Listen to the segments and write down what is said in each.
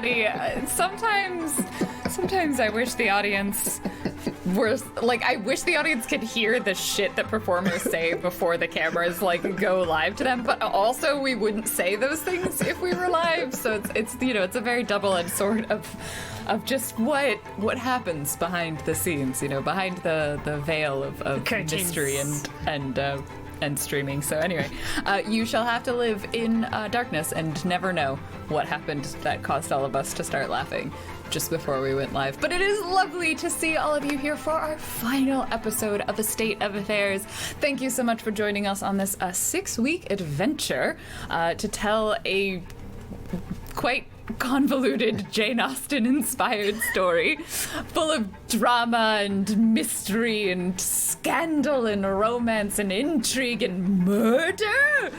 funny. Sometimes I wish the audience I wish the audience could hear the shit that performers say before the cameras go live to them, but also we wouldn't say those things if we were live. So it's it's a very double-edged sword of just what happens behind the scenes, behind the veil of mystery and streaming. So anyway, you shall have to live in darkness and never know what happened that caused all of us to start laughing just before we went live. But it is lovely to see all of you here for our final episode of A State of Affairs. Thank you so much for joining us on this 6-week adventure to tell a quite convoluted Jane Austen inspired story full of drama and mystery and scandal and romance and intrigue and murder.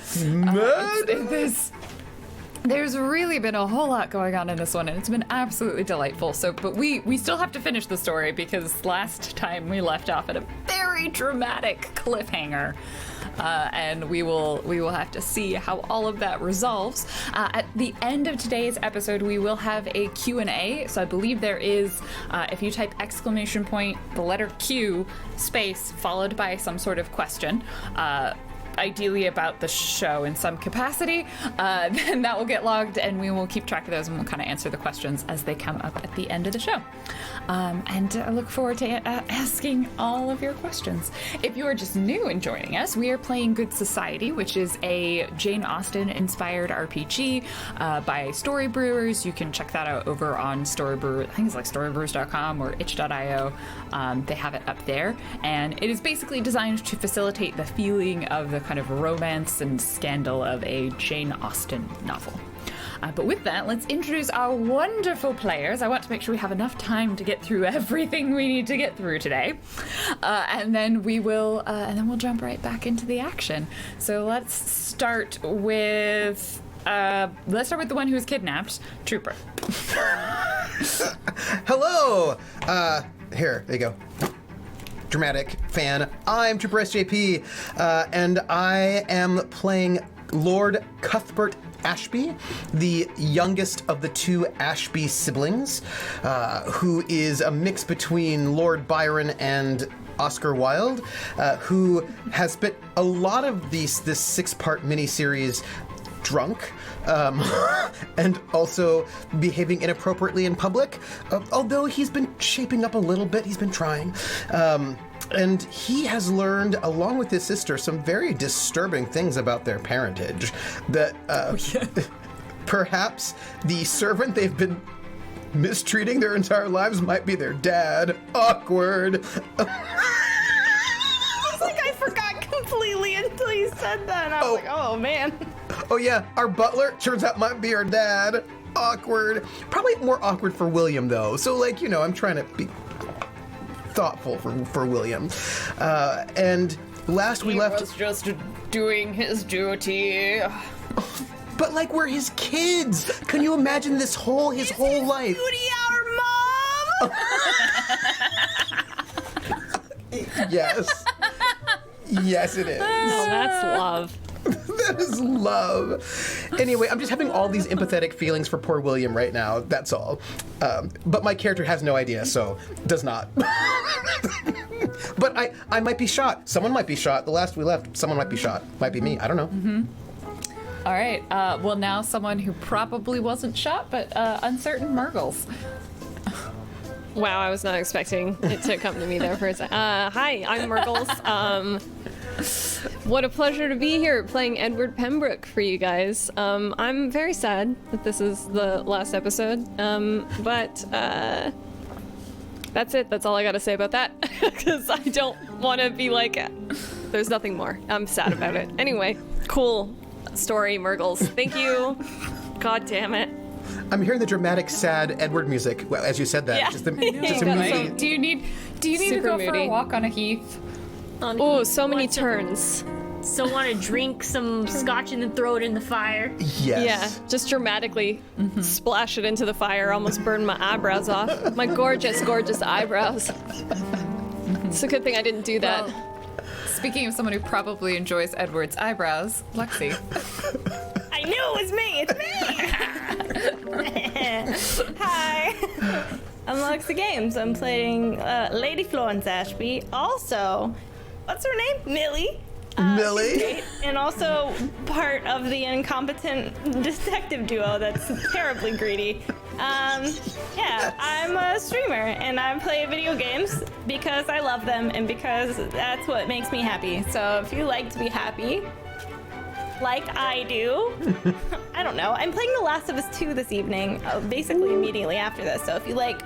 There's really been a whole lot going on in this one, and it's been absolutely delightful. But we still have to finish the story because last time we left off at a very dramatic cliffhanger. And we will have to see how all of that resolves. At the end of today's episode, we will have a Q&A. So I believe there is, if you type exclamation point, the letter Q, space, followed by some sort of question, ideally about the show in some capacity, then that will get logged and we will keep track of those and we'll kind of answer the questions as they come up at the end of the show. And I look forward to asking all of your questions. If you are just new and joining us, we are playing Good Society, which is a Jane Austen inspired RPG by Story Brewers. You can check that out over on Storybrewer. I think it's like storybrewers.com or itch.io. They have it up there. And it is basically designed to facilitate the feeling of the kind of romance and scandal of a Jane Austen novel. But with that, let's introduce our wonderful players. I want to make sure we have enough time to get through everything we need to get through today, and then we'll jump right back into the action. So let's start with the one who was kidnapped, Trooper. Hello. There you go. Dramatic fan. I'm Trooper SJP, and I am playing Lord Cuthbert Ashby, the youngest of the two Ashby siblings, who is a mix between Lord Byron and Oscar Wilde, who has spent a lot of this 6-part miniseries drunk, and also behaving inappropriately in public, although he's been shaping up a little bit. He's been trying. And he has learned, along with his sister, some very disturbing things about their parentage. That perhaps the servant they've been mistreating their entire lives might be their dad. Awkward. I forgot completely until you said that, and I was like, oh man. Oh yeah, our butler turns out might be our dad. Awkward. Probably more awkward for William though. So I'm trying to be thoughtful for William. And last we left, he was just doing his duty. But we're his kids. Can you imagine his whole life? Duty hour, Mom. Yes. Yes, it is. Oh, that's love. That is love. Anyway, I'm just having all these empathetic feelings for poor William right now. That's all. But my character has no idea, so does not. But I might be shot. Someone might be shot. The last we left, someone might be shot. Might be me. I don't know. Mm-hmm. All right. Well, now someone who probably wasn't shot, but uncertain Murgles. Wow, I was not expecting it to come to me there for a second. Hi, I'm Murgles. What a pleasure to be here playing Edward Pembroke for you guys. I'm very sad that this is the last episode, but that's it. That's all I gotta say about that, because I don't want to be like, there's nothing more. I'm sad about it. Anyway, cool story, Murgles. Thank you. God damn it. I'm hearing the dramatic, sad Edward music. Well, as you said that, yeah. just immediately. So, do you need to go for a walk on a heath? Oh, so many turns. So want to drink some scotch and then throw it in the fire? Yes. Yeah, just dramatically splash it into the fire, almost burn my eyebrows off. My gorgeous, gorgeous eyebrows. It's a good thing I didn't do that. Well, speaking of someone who probably enjoys Edward's eyebrows, Lexi. I knew it was me! It's me! Hi. I'm Luxa Games. I'm playing Lady Florence Ashby. Also, what's her name? Millie. Millie? And also part of the incompetent detective duo that's terribly greedy. Yeah, I'm a streamer and I play video games because I love them and because that's what makes me happy. So if you like to be happy, like I do, I don't know. I'm playing The Last of Us 2 this evening, basically immediately after this. So if you like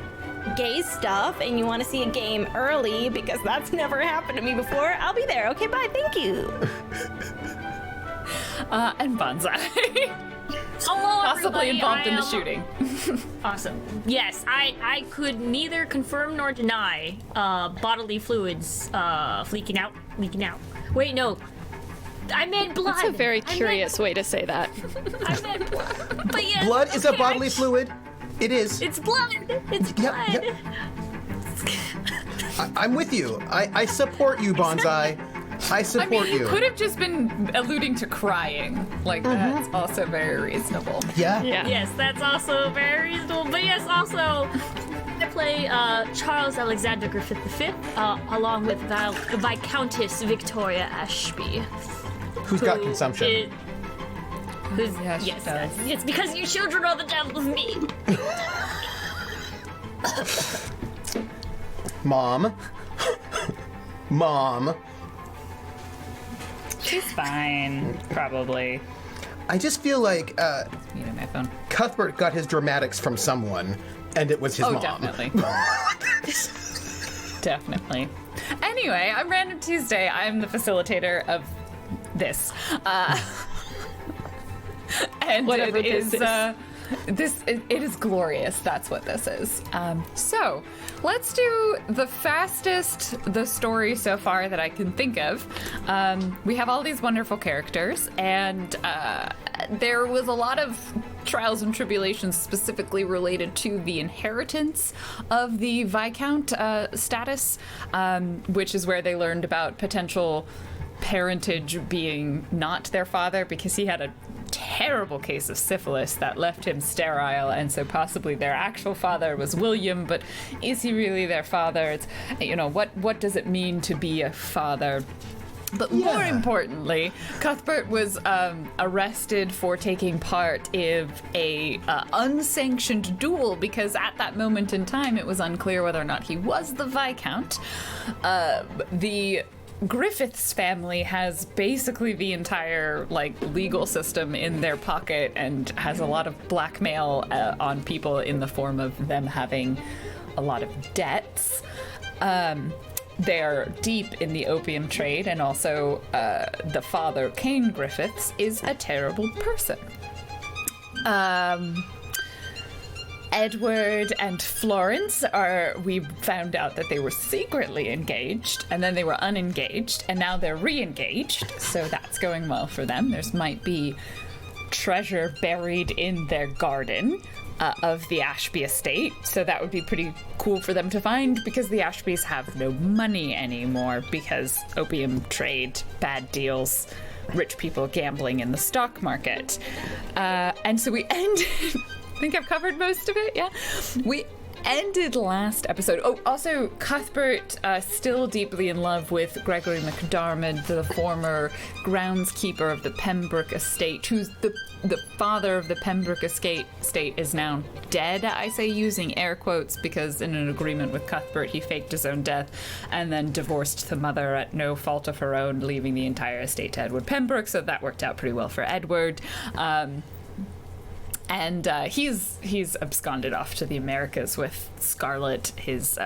gay stuff and you want to see a game early because that's never happened to me before, I'll be there. Okay, bye. Thank you. And Bonsai. Hello, Possibly everybody. involved in I the am- shooting. Awesome. Yes, I could neither confirm nor deny bodily fluids leaking out. Wait, no. I meant blood. That's a very curious way to say that. I meant blood. But yes, Blood is a okay, bodily fluid. It is. It's blood. It's blood. Yep. I'm with you. I support you, Bonsai. I I support mean, he you. could have just been alluding to crying. Like, that's also very reasonable. Yeah. Yeah. Yes, that's also very reasonable. But yes, also, I play Charles Alexander Griffith V, along with Viscountess Victoria Ashby. Who's got who consumption? Yeah, she Yes, does. it's because you children are the devil of me. Mom. Mom. She's fine, probably. I just feel like Muted my phone. Cuthbert got his dramatics from someone, and it was his Oh, mom. definitely. Definitely. Anyway, I'm Random Tuesday. I'm the facilitator of this. And Whatever it this is. It is glorious. That's what this is. So let's do the fastest the story so far that I can think of. We have all these wonderful characters, and there was a lot of trials and tribulations specifically related to the inheritance of the Viscount status, which is where they learned about potential parentage being not their father because he had a terrible case of syphilis that left him sterile, and so possibly their actual father was William, but is he really their father? It's, you know, what does it mean to be a father? But more importantly, Cuthbert was arrested for taking part in a unsanctioned duel because at that moment in time it was unclear whether or not he was the Viscount. The Griffiths family has basically the entire legal system in their pocket and has a lot of blackmail on people in the form of them having a lot of debts. They're deep in the opium trade, and also the father, Cain Griffiths, is a terrible person. Edward and Florence we found out that they were secretly engaged, and then they were unengaged, and now they're re-engaged, so that's going well for them. There's might be treasure buried in their garden of the Ashby estate, so that would be pretty cool for them to find because the Ashbys have no money anymore because opium trade, bad deals, rich people gambling in the stock market. And so we ended... I think I've covered most of it, yeah? We ended last episode. Oh, also, Cuthbert still deeply in love with Gregory McDarmid, the former groundskeeper of the Pembroke estate, who's the father of the Pembroke estate is now dead, I say using air quotes, because in an agreement with Cuthbert, he faked his own death and then divorced the mother at no fault of her own, leaving the entire estate to Edward Pembroke, so that worked out pretty well for Edward. And he's absconded off to the Americas with Scarlett, his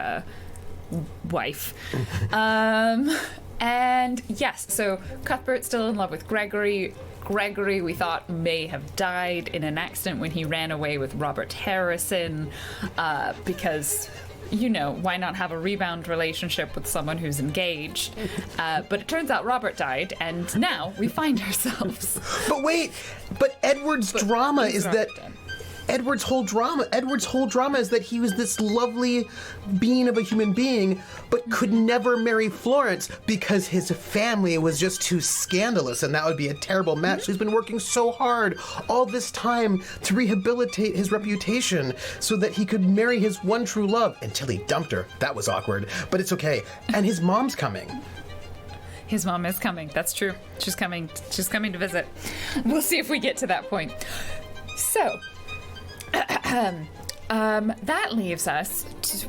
wife. And yes, so Cuthbert's still in love with Gregory. Gregory, we thought, may have died in an accident when he ran away with Robert Harrison, because, you know, why not have a rebound relationship with someone who's engaged? But it turns out Robert died, and now we find ourselves... But wait, but Edward's drama is that Robert dead. Edward's whole drama is that he was this lovely being of a human being, but could never marry Florence because his family was just too scandalous, and that would be a terrible match. He's been working so hard all this time to rehabilitate his reputation so that he could marry his one true love until he dumped her. That was awkward, but it's okay. And his mom's coming. His mom is coming. That's true. She's coming. She's coming to visit. We'll see if we get to that point. So, that leaves us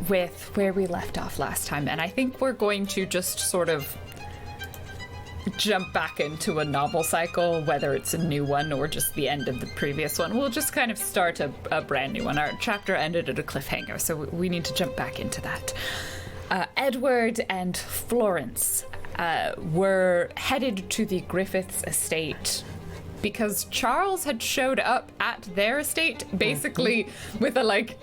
with where we left off last time, and I think we're going to just sort of jump back into a novel cycle, whether it's a new one or just the end of the previous one. We'll just kind of start a brand new one. Our chapter ended at a cliffhanger, so we need to jump back into that. Edward and Florence were headed to the Griffiths estate because Charles had showed up at their estate, basically with a like,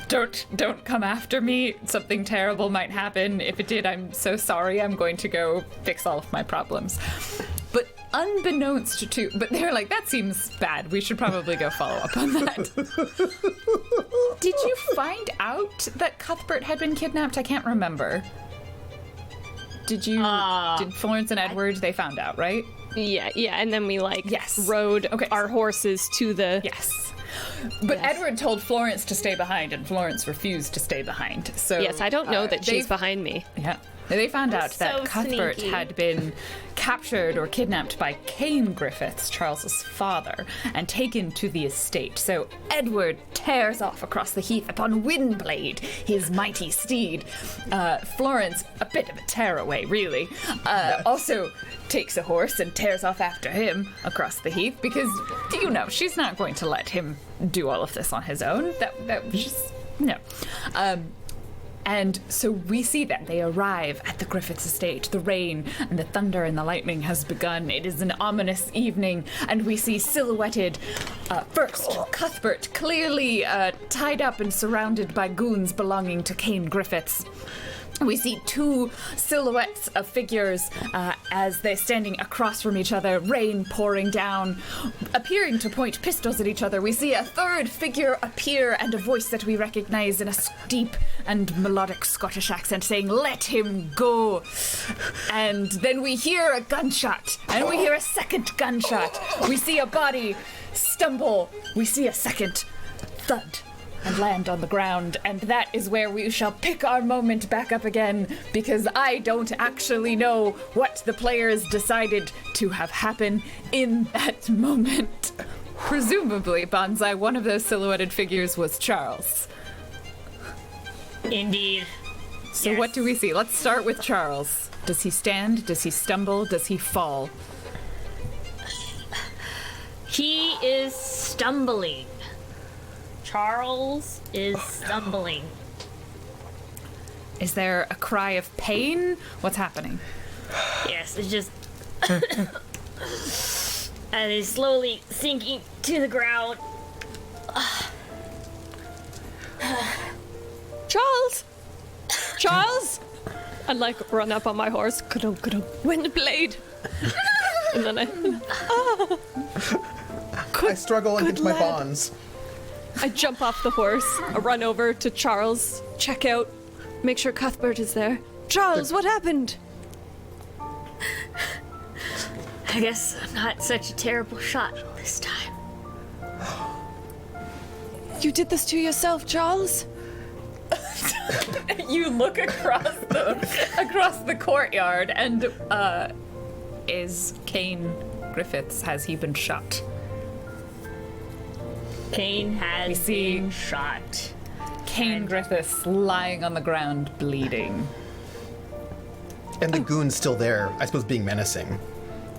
don't come after me. Something terrible might happen. If it did, I'm so sorry. I'm going to go fix all of my problems. But unbeknownst to, but they're like, that seems bad. We should probably go follow up on that. Did you find out that Cuthbert had been kidnapped? I can't remember. Did Florence and Edward, they found out, right? Yeah, and then we Yes. rode Okay. our horses to the... Yes. But Yes. Edward told Florence to stay behind, and Florence refused to stay behind. So Yes, I don't know that she's they- behind me. Yeah. They found out that so Cuthbert sneaky. had been captured or kidnapped by Cain Griffiths, Charles's father, and taken to the estate. So Edward tears off across the heath upon Windblade, his mighty steed. Florence, a bit of a tearaway, really, also takes a horse and tears off after him across the heath because, you know, she's not going to let him do all of this on his own. That was just, no. And so we see that they arrive at the Griffiths estate. The rain and the thunder and the lightning has begun. It is an ominous evening, and we see silhouetted, first, Cuthbert, clearly tied up and surrounded by goons belonging to Cain Griffiths. We see two silhouettes of figures as they're standing across from each other, rain pouring down, appearing to point pistols at each other. We see a third figure appear and a voice that we recognize in a deep and melodic Scottish accent saying, "Let him go." And then we hear a gunshot, and we hear a second gunshot. We see a body stumble. We see a second thud and land on the ground, and that is where we shall pick our moment back up again, because I don't actually know what the players decided to have happen in that moment. Presumably, Bonsai, one of those silhouetted figures was Charles. Indeed. So Yes. what do we see? Let's start with Charles. Does he stand? Does he stumble? Does he fall? He is stumbling. Charles is stumbling. Is there a cry of pain? What's happening? Yes, it's just. And he's slowly sinking to the ground. Charles! I'd run up on my horse. Windblade! And then I struggle against my lad. bonds. I jump off the horse, I run over to Charles, check out, make sure Cuthbert is there. Charles, what happened? I guess I'm not such a terrible shot this time. You did this to yourself, Charles? You look across the courtyard, and is Cain Griffiths, has he been shot? Cain has see- been shot. Cain Griffiths lying on the ground, bleeding. And the goon's still there, I suppose being menacing.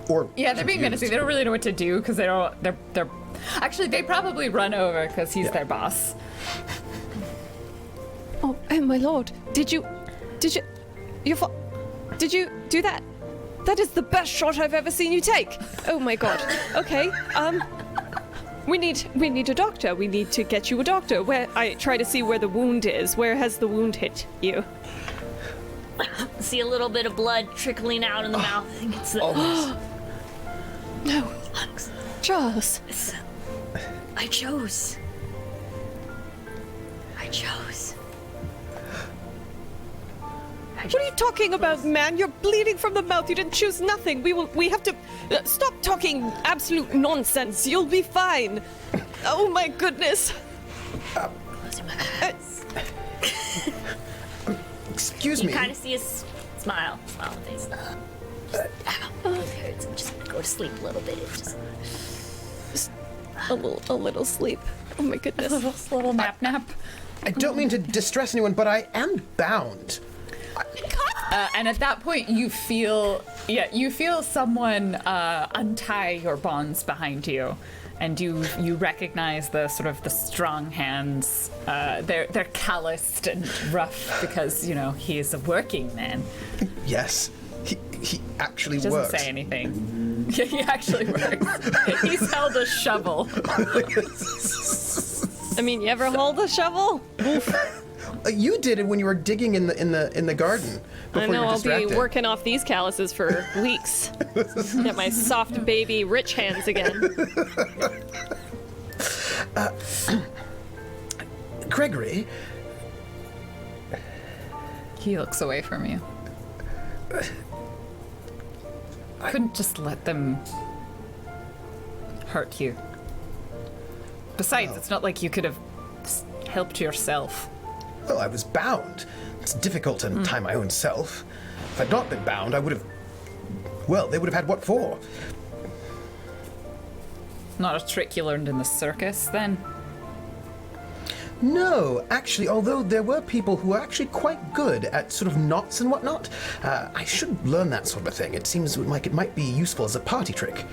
Or Yeah, they're being menacing. confused. They don't really know what to do because they're actually they probably run over because he's their boss. Oh, my lord, did you do that? That is the best shot I've ever seen you take. Oh my god. Okay, we need a doctor. We need to get you a doctor. I try to see where the wound is. Where has the wound hit you? See a little bit of blood trickling out in the mouth. I think it's the No, lungs. Charles. I chose. I chose. What are you talking about, man? You're bleeding from the mouth. You didn't choose nothing. We have to stop talking absolute nonsense. You'll be fine. Oh my goodness. Closing my eyes. Excuse You me. kind of see a smile on the face. Ow, it hurts. Just go to sleep a little bit. Just A little sleep. Oh my goodness. Little nap. I don't mean to distress anyone, but I am bound. And at that point, you feel someone untie your bonds behind you, and you recognize the sort of the strong hands. They're calloused and rough because he is a working man. Yes, he actually He doesn't works. say anything. Yeah, he actually works. He's held a shovel. I mean, you ever hold a shovel? You did it when you were digging in the garden. Before I you know, were I'll distracted. be working off these calluses for weeks. Get my soft baby rich hands again. Gregory, He looks away from you. Couldn't just let them hurt you. Besides, it's not like you could have helped yourself. well, I was bound. It's difficult to tie my own self. If I'd not been bound, I would have. Well, they would have had what for? Not a trick you learned in the circus, then? No, actually, although there were people who were actually quite good at sort of knots and whatnot, I should learn that sort of thing. It seems like it might be useful as a party trick.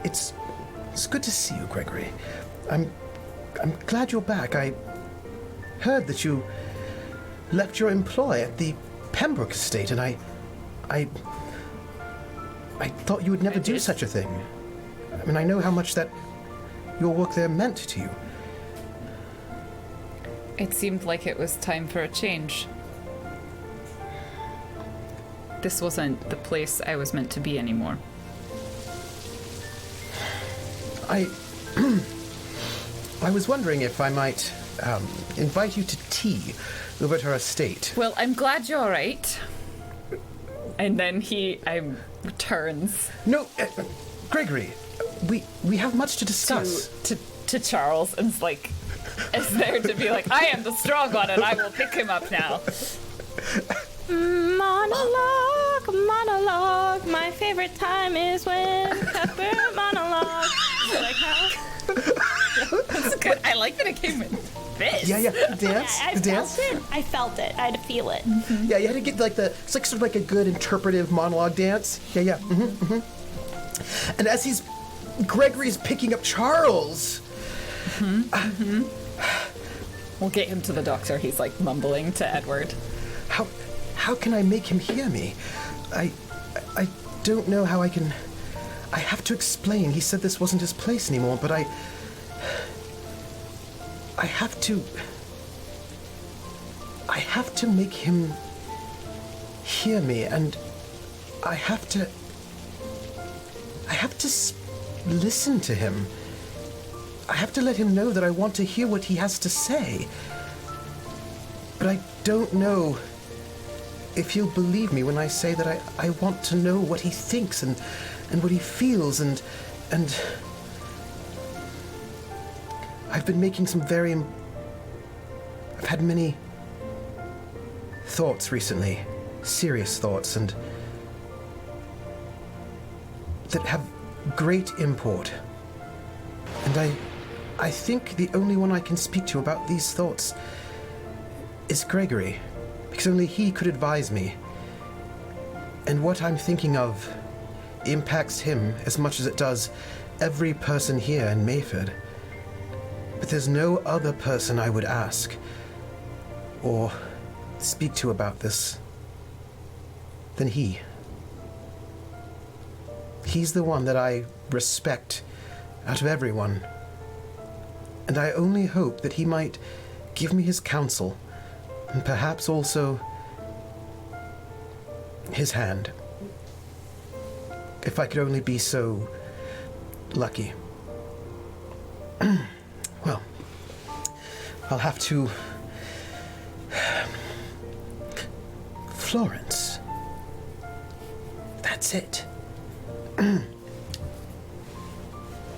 It's good to see you, Gregory. I'm glad you're back. I heard that you left your employ at the Pembroke estate, and I thought you would never do such a thing. I mean, I know how much that your work there meant to you. It seemed like it was time for a change. This wasn't the place I was meant to be anymore. I was wondering if I might invite you to tea over at her estate. Well, I'm glad you're all right. And then he returns No, Gregory, we have much to discuss. to Charles and is there to be like, I am the strong one and I will pick him up now. Monologue. My favorite time is when Cuthbert monologue. Like how? That's good. I like that it came with this. Yeah, the dance, I the felt dance. it. I felt it. I had to feel it. Yeah, you had to get it's like sort of like a good interpretive monologue dance. Yeah. And as Gregory's picking up Charles. We'll get him to the doctor. He's mumbling to Edward. How can I make him hear me? I don't know how I can. I have to explain. He said this wasn't his place anymore, but I have to make him hear me, and I have to listen to him. I have to let him know that I want to hear what he has to say. But I don't know if he'll believe me when I say that I want to know what he thinks and what he feels and I've been making I've had many thoughts recently, serious thoughts, and that have great import. And I think the only one I can speak to about these thoughts is Gregory, because only he could advise me. And what I'm thinking of impacts him as much as it does every person here in Mayford. But there's no other person I would ask or speak to about this than he. He's the one that I respect out of everyone. And I only hope that he might give me his counsel and perhaps also his hand. If I could only be so lucky. Well, I'll have to Florence. That's it.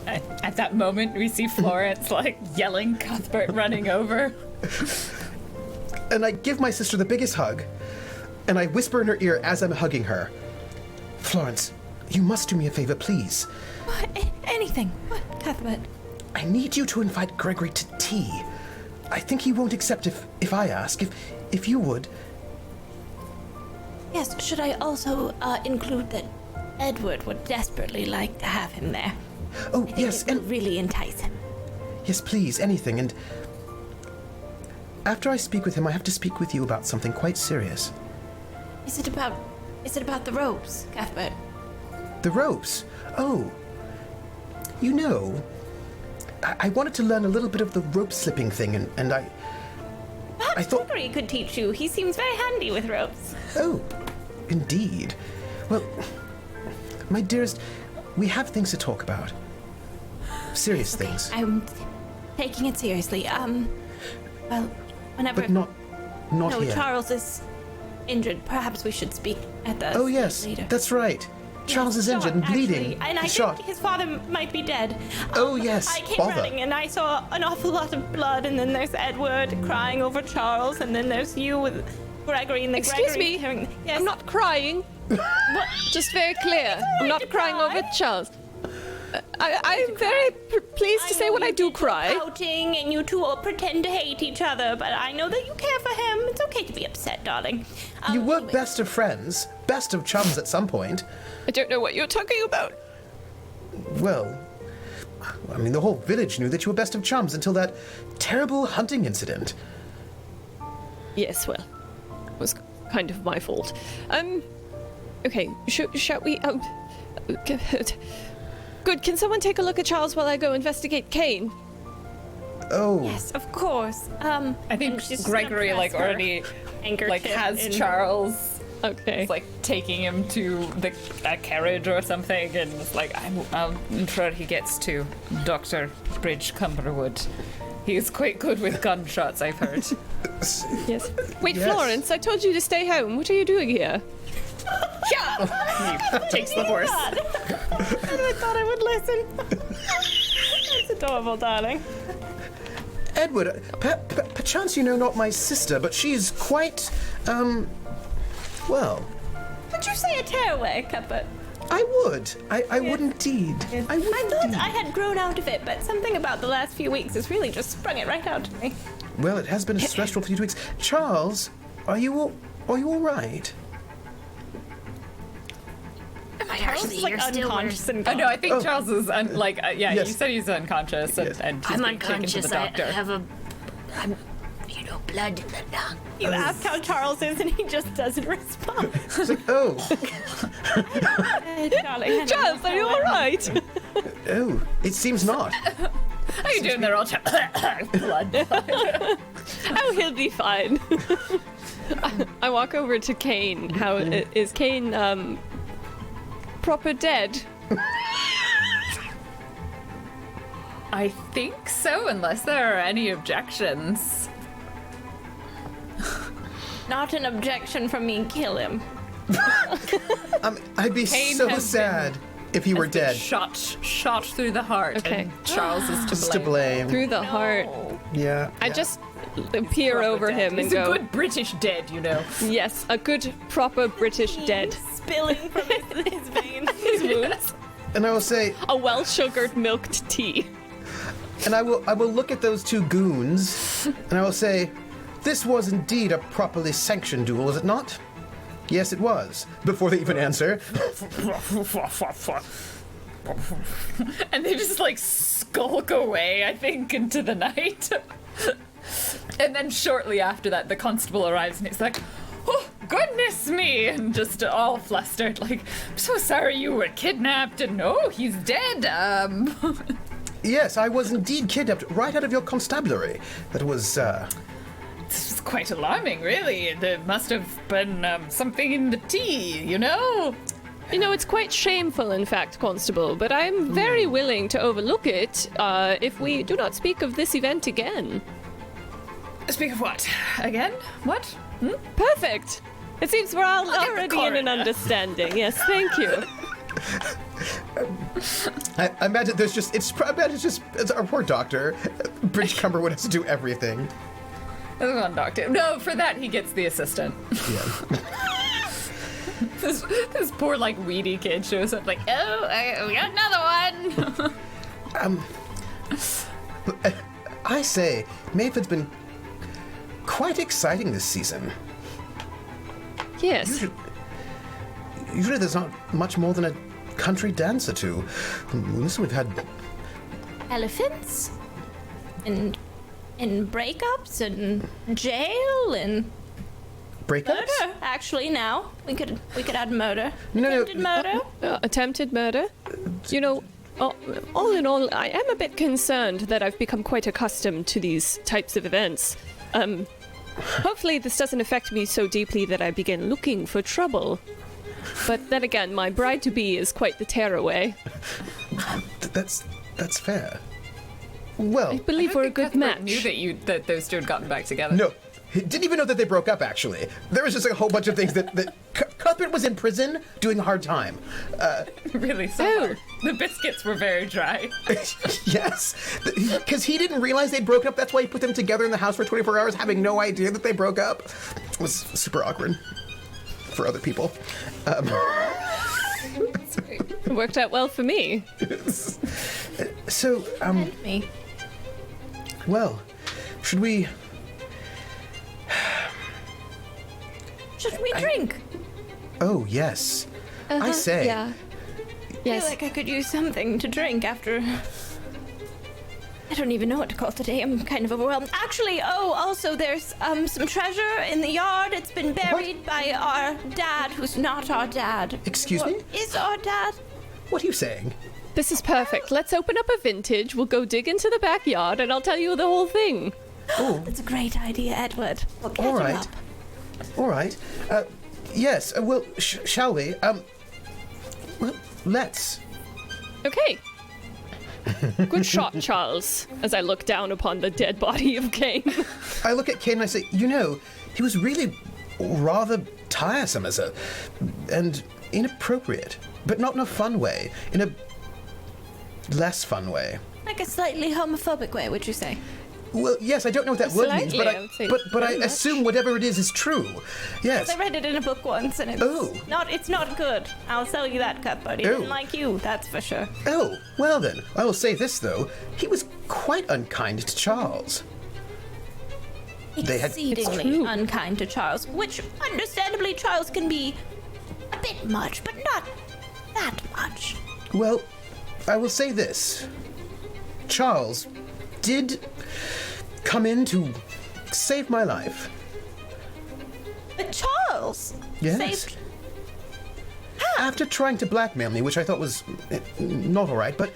At that moment, we see Florence, like, yelling, Cuthbert running over. And I give my sister the biggest hug, and I whisper in her ear as I'm hugging her. Florence, you must do me a favor, please. What? Anything. What, Cuthbert? I need you to invite Gregory to tea. I think he won't accept if I ask. If you would. Yes, should I also include that Edward would desperately like to have him there? Oh, I think yes, it will and really entice him. yes, please, anything. And after I speak with him, I have to speak with you about something quite serious. Is it about the ropes, Cuthbert? The ropes. Oh. You know, I wanted to learn a little bit of the rope slipping thing, and I Perhaps thought- Gregory could teach you. He seems very handy with ropes. Oh, indeed. Well, my dearest, we have things to talk about. Serious things. I'm taking it seriously. Well, whenever. But not No, here. Charles is injured. Perhaps we should speak at the. Oh, yes, later. that's right. Charles is injured and bleeding. Actually, and I shot. think his father might be dead. Oh, yes, I came bother. running and I saw an awful lot of blood, and then there's Edward crying over Charles, and then there's you with Gregory and the Excuse Gregory me. carrying- Yes. I'm not crying. Just very clear. I'm not to crying cry. over Charles. I'm very pleased to say when I do cry. Outing, and you two all pretend to hate each other, but I know that you care for him. It's okay to be upset, darling. You were Anyway. best of friends, best of chums at some point. I don't know what you're talking about. Well, I mean, the whole village knew that you were best of chums until that terrible hunting incident. Yes, well, it was kind of my fault. Okay, shall we, Good, can someone take a look at Charles while I go investigate Kane? Oh, Yes, of course. I think and she's Gregory, gonna like, press her already, like, handkerchief has in- Charles, Okay. like, taking him to a carriage or something, and it's like, I'm sure he gets to Dr. Bridge Cumberwood. He's quite good with gunshots, I've heard. Yes. Wait, Yes. Florence, I told you to stay home. What are you doing here? He takes the horse. I thought I would listen. That's adorable, darling. Edward, perchance you know not my sister, but she's quite, well, Did you say a tearaway, Cuthbert? I would. I would indeed. I would I thought indeed. I had grown out of it, but something about the last few weeks has really just sprung it right out to me. Well, it has been a stressful few weeks. Charles, are you all right? Am I Charles actually is like here still? unconscious and I know, I think Oh. Charles is, yeah, Yes. you said he's unconscious, and, Yes. and he's I'm being taken to unconscious. the I doctor. have blood in the lung. You ask how Charles is, and he just doesn't respond. It's like, oh, Darling, I don't Charles, know are you how all right? oh, it seems not. How you doing there, old chap? Blood. Oh, he'll be fine. I walk over to Kane. How is Kane, proper dead? I think so, unless there are any objections. Not an objection from me. Kill him. I'd be Kane so has sad if he were Has been dead. Shot through the heart. Okay. And Charles is to Just blame. to blame. Through the heart. Yeah. I yeah. just peer over Dead. him and He's a go, good British dead, you know. yes, a good, proper British dead. Spilling from his veins. His wounds. And I will say, A well-sugared milked tea. and I will look at those two goons, and I will say, this was indeed a properly sanctioned duel, was it not? Yes, it was. Before they even answer, And they just like skulk away, I think, into the night. And then shortly after that, the constable arrives and it's like, oh, goodness me! And just all flustered, like, I'm so sorry you were kidnapped, and no, he's dead. yes, I was indeed kidnapped right out of your constabulary. That was, This is quite alarming, really. There must have been something in the tea, you know? You know, it's quite shameful, in fact, Constable, but I'm very willing to overlook it if we do not speak of this event again. Speak of what? Again? What? Perfect! It seems we're all at the already in an coroner. understanding. Yes, thank you. I imagine there's just, I imagine it's our poor doctor. Bridge Cumberwood has to do everything. There's one doctor. No, for that he gets the assistant. Yeah. This poor like weedy kid shows up like, oh, we got another one. I say, Mayford's been quite exciting this season. Yes. Usually there's not much more than a country dance or two. This we've had Elephants? And breakups and jail and breakups. murder. Actually, now we could add murder. No. Attempted murder. Attempted murder. You know, all in all, I am a bit concerned that I've become quite accustomed to these types of events. Hopefully this doesn't affect me so deeply that I begin looking for trouble. But then again, my bride-to-be is quite the tearaway. That's fair. Well, I believe we're a good Cuthbert match. knew that those two had gotten back together. no. He didn't even know that they broke up, actually. There was just a whole bunch of things that Cuthbert was in prison doing a hard time. Really, so Oh. hard. The biscuits were very dry. Yes. Because he didn't realize they'd broken up. That's why he put them together in the house for 24 hours, having no idea that they broke up. It was super awkward for other people. It worked out well for me. So, Me. well, should we... Should we drink? Oh, yes. I say. Yeah. I Yes. feel like I could use something to drink after. I don't even know what to call today. I'm kind of overwhelmed. Actually, also there's some treasure in the yard. It's been buried by our dad, who's not our dad. Excuse me? What is our dad? What are you saying? This is perfect. Let's open up a vintage. We'll go dig into the backyard, and I'll tell you the whole thing. Oh, That's a great idea, Edward. We'll get all him right. up. All right. Yes, well, shall we? Well, let's. Okay. Good shot, Charles, as I look down upon the dead body of Kane. I look at Kane and I say, he was really rather tiresome and inappropriate, but not in a fun way, in a less fun way. Like a slightly homophobic way, would you say? Well, yes, I don't know what that word means, Slightly, but I would say but I very much. assume whatever it is true. Yes. I read it in a book once, and it's not good. I'll tell you that, Cuthbert. He Oh. didn't like you, that's for sure. Oh, well then, I will say this though, he was quite unkind to Charles. They had- Exceedingly It's true. unkind to Charles, which, understandably, Charles can be a bit much, but not that much. Well, I will say this. Charles did come in to save my life. But Charles Yes. saved. After trying to blackmail me, which I thought was not all right, but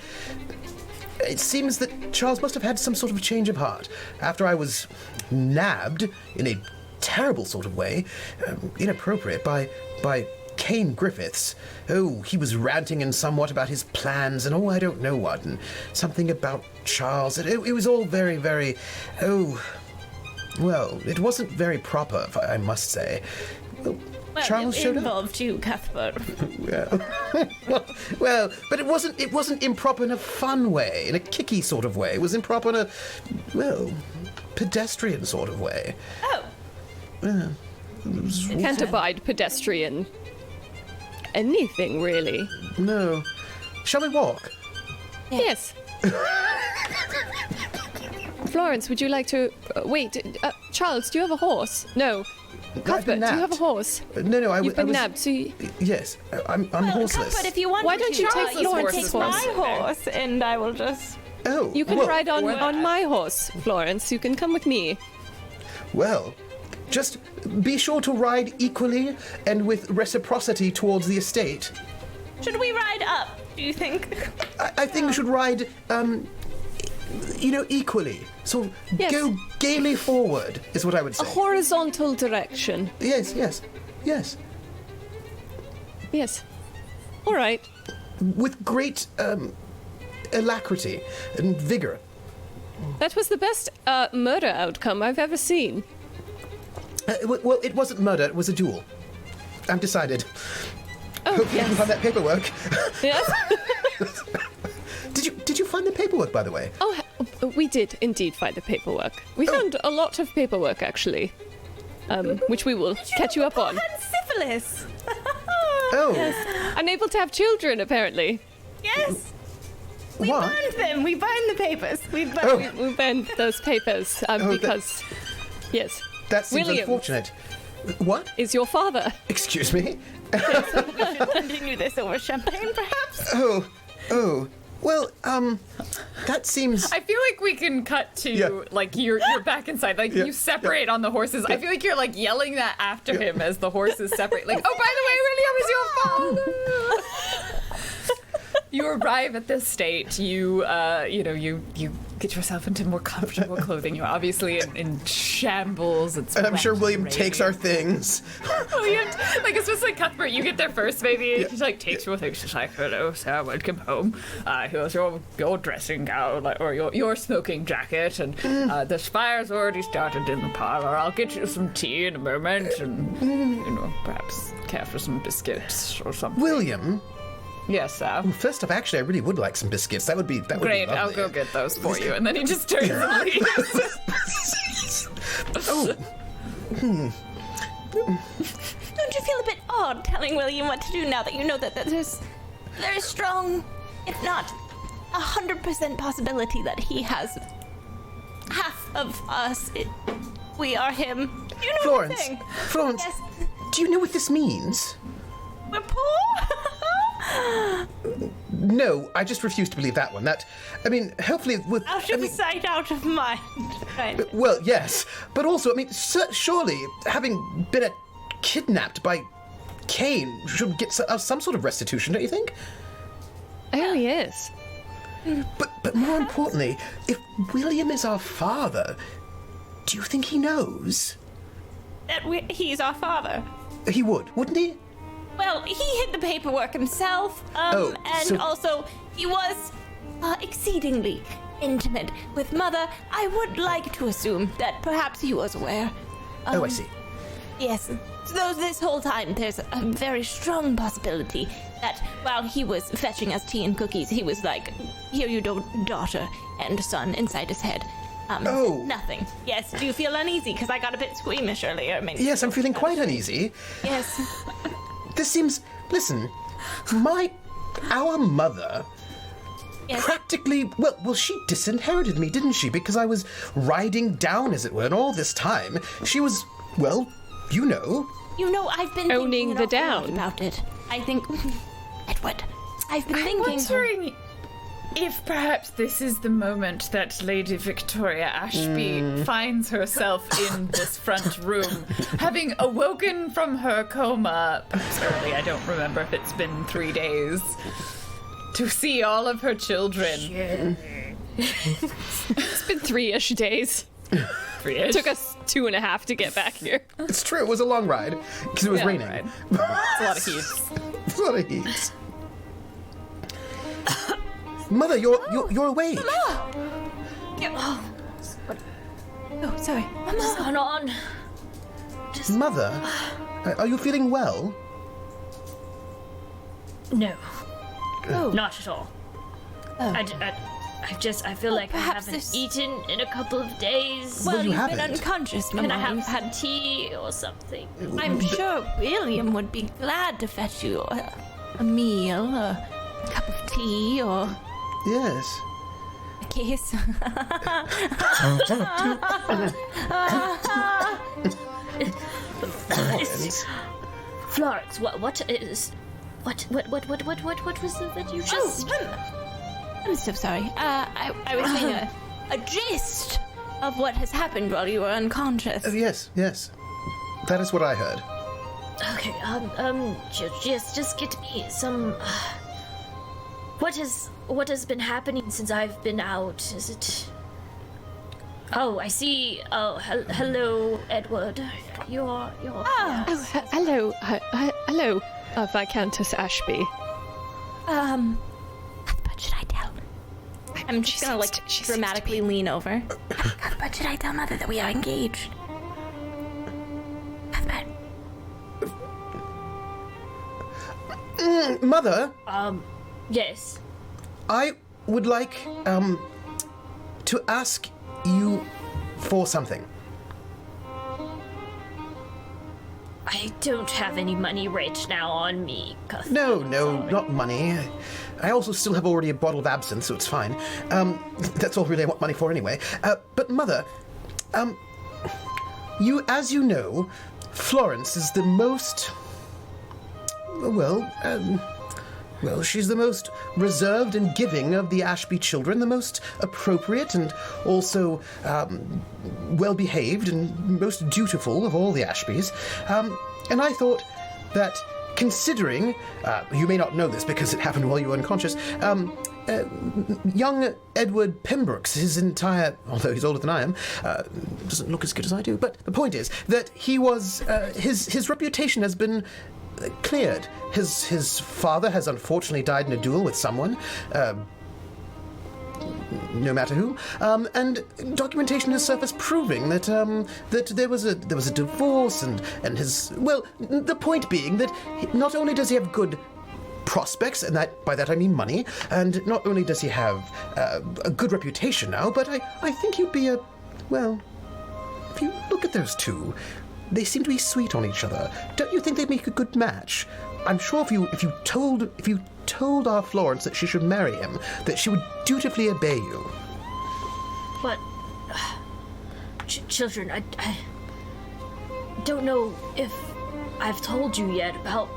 it seems that Charles must have had some sort of change of heart. After I was nabbed in a terrible sort of way, inappropriate, by Kane Griffiths. Oh, he was ranting and somewhat about his plans and I don't know what, and something about Charles. It was all very, very, well, it wasn't very proper, I must say. Well, Charles it showed up. involved you, Cuthbert. Well, but it wasn't improper in a fun way, in a kicky sort of way. It was improper in a, well, pedestrian sort of way. Oh, Can't abide pedestrian anything, really. No. Shall we walk? Yes. Florence, would you like to... wait, Charles, do you have a horse? No. Cuthbert, do you have a horse? No, I You've been was... nabbed, so you... Yes, I'm horseless. Cuthbert, if you want Why to, don't you take you can Florence's take my horse? horse, and I will just. Oh, You can well, ride on my horse, Florence. You can come with me. Well, just be sure to ride equally and with reciprocity towards the estate. Should we ride up, do you think? I think we should ride, equally. So Yes. go gaily forward, is what I would A say. horizontal direction. Yes. Yes. All right. With great alacrity and vigor. That was the best murder outcome I've ever seen. Well, it wasn't murder, it was a duel. I'm decided. Oh, Hopefully I can find that paperwork. Yes. Did you find the paperwork, by the way? Oh, we did indeed find the paperwork. We found a lot of paperwork, actually, which we will catch you up on. Had syphilis. Oh, Unable to have children, apparently. Yes. We what? burned them. We burned the papers. We burned Oh. them. We burned those papers because, yes, That seems William. unfortunate. What? is your father. Excuse me? Continue this over champagne, perhaps? Oh. Well, that seems... I feel like we can cut to Yeah. like you're back inside, like you separate on the horses. I feel like you're like yelling that after him as the horses separate. Like, oh, by the way, William is your father. You arrive at this state. You get yourself into more comfortable clothing. You're obviously in shambles. It's And I'm wet sure and William rainy. takes our things. Oh, you have to, like, it's just like Cuthbert, you get there first, maybe. She like takes your things. She's like, hello, sir, welcome home. Here's your dressing gown, like, or your smoking jacket, and the fire's already started in the parlor. I'll get you some tea in a moment, and perhaps care for some biscuits or something. William, Yes, sir. first off, actually, I really would like some biscuits. That would be Great, I'll lovely. go get those for you. And then he just turns and leaves. Oh, Don't you feel a bit odd telling William what to do now that you know that there's very strong, if not 100% possibility that he has half of us. We are him. You know what I'm Florence, saying? Florence, Yes, do you know what this means? we're poor. No, I just refuse to believe that one. Hopefully with... Out of sight, out of mind. Right. Well, yes, but also, surely having been kidnapped by Cain should get some sort of restitution, don't you think? Oh, yes. But more importantly, if William is our father, do you think he knows? That he's our father. He would, wouldn't he? Well, he hid the paperwork himself, Oh, and so- also he was exceedingly intimate with Mother. I would like to assume that perhaps he was aware. Oh, I see. Yes. So this whole time, there's a very strong possibility that while he was fetching us tea and cookies, he was like, "Here, you daughter and son," inside his head. Oh. Nothing. Yes. Do you feel uneasy? Because I got a bit squeamish earlier. Yes, I'm feeling quite uneasy. Yes. This seems... Listen, our mother... Yes. Practically, well, she disinherited me, didn't she? Because I was riding down, as it were, and all this time, she was, well, you know. You know, I've been Owning thinking the an awful lot down. about it. I think, Edward, I've been I'm thinking. wondering if perhaps this is the moment that Lady Victoria Ashby finds herself in this front room, having awoken from her coma, perhaps early, I don't remember if it's been 3 days, to see all of her children. It's been 3-ish days. It Took us 2.5 to get back here. It's true, it was a long ride, because it was Yeah, raining. right. It's a lot of heat. It's a lot of heat. Mother, you're awake. Oh, sorry. What's going on? Mother, are you feeling well? No, Oh. not at all. I feel like I perhaps haven't this- eaten in a couple of days. Well, you you've been haven't. unconscious, Can I Mama. have You've had. tea or something? I'm sure William would be glad to fetch you a meal, a cup of tea, or Yes. a kiss. Florence, what was it that you just? I'm so sorry. I was saying a gist of what has happened while you were unconscious. Yes. That is what I heard. Okay, just get me some. What has been happening since I've been out? Is it? Oh, I see. Oh, hello, Edward. You're. Oh, hello. Hello, Viscountess Ashby. What should I tell? I'm just gonna dramatically lean over. Cuthbert, should I tell Mother that we are engaged? Cuthbert. Mother, Yes. I would like to ask you for something. I don't have any money right now on me, Cuthbert. No, not money. I also still have already a bottle of absinthe, so it's fine. That's all really I want money for anyway. But Mother, as you know, Florence is the most... Well, she's the most reserved and giving of the Ashby children, the most appropriate and also well-behaved and most dutiful of all the Ashbys. And I thought that considering, you may not know this because it happened while you were unconscious, young Edward Pembrooke's, his entire, although he's older than I am, doesn't look as good as I do, but the point is that he was, his reputation has been cleared. His father has unfortunately died in a duel with someone, no matter who, and documentation has surfaced proving that that there was a divorce and his, well, the point being that not only does he have good prospects, and that by that I mean money, and not only does he have a good reputation now, but I think he'd be a, well, if you look at those two, they seem to be sweet on each other. Don't you think they'd make a good match? I'm sure if you told our Florence that she should marry him, that she would dutifully obey you. But, children, I don't know if I've told you yet about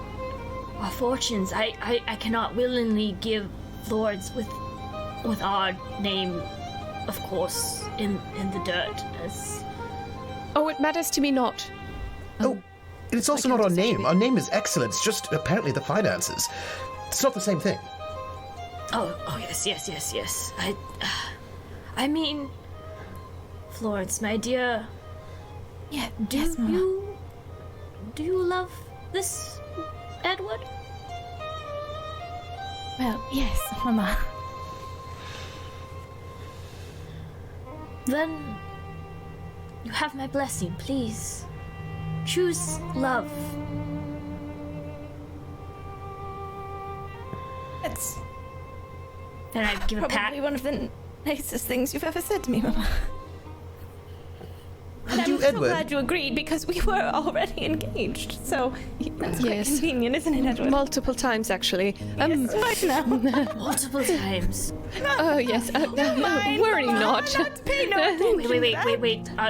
our fortunes. I cannot willingly give Florence with our name, of course, in the dirt as... Oh, it matters to me not. Oh, it's also not our name. Our name is excellent. It's just apparently the finances. It's not the same thing. Oh, yes. I mean, Florence, my dear. Yeah, Do you love this Edward? Well, yes, Mama. Then you have my blessing, please. Choose love. That's And I give a pat. probably one of the nicest things you've ever said to me, Mama. And You, I'm so Edward. glad you agreed because we were already engaged. So that's quite Yes. convenient, isn't it, Edward? Multiple times, actually. Yes, right now. Multiple times. Oh, yes. Mine, Worry Mama, not. Not pay no attention to Wait. that.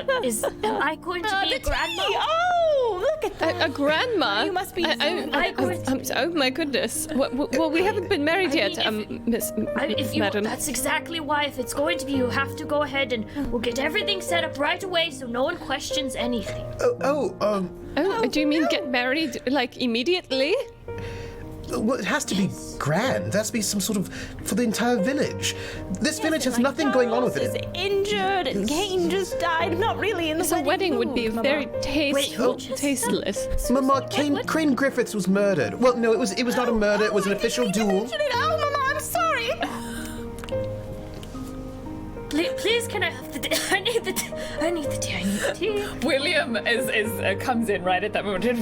Am I going to be The a grandma? tea! Oh, look at that. A grandma? You must be Oh, my goodness. Well, we haven't been married I yet, mean, madam. That's exactly why. If it's going to be, you have to go ahead and we'll get everything set up right away so no one questions anything. Oh, do you mean get married, like, immediately? Well, it has to be grand. There has to be some sort of, for the entire village. This village has nothing going on with Charles it. is injured and Kane just died. Not really in the So wedding would be mood, very Mama. tasteful, Wait, tasteless. Mama, Crane Griffiths was murdered. Well, no, it was not a murder. It was an official duel. Oh, Mama, I'm sorry. Please, can I have the tea? I need the tea. William comes in right at that moment. Here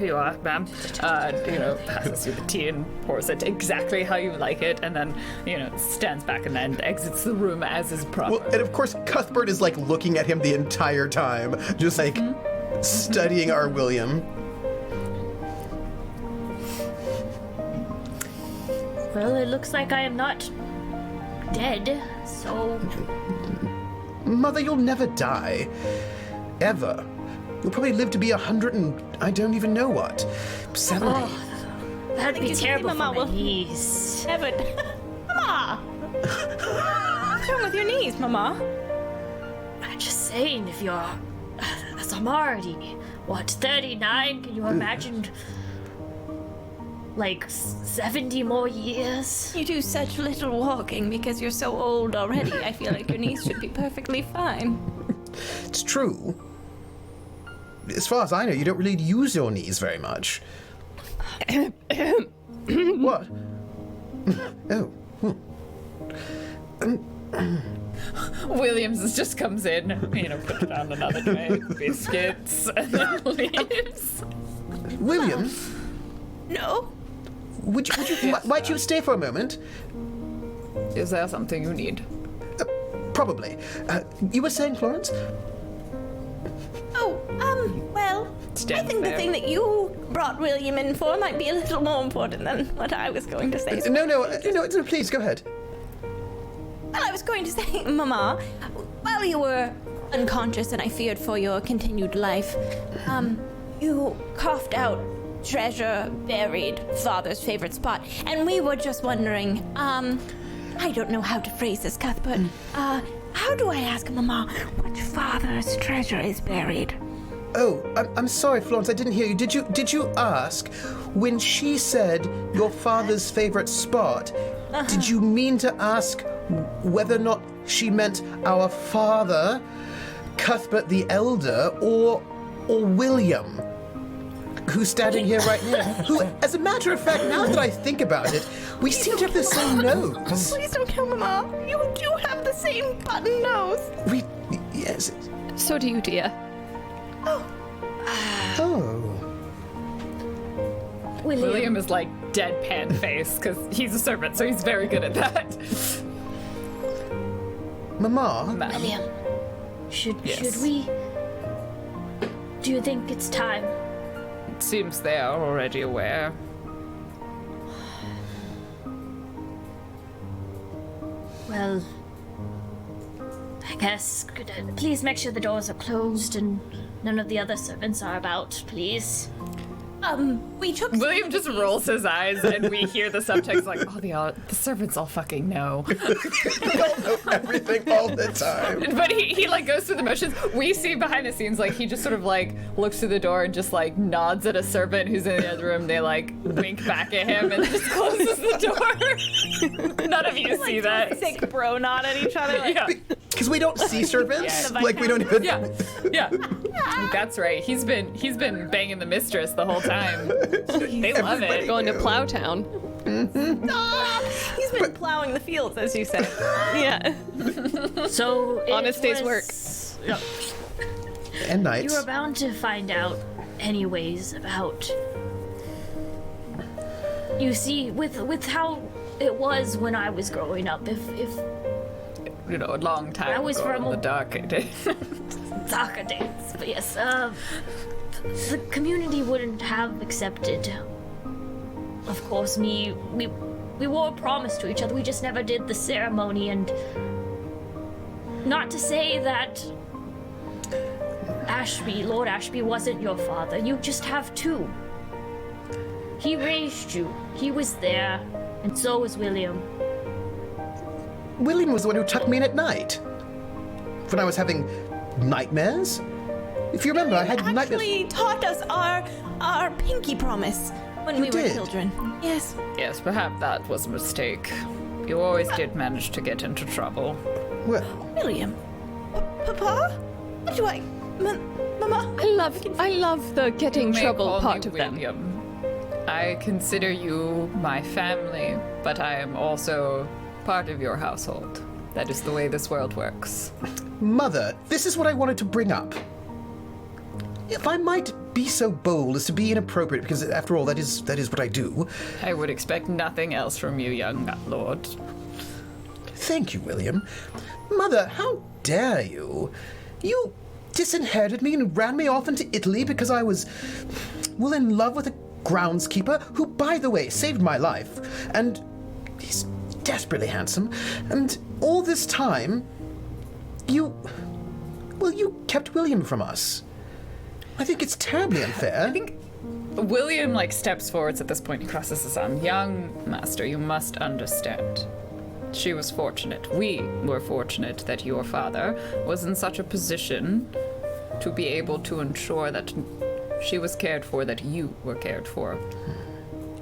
you are, ma'am. Passes you the tea and pours it exactly how you like it, and then stands back and then exits the room as is proper. Well, and of course, Cuthbert is like looking at him the entire time, just like studying our William. Well, it looks like I am not dead, so... Mother, you'll never die. Ever. You'll probably live to be 100 and I don't even know what. 70. That'd be you terrible say, for Mama, my well- knees. Edward. Mama. What's wrong with your knees, Mama? I'm just saying, if you're... I'm already, 39? Can you imagine... like 70 more years? You do such little walking because you're so old already. I feel like your knees should be perfectly fine. It's true. As far as I know, you don't really use your knees very much. What? Oh. Williams just comes in, puts down another tray of biscuits, and then leaves. William? No. Might you stay for a moment? Is there something you need? Probably. You were saying, Florence? Oh, well, Stand I think there. the thing that you brought William in for might be a little more important than what I was going to say. No, please, go ahead. Well, I was going to say, Mama, while you were unconscious and I feared for your continued life, you coughed out treasure buried father's favorite spot, and we were just wondering, I don't know how to phrase this, Cuthbert. How do I ask Mama which father's treasure is buried? Oh, I'm sorry, Florence, I didn't hear you. Did you ask when she said your father's favorite spot? Did you mean to ask whether or not she meant our father, Cuthbert the Elder, or William, who's standing here right now? Who, as a matter of fact, now that I think about it, we seem to have the same nose. Please don't kill Mama. You do have the same button nose. Yes. So do you, dear. Oh. William is like deadpan face because he's a servant, so he's very good at that. Mama? Ma'am. William, should Yes. we? Do you think it's time? It seems they are already aware. Well, I guess. Please make sure the doors are closed and none of the other servants are about, please. We took William just rolls his eyes, and we hear the subtext like, "Oh, the servants all fucking know." Everything all the time. But he like goes through the motions. We see behind the scenes like he just sort of like looks through the door and just like nods at a servant who's in the other room. They like wink back at him and just closes the door. None of you see that. Sick bro nod at each other. Like, Yeah. Because we don't see servants. Yeah. Like, we don't even... Yeah. That's right. He's been banging the mistress the whole time. They love it. Going to Plowtown. he's been plowing the fields, as you said. Yeah. So it Honest day's work. No, And nights. you were bound to find out, anyways, about. You see, with how it was when I was growing up, if You know, a long time I was ago from in a- the dark days. soccer days, but yes, the community wouldn't have accepted. Of course, we wore a promise to each other. We just never did the ceremony, and not to say that Lord Ashby wasn't your father. You just have two. He raised you. He was there, and so was William. William was the one who tucked me in at night. When I was having nightmares. If you remember, I had nightmares. actually taught us our pinky promise when You we were did? children. Yes. Yes, perhaps that was a mistake. You always did manage to get into trouble. Well, William. Papa? What do I... Mama? I love the getting You may trouble call part me of them. William. I consider you my family, but I am also part of your household. That is the way this world works. Mother, this is what I wanted to bring up. If I might be so bold as to be inappropriate, because after all, that is what I do. I would expect nothing else from you, young lord. Thank you, William. Mother, how dare you? You disinherited me and ran me off into Italy because I was, well, in love with a groundskeeper who, by the way, saved my life. And he's desperately handsome. And all this time, you kept William from us. I think it's terribly unfair. I think William steps forwards at this point. He crosses his arm. Young master, you must understand. She was fortunate. We were fortunate that your father was in such a position to be able to ensure that she was cared for, that you were cared for.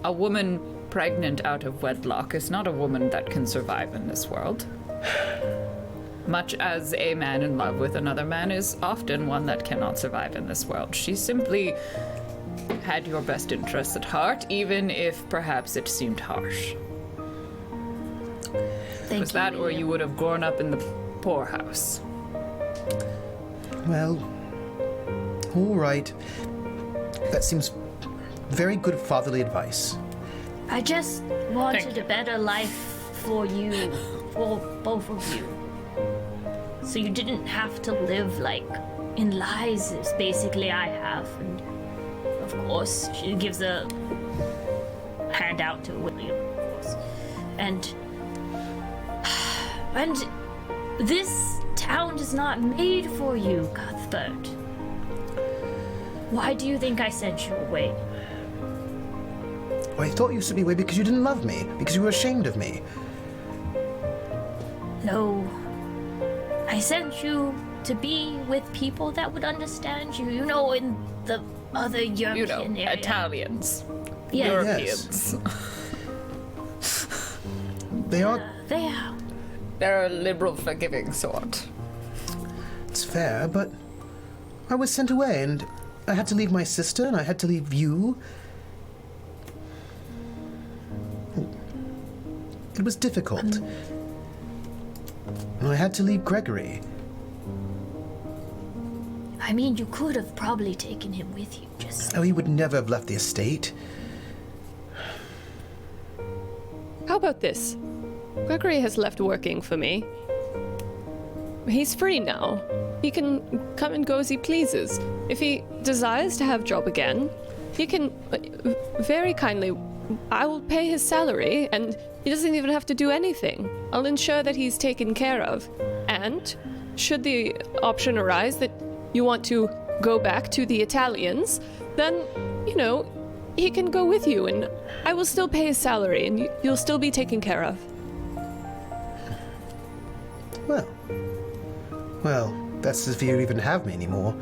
A woman pregnant out of wedlock is not a woman that can survive in this world. Much as a man in love with another man is often one that cannot survive in this world. She simply had your best interests at heart, even if perhaps it seemed harsh. Thank Was that, or William. you would have grown up in the poorhouse? Well, all right. That seems very good fatherly advice. I just wanted a better life for you, for both of you. So you didn't have to live like in lies, as basically I have. And of course, she gives a handout to William, of course. And this town is not made for you, Cuthbert. Why do you think I sent you away? Well, I thought you sent me away because you didn't love me, because you were ashamed of me. No. I sent you to be with people that would understand you. You know, in the other European area. Italians. Yeah. Europeans. They are... They are. They're a liberal, forgiving sort. It's fair, but I was sent away, and I had to leave my sister, and I had to leave you. It was difficult. And I had to leave Gregory. I mean, you could have probably taken him with you, just... Oh, he would never have left the estate. How about this? Gregory has left working for me. He's free now. He can come and go as he pleases. If he desires to have a job again, he can very kindly... I will pay his salary, and he doesn't even have to do anything. I'll ensure that he's taken care of. And should the option arise that you want to go back to the Italians, then, you know, he can go with you, and I will still pay his salary, and you'll still be taken care of. Well, that's if you even have me anymore.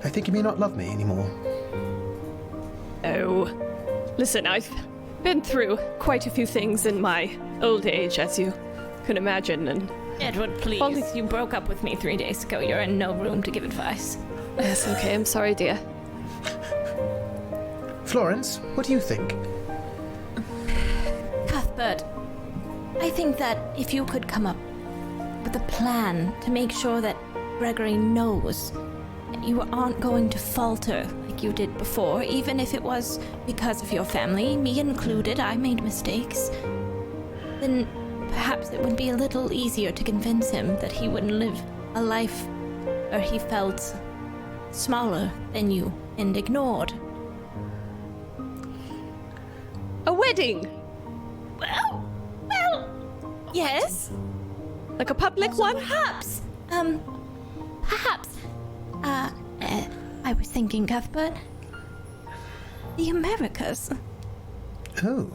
I think you may not love me anymore. Oh, listen, I've been through quite a few things in my old age, as you can imagine, and... Edward, please. Only- You broke up with me 3 days ago. You're in no room to give advice. Yes, okay, I'm sorry, dear. Florence, what do you think? Cuthbert, I think that if you could come up with a plan to make sure that Gregory knows that you aren't going to falter like you did before, even if it was because of your family, me included, I made mistakes, then perhaps it would be a little easier to convince him that he wouldn't live a life where he felt smaller than you and ignored. A wedding! Well, yes. Like a public one? Perhaps. Perhaps. I was thinking, Cuthbert. The Americas. Oh.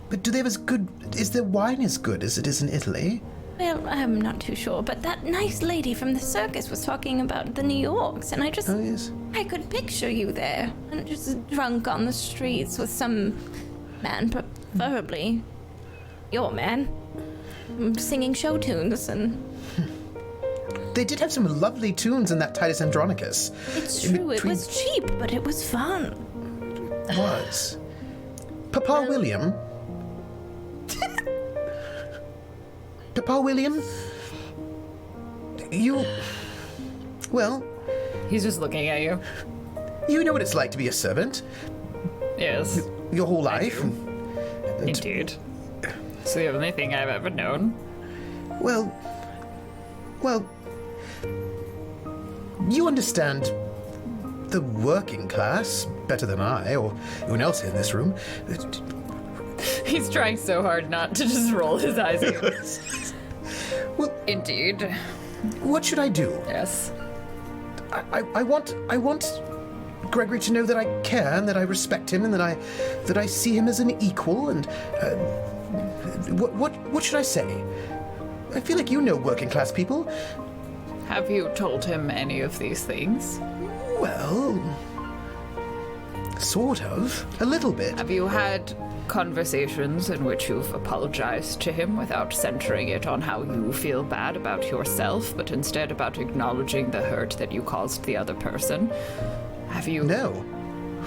But do they have as good... Is their wine as good as it is in Italy? Well, I'm not too sure, but that nice lady from the circus was talking about the New Yorks, and I just... Oh, yes. I could picture you there, and just drunk on the streets with some man, preferably your man, singing show tunes and... They did have some lovely tunes in that Titus Andronicus. It's true, it was cheap, but it was fun. It was. Papa William? Papa William? You... Well, He's just looking at you. you know what it's like to be a servant. Yes, Your whole life. indeed. It's the only thing I've ever known. Well, you understand the working class better than I, or anyone else in this room. He's trying so hard not to just roll his eyes at you. Well, Indeed. what should I do? Yes. I want Gregory to know that I care and that I respect him and that I see him as an equal. And what should I say? I feel like you know working class people. Have you told him any of these things? Well, sort of, a little bit. Have you had conversations in which you've apologized to him without centering it on how you feel bad about yourself, but instead about acknowledging the hurt that you caused the other person? Have you No.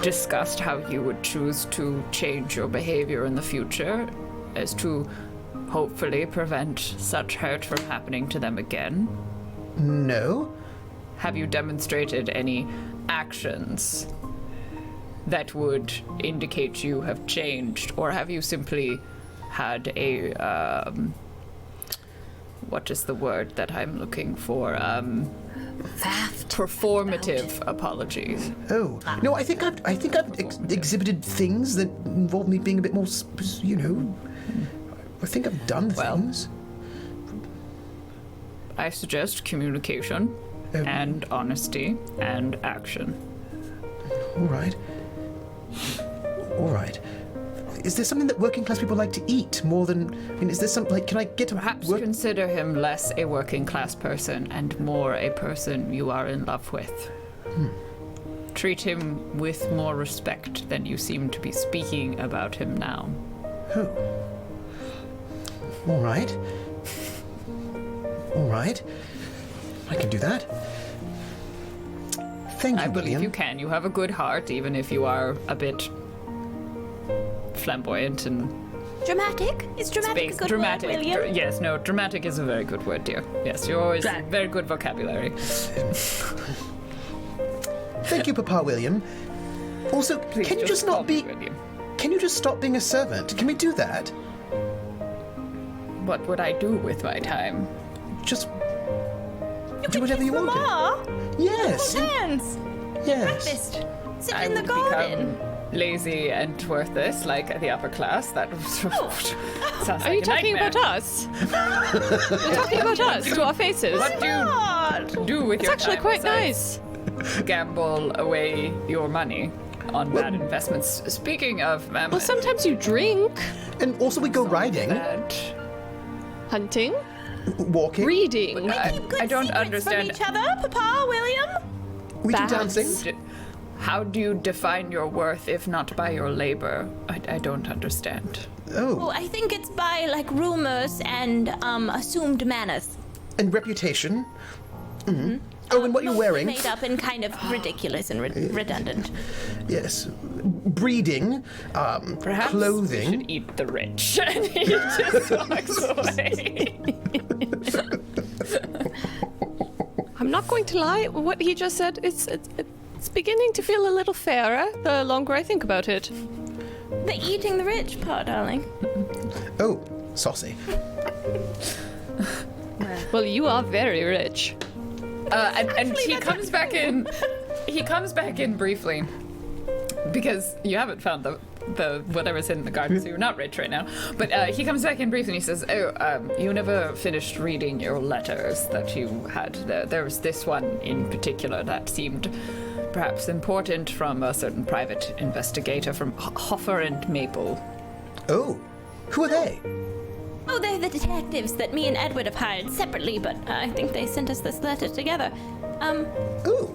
discussed how you would choose to change your behavior in the future as to hopefully prevent such hurt from happening to them again? No. have you demonstrated any actions that would indicate you have changed, or have you simply had a what is the word that I'm looking for? Performative apologies. Oh no, I think I've exhibited things that involve me being a bit more, I think I've done things. I suggest communication and honesty and action. All right. Is there something that working class people like to eat more than? Is there something like? Can I get Perhaps consider him less a working class person and more a person you are in love with. Treat him with more respect than you seem to be speaking about him now. Oh. All right. I can do that. Thank you, I believe William. you can. You have a good heart, even if you are a bit flamboyant and Dramatic? Is dramatic a good dramatic. word, William? Yes, no, dramatic is a very good word, dear. Yes, you're always very good vocabulary. Thank you, Papa William. Also, Please can you just not call me be? William. Can you just stop being a servant? Can we do that? What would I do with my time? Just do whatever you want. Mama! Yes. Hands! Yes. Breakfast. Sit I in the would garden. become lazy and worthless, like the upper class. That sounds like Are you a talking nightmare. about us? You're talking about us to our faces. What do you do with It's your actually time quite besides nice. gamble away your money on bad investments? Speaking of Well, sometimes you drink, And also we go riding, that, hunting, walking. reading. I don't Secrets understand. from each other, Papa, William? We do Baths. dancing. How do you define your worth if not by your labor? I don't understand. Oh, I think it's by like rumors and assumed manners. And reputation. Mm-hmm. Oh, and what you're Mostly wearing. Made up and kind of ridiculous and redundant. Yes. Breeding. Perhaps Clothing. you should eat the rich. And he just walks away. I'm not going to lie. What he just said, it's beginning to feel a little fairer the longer I think about it. The eating the rich part, darling. Oh, saucy. Well, you are very rich. And he comes back in. He comes back in briefly because you haven't found the whatever's in the garden, so you're not rich right now. But he comes back in briefly and he says, you never finished reading your letters that you had. There was this one in particular that seemed perhaps important from a certain private investigator from Hoffer and Maple. Oh, who are they? Oh, they're the detectives that me and Edward have hired separately, but I think they sent us this letter together. Ooh.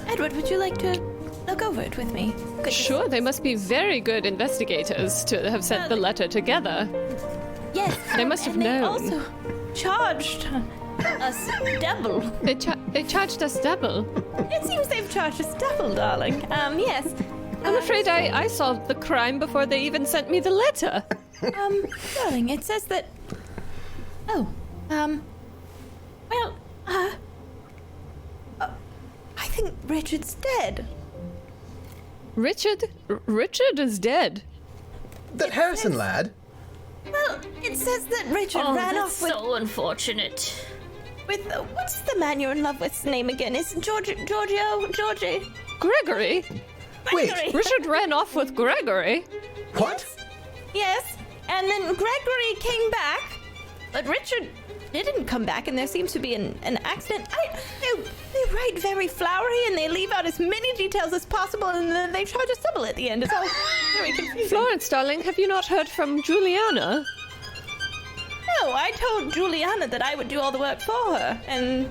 Edward, would you like to look over it with me? Sure, they must be very good investigators to have sent the letter together. Yes. They must have and known. They also charged us double. They charged us double. It seems they've charged us double, darling. Yes. I'm afraid I solved the crime before they even sent me the letter. Darling, it says that. Oh, well, I think Richard's dead. Richard is dead. That Harrison lad. Well, it says that Richard Oh, ran that's off with so unfortunate. what's the man you're in love with's name again? Is it Georgie? Gregory? Wait, Richard ran off with Gregory. what? Yes. And then Gregory came back, but Richard didn't come back, and there seems to be an accident. They write very flowery, and they leave out as many details as possible, and then they charge us double at the end. It's all very confusing. Florence, darling, have you not heard from Juliana? No, I told Juliana that I would do all the work for her, and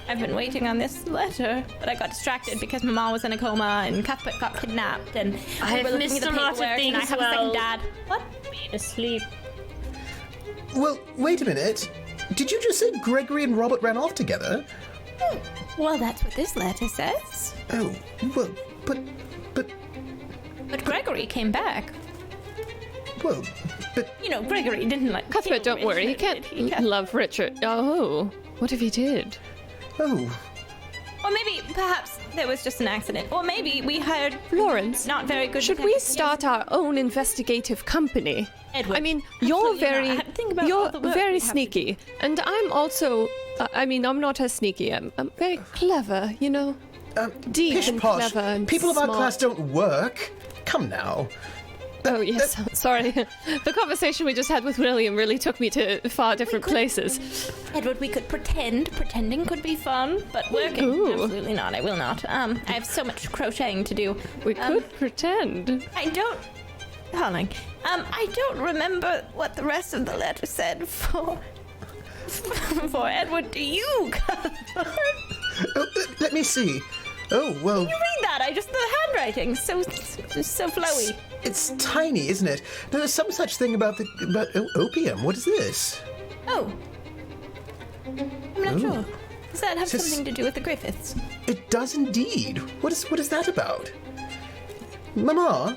I've been waiting on this letter, but I got distracted because Mama was in a coma and Cuthbert got kidnapped, and we I've were looking missed at the a lot of paperwork, and I things have a second while dad. What? being asleep. Well, wait a minute. Did you just say Gregory and Robert ran off together? Well, that's what this letter says. Oh, well, but, But Gregory came back. well, but You know, Gregory didn't like. Cuthbert, kill don't worry. He Richard, can't did he? love Richard. Oh, what if he did? oh, Or maybe, perhaps, there was just an accident. Or maybe we hired Florence, not very good should we detectives. start our own investigative company? Edward, I mean, you're absolutely not. Think about all you're the work very we have to sneaky, and I'm also. I'm not as sneaky. I'm very clever, you know. Deep Pish and posh. clever and People of our smart. class don't work. Come now. Oh yes, sorry. The conversation we just had with William really took me to far different places. Edward, we could pretend. Pretending could be fun, but working, Ooh. absolutely not. I will not. I have so much crocheting to do. We could pretend. I don't... Darling, I don't remember what the rest of the letter said for Edward. Do you? Let me see. Oh, well, You read that? The handwriting, so flowy. it's tiny, isn't it? There's some such thing about opium. What is this? Oh. I'm not sure. Does that have Sis- something to do with the Griffiths? It does indeed. What is that about? Mama,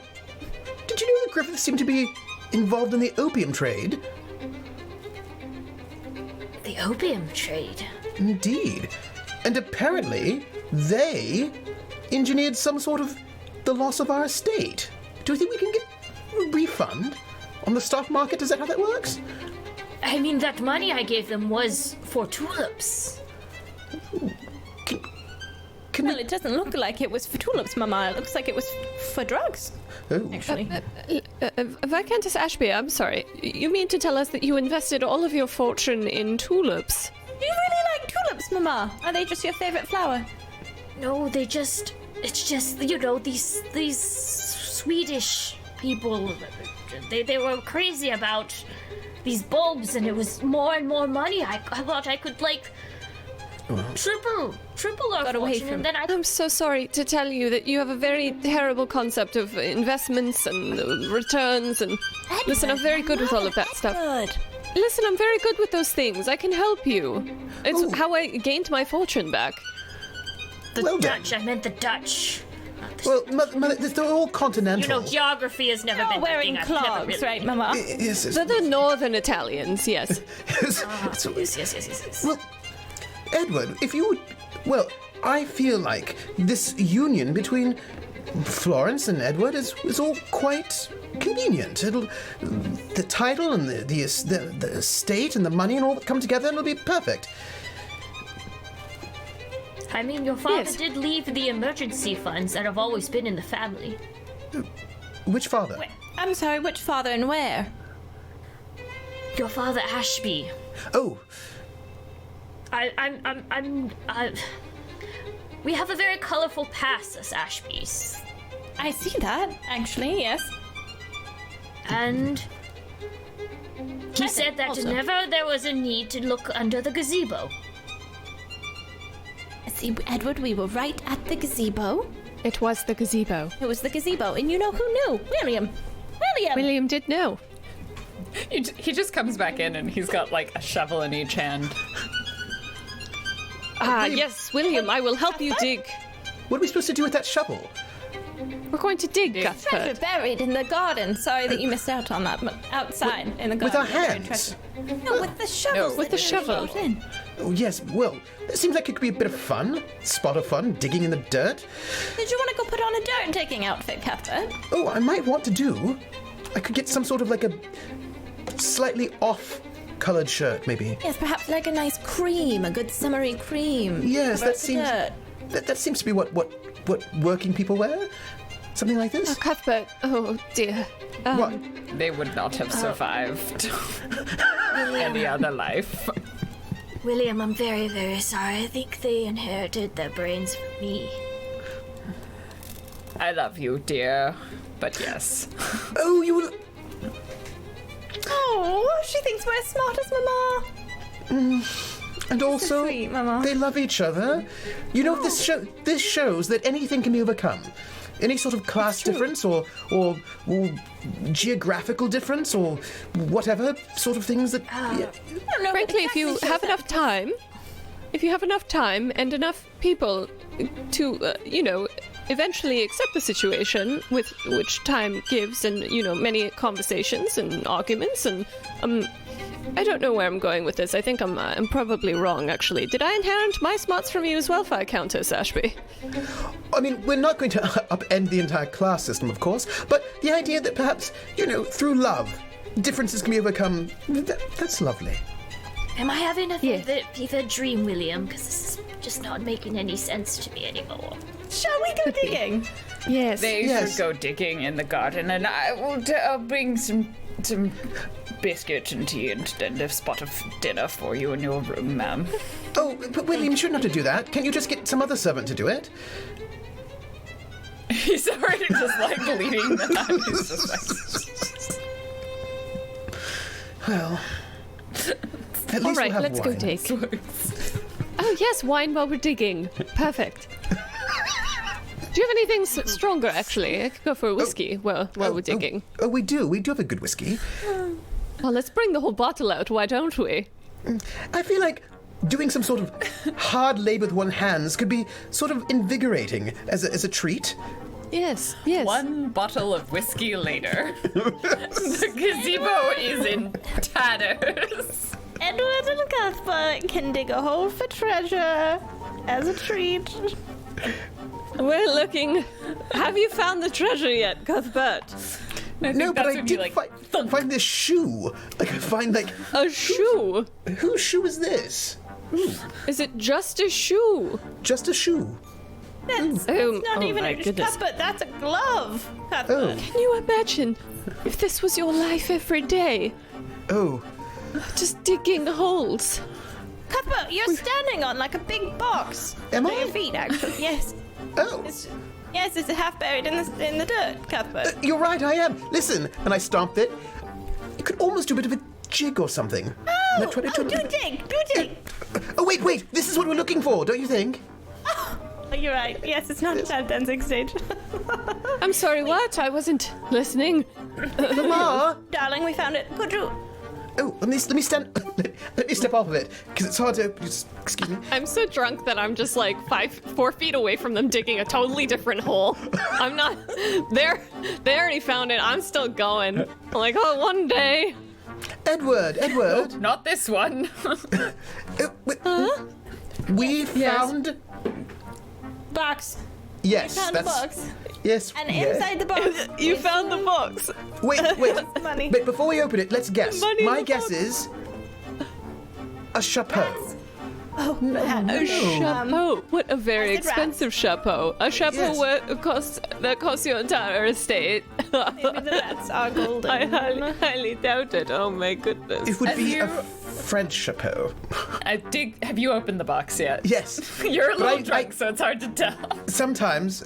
did you know the Griffiths seem to be involved in the opium trade? The opium trade. Indeed. And apparently, they engineered some sort of the loss of our estate. Do you think we can get a refund on the stock market? Is that how that works? I mean, that money I gave them was for tulips. Can Well, we... it doesn't look like it was for tulips, Mama. It looks like it was for drugs, Oh, actually. Viscountess Ashby, I'm sorry. You mean to tell us that you invested all of your fortune in tulips? Do you really like tulips, Mama? Are they just your favorite flower? No, it's just, you know, these Swedish people, they were crazy about these bulbs, and it was more and more money. I thought I could, like, triple our Got away fortune, from- and then I'm so sorry to tell you that you have a very terrible concept of investments and returns and... Listen, I'm very good with all of that stuff. Good. Listen, I'm very good with those things. I can help you. It's Ooh. how I gained my fortune back. the well done. Dutch, I meant the Dutch. Not the- well, mother, they're all continental. you know, geography has never You're been my wearing thing. I've never clogs, really- right, Mama? Yes, yes. They're the northern Italians, yes. So- Yes. well, Edward, if you would... Well, I feel like this union between Florence and Edward is all quite convenient. The title and the estate and the money and all that come together, and it'll be perfect. I mean, your father Yes. did leave the emergency funds that have always been in the family. Which father? Wait. I'm sorry, which father and where? Your father, Ashby. Oh, We have a very colorful past as Ashbys. I see that, actually, yes. And he Present said that also. never there was a need to look under the gazebo. See, Edward, we were right at the gazebo. It was the gazebo. It was the gazebo, and you know who knew? William! William did know. He just comes back in and he's got like a shovel in each hand. Ah, yes, William, I will help you dig. what are we supposed to do with that shovel? We're going to dig, Treasure Cuthbert. buried in the garden. Sorry that you missed out on that, but outside in the garden. With our buried hands? treasure. No, with the shovels. with that the you shovel. brought in. Oh, yes, well, it seems like it could be a bit of fun. Spot of fun, digging in the dirt. Did you want to go put on a dirt digging outfit, Cuthbert? Oh, I might want to do. I could get some sort of like a slightly off-colored shirt, maybe. Yes, perhaps like a nice cream, a good summery cream. Yes, Cover that up the seems dirt. that seems to be what working people wear. Something like this. Cuthbert, oh dear. What? They would not have survived any other life. William, I'm very, very sorry. I think they inherited their brains from me. I love you, dear. But yes. Oh, you will. Oh, she thinks we're as smart as Mama. And also, sweet, Mama. they love each other. You know, this shows that anything can be overcome. Any sort of class difference or geographical difference or whatever sort of things that. Yeah. I don't know Frankly, if you have enough time, and enough people to, eventually accept the situation, with which time gives, and many conversations and arguments, and I don't know where I'm going with this. I think I'm probably wrong, actually. Did I inherit my smarts from you as well, Fire Countess Ashby? I mean, we're not going to upend the entire class system, of course, but the idea that perhaps, through love, differences can be overcome, that's lovely. Am I having a fever dream, William? Because this is just not making any sense to me anymore. Shall we go digging? Yes. They should go digging in the garden, and I'll bring some biscuit and tea and a spot of dinner for you in your room, ma'am. Oh, but William, you shouldn't have to do that. Can't you just get some other servant to do it? He's already just like leading them. He's just like... Well, at least All right, we'll have let's wine. go dig. Oh, yes, wine while we're digging. Perfect. Do you have anything stronger, actually? I could go for a whiskey while we're digging. Oh, we do. We do have a good whiskey. Well, let's bring the whole bottle out, why don't we? I feel like doing some sort of hard labor with one's hands could be sort of invigorating as a treat. Yes. One bottle of whiskey later, the gazebo is in tatters. Edward and Cuthbert can dig a hole for treasure as a treat. We're looking. Have you found the treasure yet, Cuthbert? No, but I did like, find this shoe. Like, I find, like... A shoe? Whose shoe is this? Is it just a shoe? Just a shoe. That's not even my a goodness. Cuthbert, that's a glove. Cuthbert. Can you imagine if this was your life every day? Oh. Just digging holes. Cuthbert, you're standing on like a big box. Am Under I? your feet, actually. Yes. Oh. Yes, it's half buried in the dirt, Cuthbert. You're right, I am. Listen, and I stomped it. You could almost do a bit of a jig or something. Oh, Do do dig. Oh, wait. This is what we're looking for, don't you think? Oh, you're right. Yes, it's not a tap dancing stage. I'm sorry, what? I wasn't listening. Mama! Darling, we found it. Could you... Oh, let me stand. Let me step off of it, because it's hard to. Excuse me. I'm so drunk that I'm just like 4 feet away from them digging a totally different hole. I'm not. They already found it. I'm still going. I'm like, oh, one day. Edward. Not this one. We found. Box. Yes, Found that's. a box. Yes. And yes. inside the box... You found the box. Wait. money. But before we open it, let's guess. Money in My the guess box. is a chapeau. Oh, A chapeau. What a very Acid rats. expensive chapeau. A chapeau Yes. that costs your entire estate. maybe the rats are golden. I highly doubt it. Oh my goodness. It would Have be a you- French chapeau. Have you opened the box yet? Yes. You're a But little I- drunk, so it's hard to tell. Sometimes.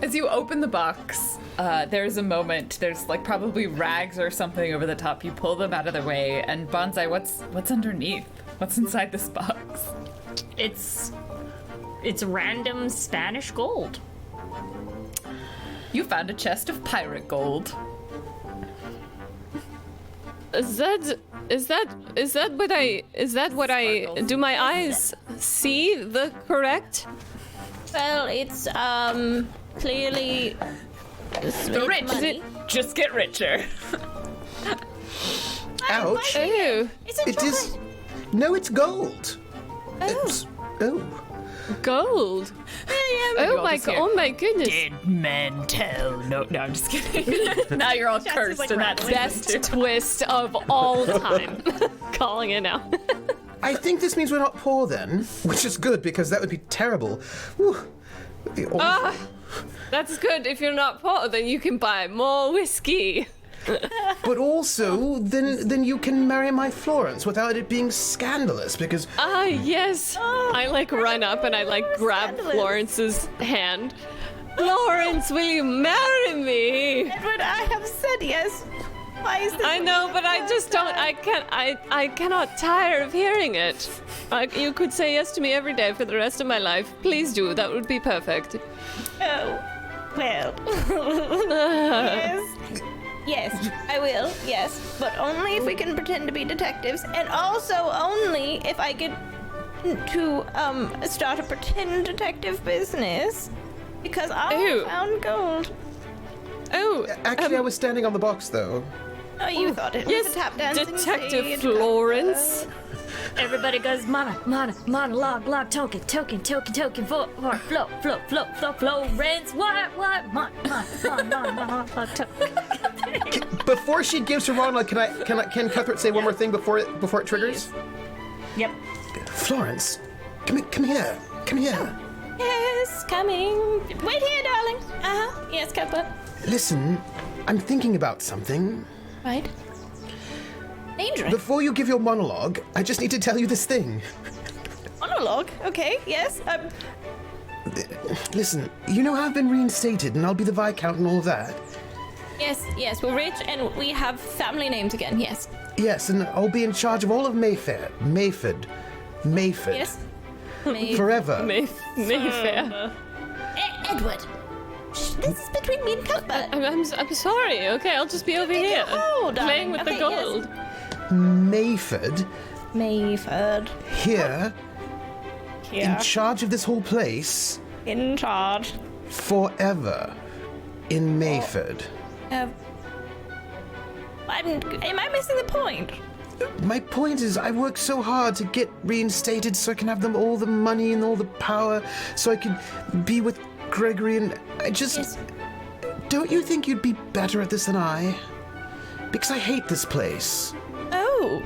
As you open the box, there's a moment. There's like probably rags or something over the top. You pull them out of the way, and Bonsai, what's underneath? What's inside this box? It's random Spanish gold. You found a chest of pirate gold. Is that what I do my eyes see the correct? Well, it's clearly The rich just get richer. Ouch. Oh, It is. No, it's gold. It's, gold. Oh my goodness. Did men tell? No, I'm just kidding. Now you're all cursed, like and that's Best twist of all time. Calling it now. I think this means we're not poor then, which is good because that would be terrible. Whew. It'd be awful. That's good. If you're not poor, then you can buy more whiskey. But also, then you can marry my Florence without it being scandalous because Ah, yes. I like run up and I like grab scandalous. Florence's hand. Florence, will you marry me? Edward, I have said yes. Why is this? I know, but I just don't. I cannot tire of hearing it. You could say yes to me every day for the rest of my life. Please do. That would be perfect. Oh, well. Yes, I will. Yes, but only if we can pretend to be detectives, and also only if I get to start a pretend detective business, because I Ooh. found gold. Oh, actually I was standing on the box though. Oh, you thought it was a tap dancing Detective stage. Florence. Everybody goes monologue, log, token, flow, Florence, what, token. Before she gives her monologue, can Cuthbert say one more thing before it triggers? Yep. Florence, come here. Yes, coming. Wait here, darling. Yes, Cuthbert. Listen, I'm thinking about something. Right. Dangerous. Before you give your monologue, I just need to tell you this thing. Monologue. Okay. Yes. Listen, you know how I've been reinstated and I'll be the Viscount and all of that? Yes. We're rich and we have family names again. Yes. Yes, and I'll be in charge of all of Mayfair. Mayford. Yes. Forever. Mayfair. Edward. This is between me and Cuthbert. I'm sorry. Okay, I'll just be over here, hold on. playing with the Okay, gold. Mayford. Mayford. Here. Here. In charge of this whole place. In charge. Forever. In Mayford. Am I missing the point? My point is, I worked so hard to get reinstated so I can have all the money and all the power, so I can be with Gregory, and I just... Yes. Don't you think you'd be better at this than I? Because I hate this place. Oh.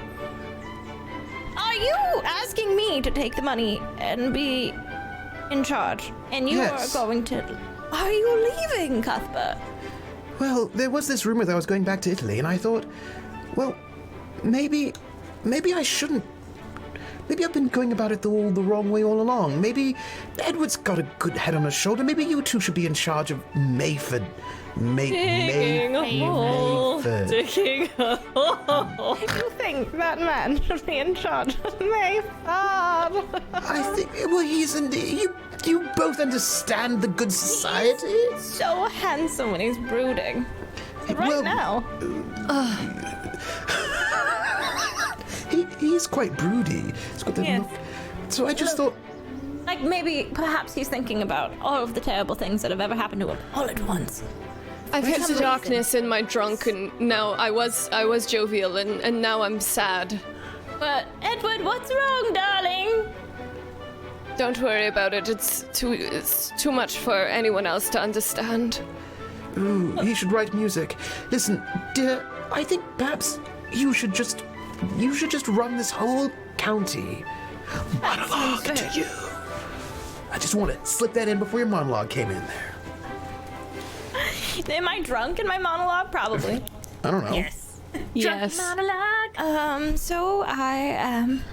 Are you asking me to take the money and be in charge? And you Yes. are going to... Are you leaving, Cuthbert? Well, there was this rumor that I was going back to Italy, and I thought, well, maybe I shouldn't. Maybe I've been going about it the wrong way all along. Maybe Edward's got a good head on his shoulder. Maybe you two should be in charge of Mayford. Digging a hole. Mayford. Digging a hole. You think that man should be in charge of Mayford? I think, well, you both understand the good society. So handsome when he's brooding. Right Well, now. He's quite broody. He's got that Yes. look. So I just thought, Like maybe, perhaps he's thinking about all of the terrible things that have ever happened to him all at once. I've hit some the darkness in my drunk, and now I was jovial, and now I'm sad. But Edward, what's wrong, darling? Don't worry about it. It's too much for anyone else to understand. ooh, he should write music. Listen, dear, I think perhaps you should just run this whole county. Monologue sounds to good. you. I just want to slip that in before your monologue came in there. Am I drunk in my monologue? Probably. I don't know. Yes. Monologue. So I am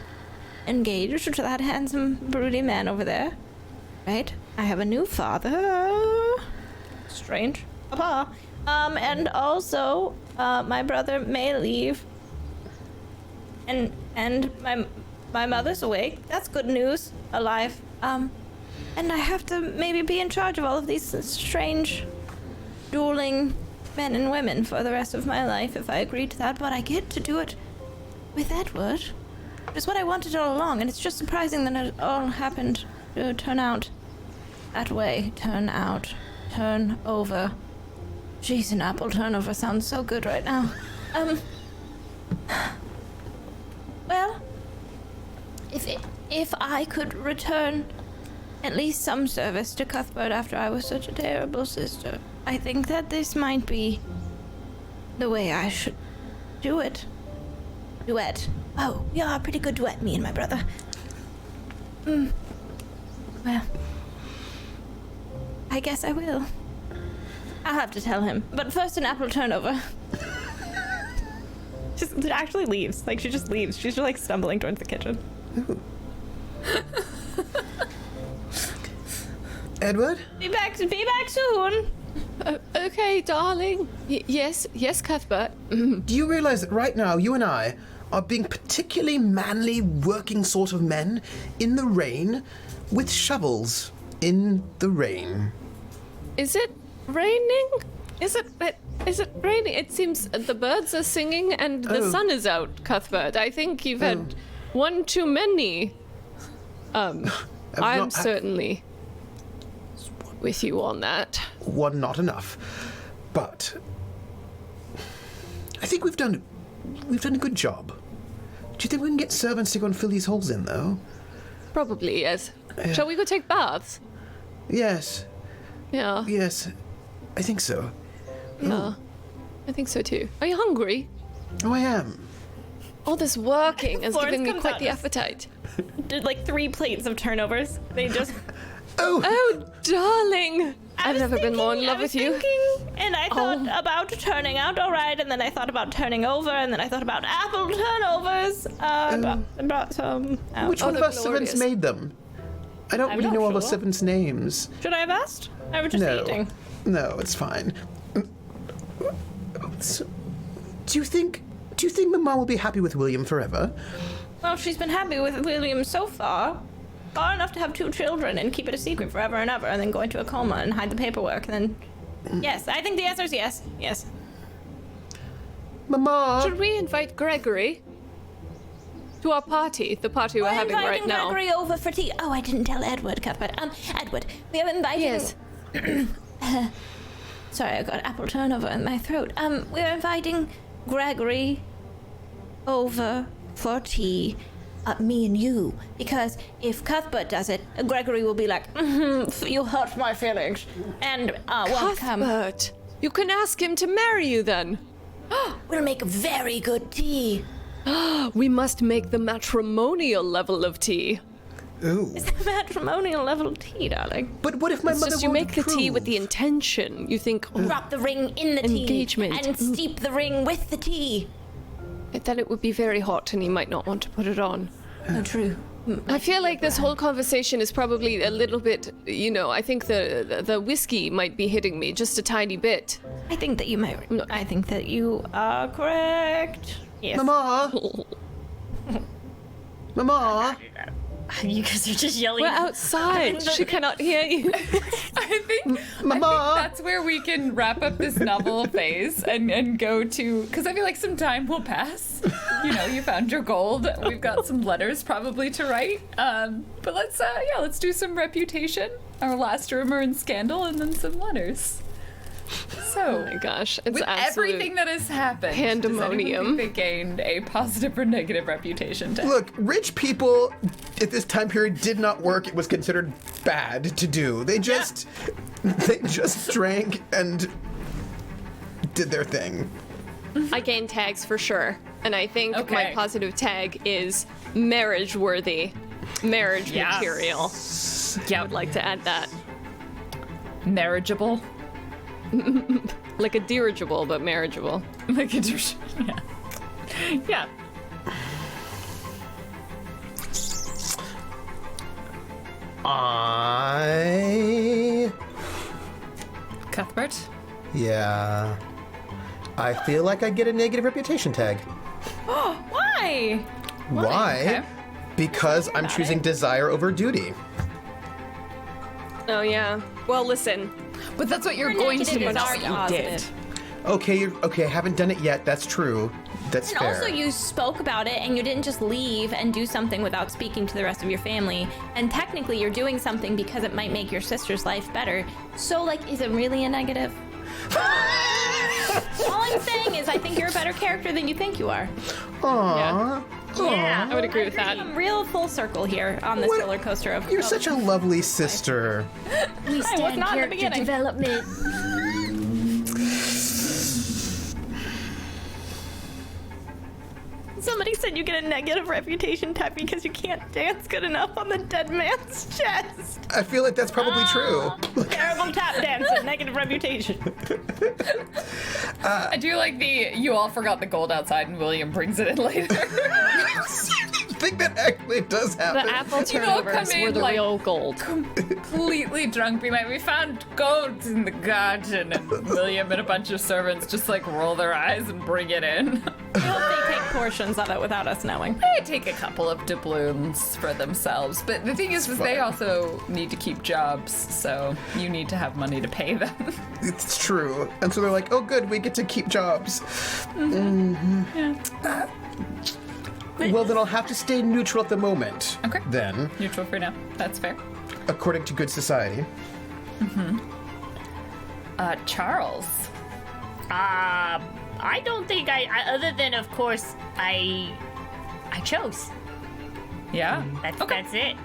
engaged to that handsome, broody man over there. Right? I have a new father. Strange. Papa. And also, my brother may leave. And my mother's awake. That's good news. Alive. And I have to maybe be in charge of all of these strange, dueling men and women for the rest of my life if I agree to that, but I get to do it with Edward, which is what I wanted all along, and it's just surprising that it all happened to turn out that way. Turn over. Jeez, an apple turnover sounds so good right now. Well, if I could return at least some service to Cuthbert after I was such a terrible sister, I think that this might be the way I should do it. Duet. Oh, we are a pretty good duet, me and my brother. Well, I guess I will. I'll have to tell him. But first, an apple turnover. Just actually leaves. Like, she just leaves. She's just, like, stumbling towards the kitchen. Edward? Be back soon. Okay, darling. Yes, Cuthbert. Do you realize that right now you and I are being particularly manly, working sort of men in the rain with shovels in the rain? Is it raining? Is it raining? It seems the birds are singing and the Oh. sun is out, Cuthbert. I think you've had one too many. I'm not- certainly with you on that. One not enough. But I think we've done a good job. Do you think we can get servants to go and fill these holes in, though? Probably, yes. Shall we go take baths? Yes. Yeah. Yes. I think so. Yeah. I think so too. Are you hungry? Oh, I am. All this working has Florence given me comes quite out the as- appetite. Did like 3 plates of turnovers. They just. Oh! Oh, darling! I've never been more in love with you. And I thought about turning out all right, and then I thought about turning over, and then I thought about apple turnovers. Brought some out. Which one of they're us servants glorious. made them? I don't I'm really not know all the sure. servants' names. Should I have asked? I was just eating. No, it's fine. So, do you think Mama will be happy with William forever? Well, she's been happy with William so far. Far enough to have 2 children and keep it a secret forever and ever, and then go into a coma and hide the paperwork, and then. Yes, I think the answer is yes. Yes. Mama! Should we invite Gregory to our party? The party we're having right inviting now. Gregory over for tea. Oh, I didn't tell Edward, Cuthbert. Edward, we are inviting. Yes. Sorry, I got apple turnover in my throat. We're inviting Gregory over for tea. Me and you, because if Cuthbert does it, Gregory will be like, you hurt my feelings, and won't come. Cuthbert, you can ask him to marry you then. We'll make very good tea. We must make the matrimonial level of tea. Ooh. Matrimonial level tea, darling. But what if my It's mother just you won't make the tea with the approve? intention. You think, oh, Drop the ring in the tea Engagement. and steep the ring with the tea. then it would be very hot and he might not want to put it on. Oh, true. I feel like this whole conversation is probably a little bit, I think the whiskey might be hitting me just a tiny bit. I think that you might. I think that you are correct. Yes. Mama! Mama! You guys are just yelling. We're outside. She cannot hear you. I think Mama! that's where we can wrap up this novel phase and go to, because I feel like some time will pass. You found your gold. We've got some letters probably to write. But let's do some reputation, our last rumor and scandal, and then some letters. So, Oh my gosh, it's with absolute everything that has happened, pandemonium. does anyone think they gained a positive or negative reputation tag? Look, rich people at this time period did not work. It was considered bad to do. They just drank and did their thing. I gain tags for sure, and I think my Okay. positive tag is marriage worthy, marriage Yes. material. I would like to add that, Marriageable. like a dirigible but marriageable. Like a yeah. Yeah. Cuthbert? Yeah. I feel like I get a negative reputation tag. Why? Why? Okay. Because I'm choosing desire over duty. Oh yeah. Well, listen. But that's what you're Your going to negative do, is not our what you positive. did. Okay, I haven't done it yet. That's true. That's And fair. also, you spoke about it, and you didn't just leave and do something without speaking to the rest of your family. And technically, you're doing something because it might make your sister's life better. So, like, is it really a negative? All I'm saying is, I think you're a better character than you think you are. Aww. Yeah, I would agree with that. I'm real full circle here on this What- roller coaster of. You're of- such a lovely sister. We stand not in the character beginning. development. Somebody said you get a negative reputation tag because you can't dance good enough on the dead man's chest. I feel like that's probably true. Terrible tap dancing, negative reputation. I do like you all forgot the gold outside and William brings it in later. I think that actually does happen. The apple You all come turnovers were in, the like, real gold. Completely drunk, being like, we found gold in the garden, and William and a bunch of servants just like roll their eyes and bring it in. I hope they take portions of it without us knowing. They take a couple of doubloons for themselves, but the thing is they also need to keep jobs, so you need to have money to pay them. It's true. And so they're like, oh, good, we get to keep jobs. Well, then I'll have to stay neutral at the moment. Okay. Then, Neutral for now. That's fair. according to good society. Charles. I don't think I other than, of course, I chose. Yeah. That's it.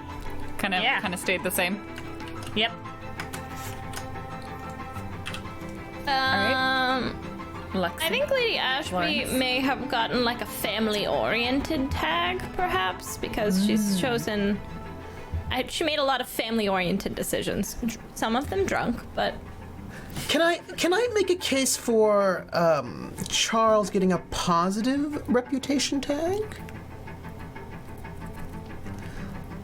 Kind of stayed the same. Yep. Lexi. I think Lady Ashby Florence. may have gotten like a family-oriented tag, perhaps, because she's chosen. She made a lot of family-oriented decisions. Some of them drunk, but Can I make a case for Charles getting a positive reputation tag?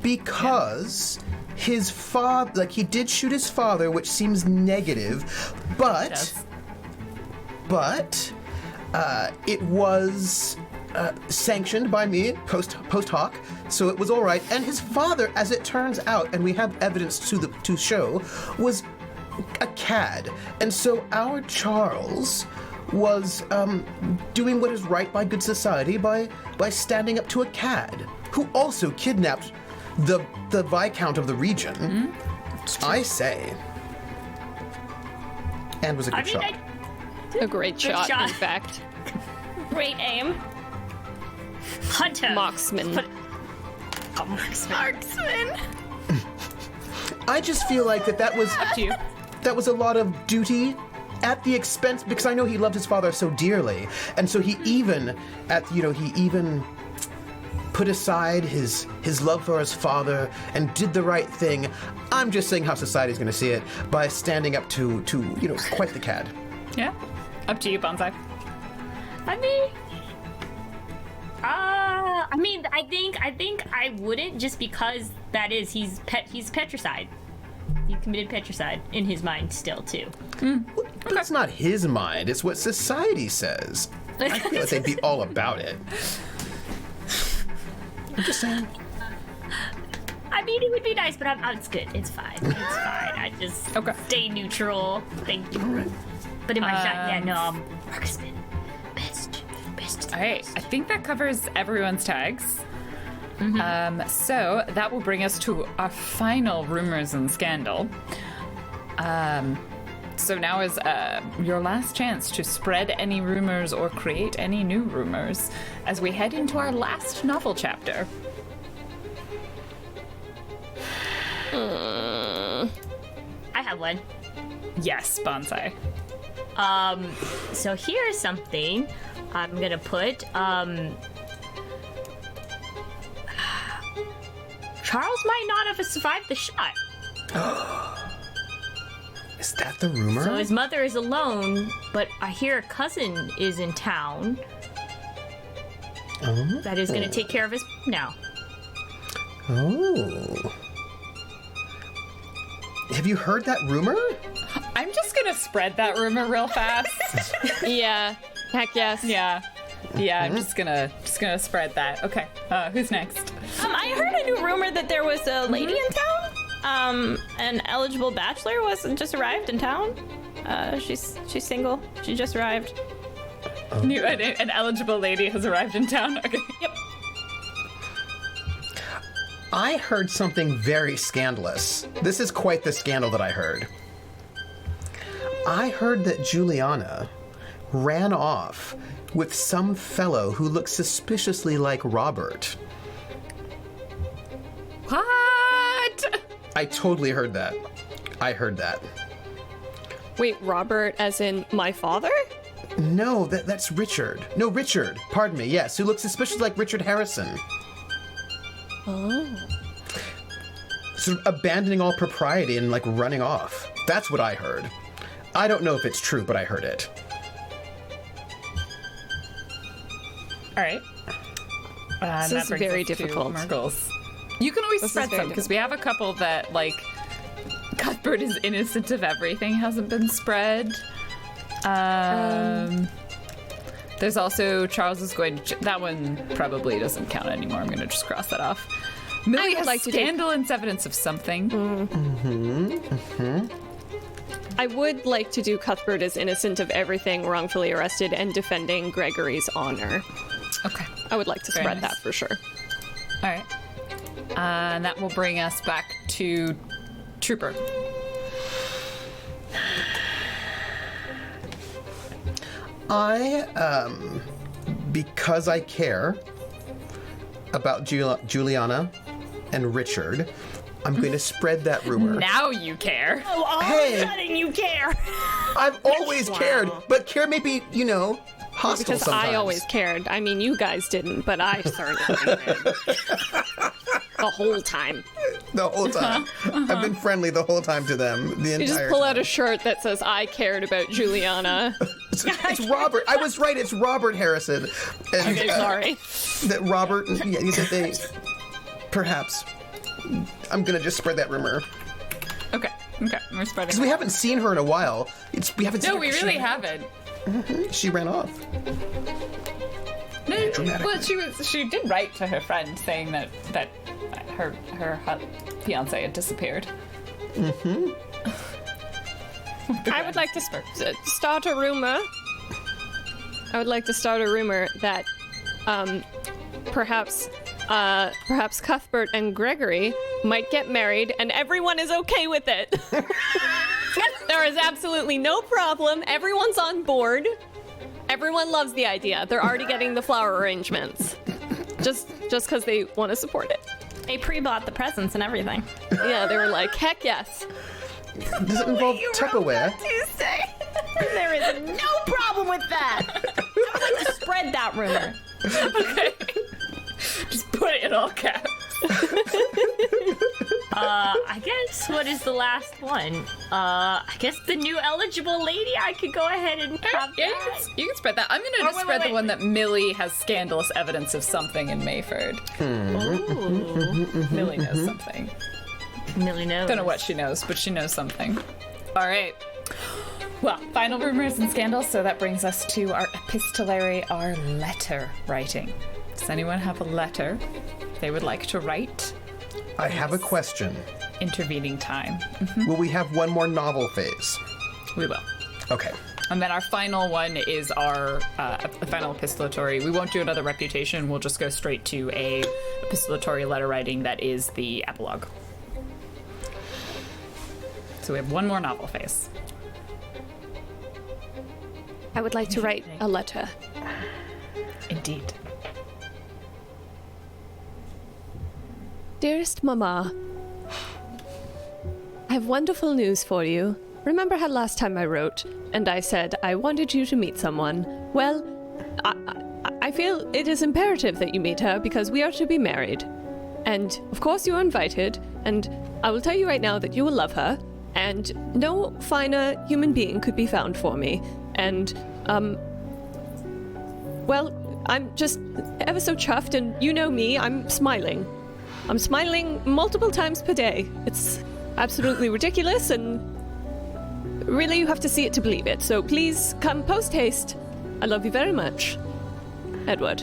Because his father, like, he did shoot his father, which seems negative, but it was sanctioned by me post hoc, so it was all right. And his father, as it turns out, and we have evidence to show, was a cad. And so our Charles was doing what is right by good society by standing up to a cad who also kidnapped the Viscount of the region. I say. And was a good shot. A great shot, shot. in fact. great aim. Hunter. Marksman. Marksman. I just feel like that was Up to you. that was a lot of duty at the expense, because I know he loved his father so dearly, and so he even put aside his love for his father and did the right thing. I'm just saying how society's going to see it by standing up to quite the cad. Yeah. Up to you, Bonsai. I think I wouldn't, just because he's petricide. He committed petricide in his mind still too. But that's not his mind. It's what society says. I feel like they'd be all about it. I'm just saying. I mean, it would be nice, but it's good. It's fine. It's fine. I just stay neutral. Thank you. But in my shot, I'm marksman. Best. All right. I think that covers everyone's tags. So that will bring us to our final rumors and scandal. So now is your last chance to spread any rumors or create any new rumors as we head into our last novel chapter. I have one. Yes, Bonsai. So here's something I'm gonna put. Charles might not have survived the shot. Is that the rumor? So his mother is alone, but I hear a cousin is in town that is gonna take care of his now. Oh. Have you heard that rumor? I'm just gonna spread that rumor real fast. Yeah. Heck yes. Yeah, I'm just gonna spread that. Okay, who's next? I heard a new rumor that there was a lady in town. An eligible bachelor just arrived in town. She's single. She just arrived. An eligible lady has arrived in town. Okay. Yep. I heard something very scandalous. This is quite the scandal that I heard. I heard that Juliana ran off with some fellow who looked suspiciously like Robert. What? I totally heard that. I heard that. Wait, Robert as in my father? No, that's Richard. No, Richard. Pardon me. Yes, who looks suspiciously like Richard Harrison. Oh. Sort of abandoning all propriety and running off. That's what I heard. I don't know if it's true, but I heard it. All right. This is very difficult. Murgles. You can always spread some, because we have a couple that, Cuthbert is innocent of everything hasn't been spread. There's also Charles is going to... That one probably doesn't count anymore. I'm going to just cross that off. Millie has scandal and evidence of something. I would like to do Cuthbert is innocent of everything, wrongfully arrested, and defending Gregory's honor. Okay. I would like to spread that for sure. All right. And that will bring us back to Trooper. Because I care about Juliana and Richard, I'm going to spread that rumor. Now you care. Oh, all of a sudden you care. I've always cared, but care may be, hostile Because sometimes. I always cared. I mean, you guys didn't, but I certainly did. The whole time. The whole time. I've been friendly the whole time to them. The entire You just pull time. out a shirt that says, I cared about Juliana. It's Robert. I was right. It's Robert Harrison. And, Okay, sorry. That Robert, you said they, perhaps. I'm going to just spread that rumor. Okay, we're spreading. Because we haven't seen her in a while. We haven't seen No, her. we really haven't. She ran off. No, Dramatic. well, she did write to her friend saying that her fiance had disappeared. I would like to start a rumor. I would like to start a rumor that perhaps Cuthbert and Gregory might get married and everyone is okay with it. There is absolutely no problem. Everyone's on board. Everyone loves the idea. They're already getting the flower arrangements. Just because they want to support it. They pre-bought the presents and everything. Yeah, they were like, heck yes. Does it involve Tupperware? Tuesday. There is no problem with that. I would like to spread that rumor. Okay. Just put it in all caps. I guess what is the last one? I guess the new eligible lady. I could go ahead and have Yeah, that. you can spread that. I'm gonna just spread the one that Millie has scandalous evidence of something in Mayford. Millie knows something. Millie knows. Don't know what she knows, but she knows something. All right. Well, final rumors and scandals, so that brings us to our epistolary, our letter writing. Does anyone have a letter they would like to write? I have a question. Intervening time. Will we have one more novel phase? We will. Okay. And then our final one is our final epistolatory. We won't do another reputation. We'll just go straight to a epistolatory letter writing that is the epilogue. So we have one more novel phase. I would like to write a letter. Indeed. Dearest Mama, I have wonderful news for you. Remember how last time I wrote and I said I wanted you to meet someone? Well, I feel it is imperative that you meet her because we are to be married. And of course you are invited, and I will tell you right now that you will love her, and no finer human being could be found for me. And, well, I'm just ever so chuffed, and you know me, I'm smiling. I'm smiling multiple times per day. It's absolutely ridiculous, and really you have to see it to believe it. So please come post haste. I love you very much. Edward.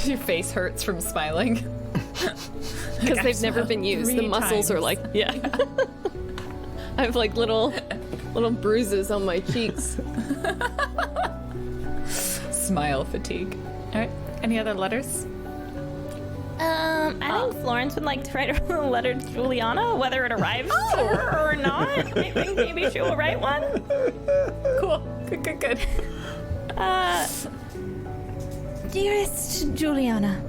Your face hurts from smiling. Because they've never been used. The 3 muscles are times. like, yeah. I have like little bruises on my cheeks. Smile fatigue. All right. Any other letters? I think Florence would like to write a letter to Juliana, whether it arrives to her or not. I think maybe she will write one. Cool. Good. Dearest Juliana,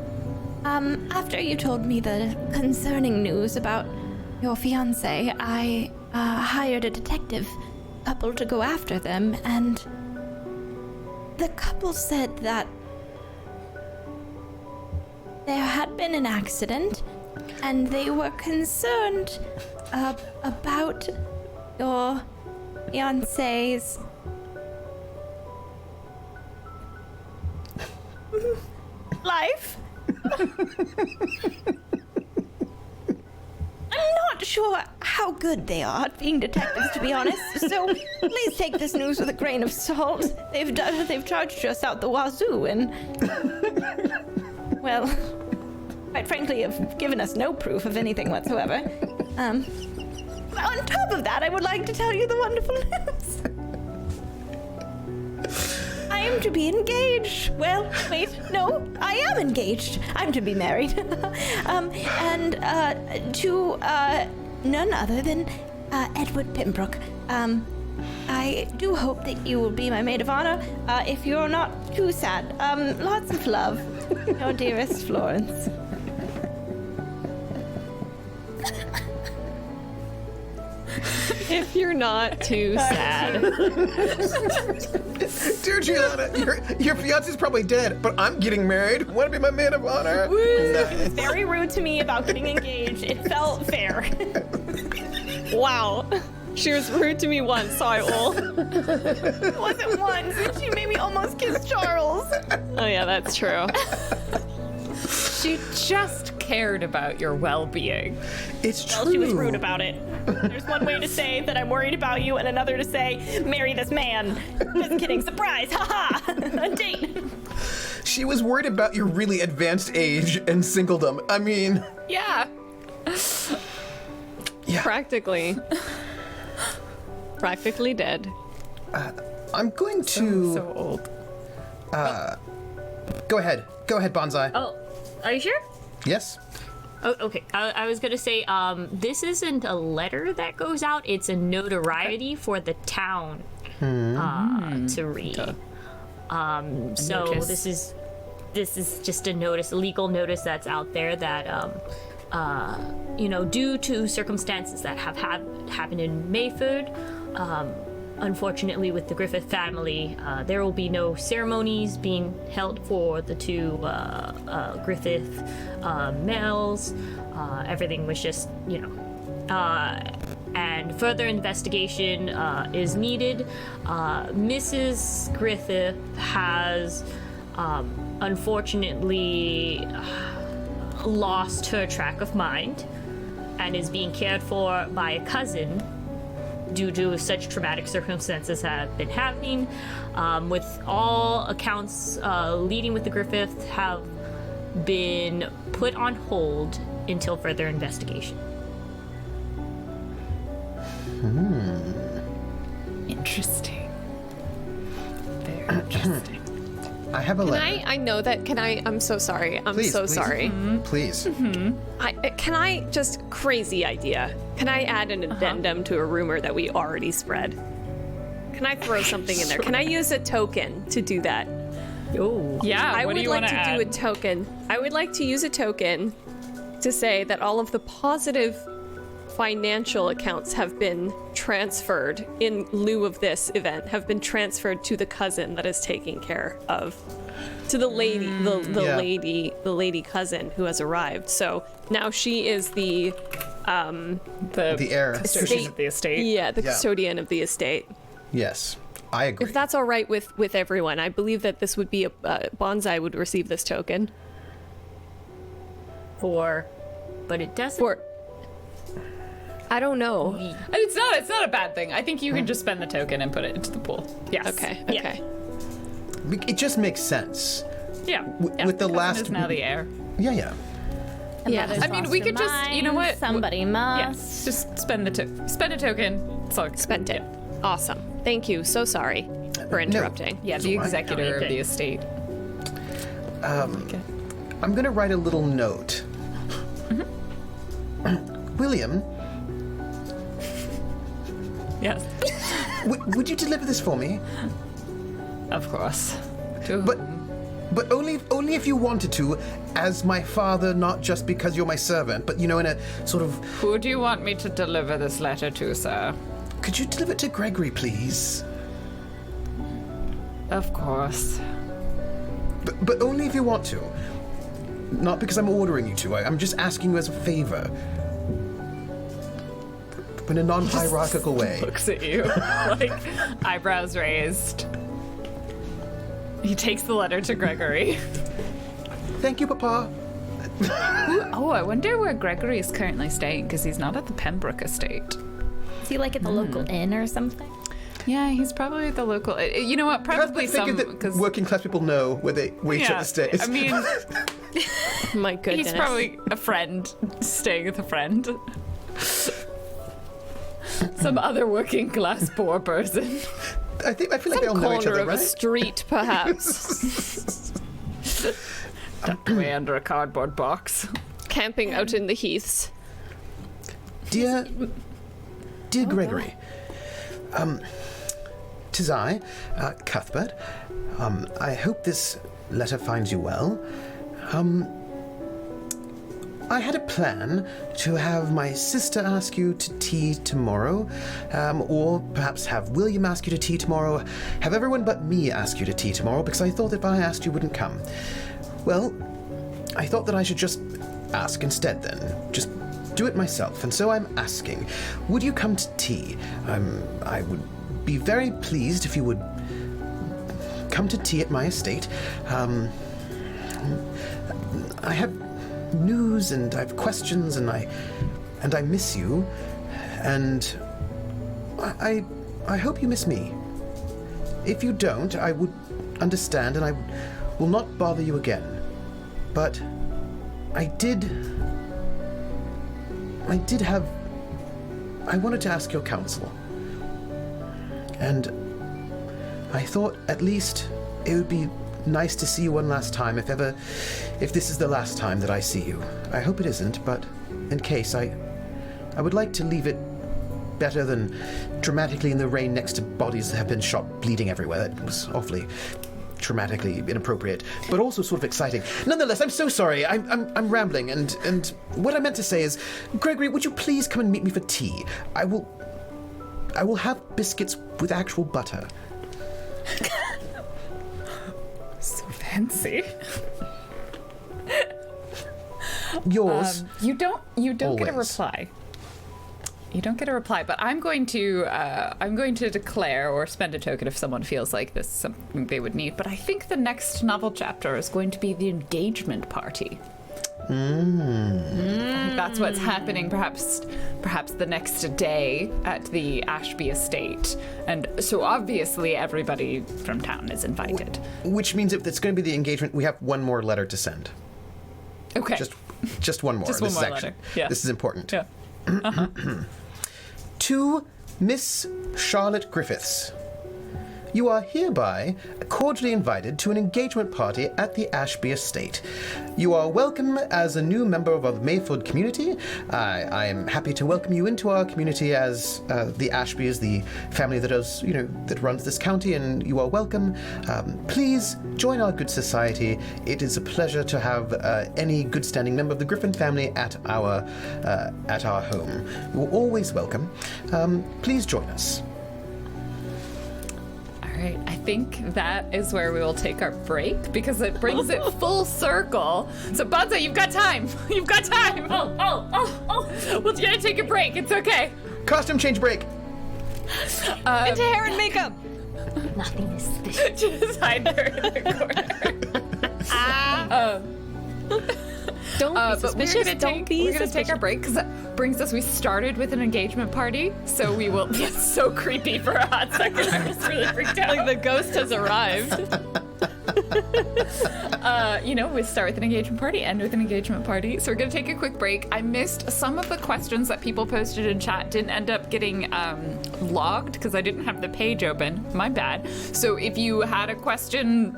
after you told me the concerning news about your fiancé, I hired a detective couple to go after them, and the couple said that there had been an accident, and they were concerned about your fiancé's life. I'm not sure how good they are at being detectives, to be honest. So please take this news with a grain of salt. They've charged us out the wazoo, and well, quite frankly, have given us no proof of anything whatsoever. On top of that, I would like to tell you the wonderful news. I am to be engaged. Well, wait, no, I am engaged. I'm to be married. To none other than Edward Pembroke. I do hope that you will be my maid of honor, if you're not too sad. Lots of love. Your dearest Florence. If you're not too sad. Dear Giuliana, your fiance's probably dead, but I'm getting married. Want to be my maid of honor? Nice. Very rude to me about getting engaged. It felt fair. Wow. She was rude to me once, so I will. It wasn't once, and she made me almost kiss Charles. Oh yeah, that's true. She just cared about your well-being. It's true. Well, she was rude about it. There's one way to say that I'm worried about you, and another to say, marry this man. Just kidding. Surprise. Haha. A date. She was worried about your really advanced age and singledom. I mean, Yeah. yeah. Practically dead. I'm going to So old. go ahead. Go ahead, Bonsai. Oh, are you sure? Yes. Oh, okay. I was gonna say, this isn't a letter that goes out. It's a notoriety for the town to read. So Notice. this is just a notice, a legal notice that's out there that, due to circumstances that have happened in Mayford, unfortunately with the Griffith family, there will be no ceremonies being held for the two Griffith males. Everything was just, and further investigation is needed. Mrs. Griffith has unfortunately lost her track of mind and is being cared for by a cousin due to such traumatic circumstances have been happening, with all accounts leading with the Griffiths have been put on hold until further investigation. Interesting. Very interesting. I have a letter. I know that. I'm so sorry. I'm Please, so please. sorry. Please. Can I just crazy idea? Can I add an addendum to a rumor that we already spread? Can I throw something in there? Can I use a token to do that? Oh, Yeah, I what would do you like want to add? do a token. I would like to use a token to say that all of the positive financial accounts have been transferred in lieu of this event, have been transferred to the cousin that is taking care of, to the lady, the lady cousin who has arrived. So now she is the The heir. Custodian of the estate. yeah, the Yeah. custodian of the estate. Yes, I agree. If that's all right with everyone, I believe that this would be a Bonsai would receive this token but it doesn't. for. I don't know. And it's not a bad thing. I think you can just spend the token and put it into the pool. Yes. Okay. Yeah. Okay. It just makes sense. Yeah. With the Cousin last- is now the heir. Yeah, yeah. Yeah. I mean, we could just, you know what? Somebody Yeah. must. Just spend a token. It's all Spent it. Awesome. Thank you. So sorry for interrupting. Yeah, the all right. executor of Okay. the estate. I'm gonna write a little note. William, Yes. would you deliver this for me? Of course. But only if you wanted to, as my father, not just because you're my servant, but in a sort of. Who do you want me to deliver this letter to, sir? Could you deliver it to Gregory, please? Of course. But only if you want to. Not because I'm ordering you to. I'm just asking you as a favor. In a non-hierarchical way. Looks at you, like eyebrows raised. He takes the letter to Gregory. Thank you, Papa. Oh, I wonder where Gregory is currently staying, because he's not at the Pembroke estate. Is he like at the local inn or something? Yeah, he's probably at the local. You know what? Probably I figured some that because working class people know where they wait at the stays. I mean, My goodness. he's probably a friend staying with a friend. Some other working class poor person. I feel like they all know each corner other, of a right? street, perhaps. Tucked away under a cardboard box. Camping out in the heaths. Dear Gregory, 'Tis I, Cuthbert. I hope this letter finds you well. I had a plan to have my sister ask you to tea tomorrow, or perhaps have William ask you to tea tomorrow, have everyone but me ask you to tea tomorrow, because I thought if I asked you wouldn't come. Well, I thought that I should just ask instead then. Just do it myself, and so I'm asking, would you come to tea? I would be very pleased if you would come to tea at my estate. I have news and I have questions and I miss you, and I hope you miss me. If you don't, I would understand and I will not bother you again. But I wanted to ask your counsel. And I thought at least it would be nice to see you one last time, if this is the last time that I see you. I hope it isn't, but in case, I would like to leave it better than dramatically in the rain next to bodies that have been shot bleeding everywhere. That was awfully dramatically inappropriate, but also sort of exciting. Nonetheless, I'm so sorry. I'm rambling, and what I meant to say is, Gregory, would you please come and meet me for tea? I will have biscuits with actual butter. So fancy. Yours. You don't get a Always. reply. You don't get a reply, but I'm going to declare or spend a token if someone feels like this is something they would need. But I think the next novel chapter is going to be the engagement party. I think that's what's happening perhaps the next day at the Ashby estate. And so obviously everybody from town is invited. Which means if it's going to be the engagement, we have one more letter to send. Okay. Just one more. Just one This more is actually, letter. Yeah. This is important. Yeah. To Miss Charlotte Griffiths. You are hereby cordially invited to an engagement party at the Ashby estate. You are welcome as a new member of the Mayfield community. I am happy to welcome you into our community as the Ashby is the family that runs this county, and you are welcome. Please join our good society. It is a pleasure to have any good standing member of the Griffin family at our home. You are always welcome. Please join us. All right, I think that is where we will take our break because it brings it full circle. So, Bonza, you've got time. You've got time. Oh. Well, you gotta take a break. It's okay. Costume change break. Into hair and makeup. Nothing is this. Just hide her in the corner. Don't be But suspicious. Don't be we're gonna suspicious. take our break because that brings us. We started with an engagement party, so we will. It's so creepy for a hot second. I was really freaked out. Like the ghost has arrived. We start with an engagement party, end with an engagement party. So we're gonna take a quick break. I missed some of the questions that people posted in chat. Didn't end up getting logged because I didn't have the page open. My bad. So if you had a question,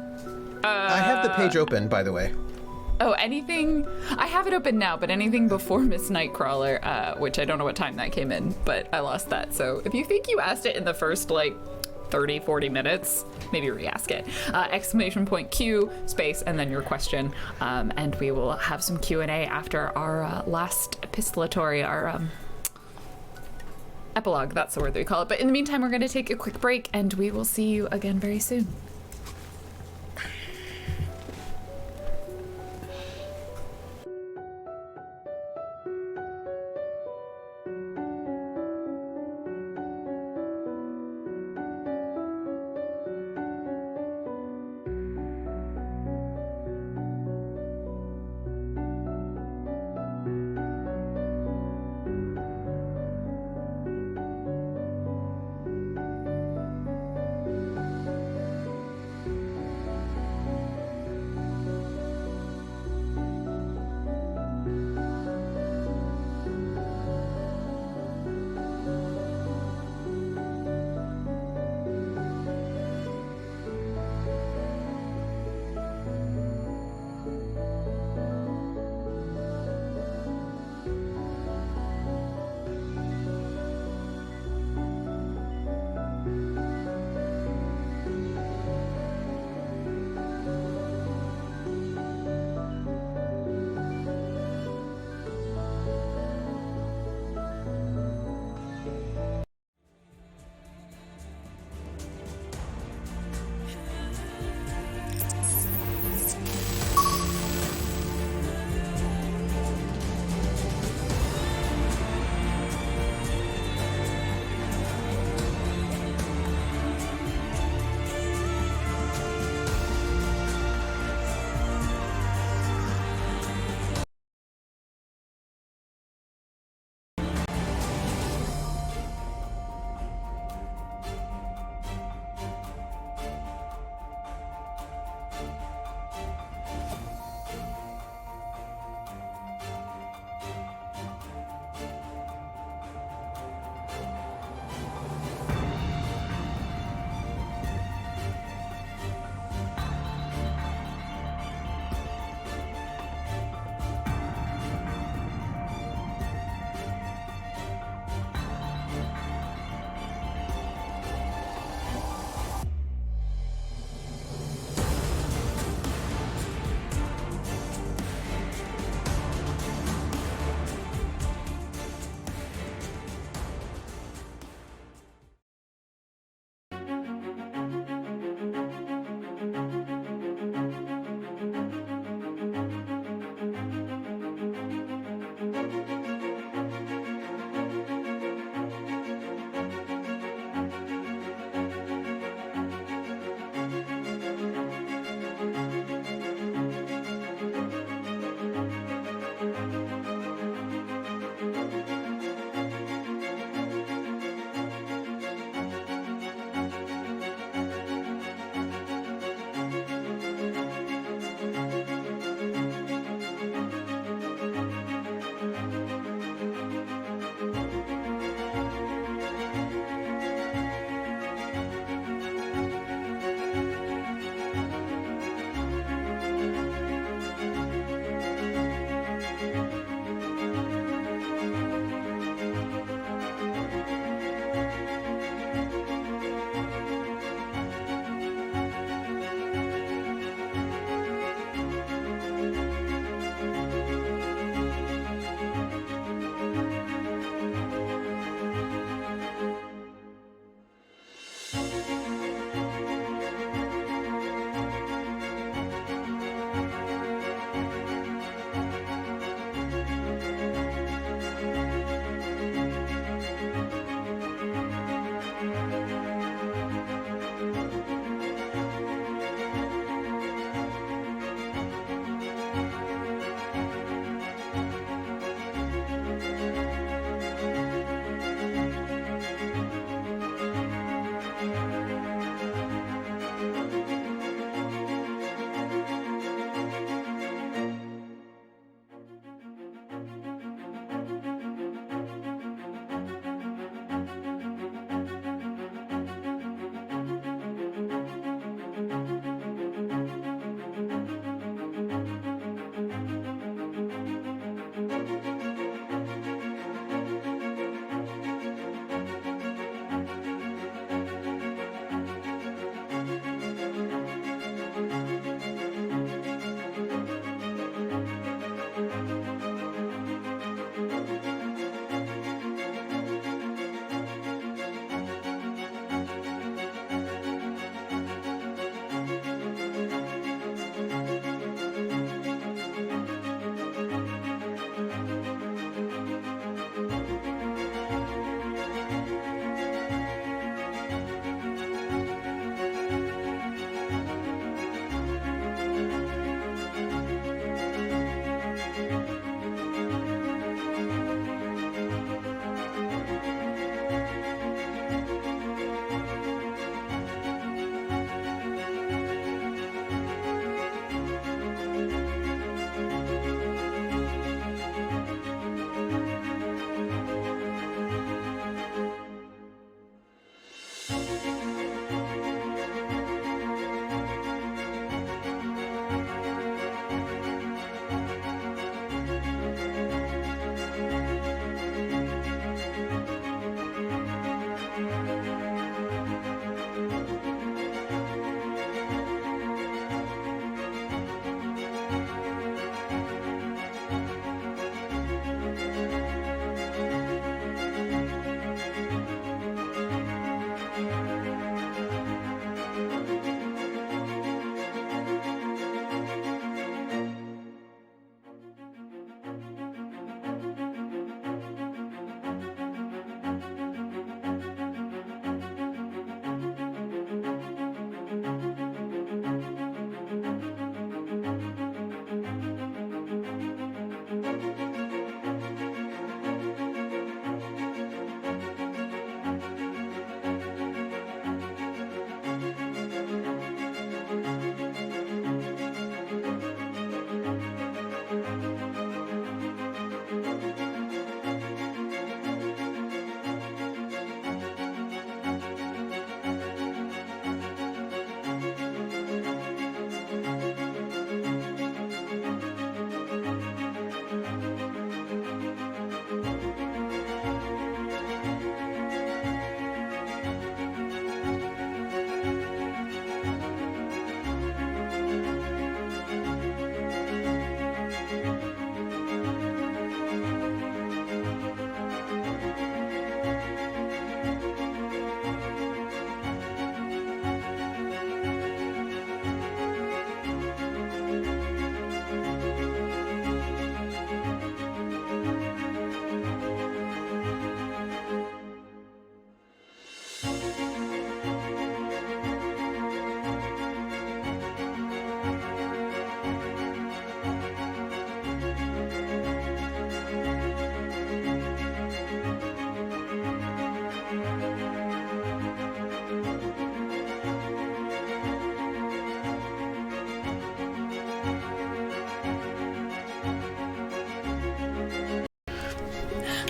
I have the page open, by the way. oh, anything. I have it open now, but anything before Miss Nightcrawler, which I don't know what time that came in, but I lost that. So if you think you asked it in the first 30, 40 minutes, maybe re-ask it. Exclamation point Q, space, and then your question. And we will have some Q&A after our last epistolatory, our epilogue, that's the word that we call it. But in the meantime, we're going to take a quick break, and we will see you again very soon.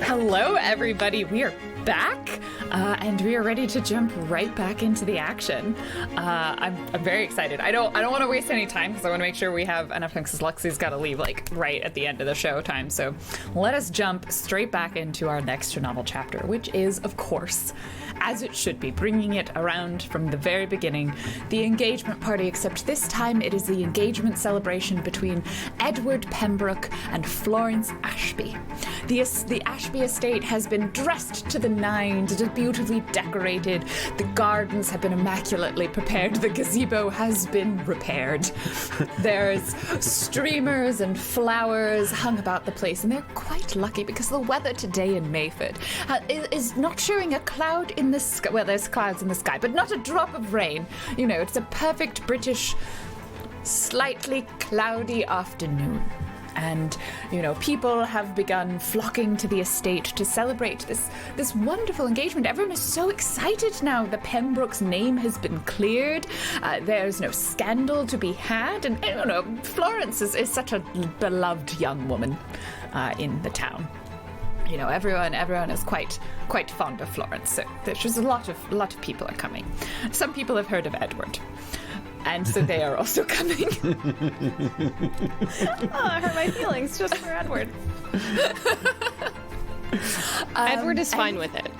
Hello, everybody. We are back, and we are ready to jump right back into the action. I'm very excited. I don't want to waste any time because I want to make sure we have enough time because Lexi's got to leave like right at the end of the show time. So let us jump straight back into our next novel chapter, which is, of course, as it should be, bringing it around from the very beginning, the engagement party, except this time it is the engagement celebration between Edward Pembroke and Florence Ashby. The Ashby estate has been dressed to the nines. It is beautifully decorated. The gardens have been immaculately prepared. The gazebo has been repaired. There's streamers and flowers hung about the place, and they're quite lucky because the weather today in Mayford is not showing a cloud in the sky. Well, there's clouds in the sky, but not a drop of rain. You know, it's a perfect British, slightly cloudy afternoon. And, you know, people have begun flocking to the estate to celebrate this wonderful engagement. Everyone is so excited now. The Pembroke's name has been cleared. There's no scandal to be had. And, you know, Florence is such a beloved young woman in the town. You know, everyone is quite fond of Florence. So there's just a lot of people are coming. Some people have heard of Edward. And so they are also coming. I hurt my feelings just for Edward. Edward is fine with it.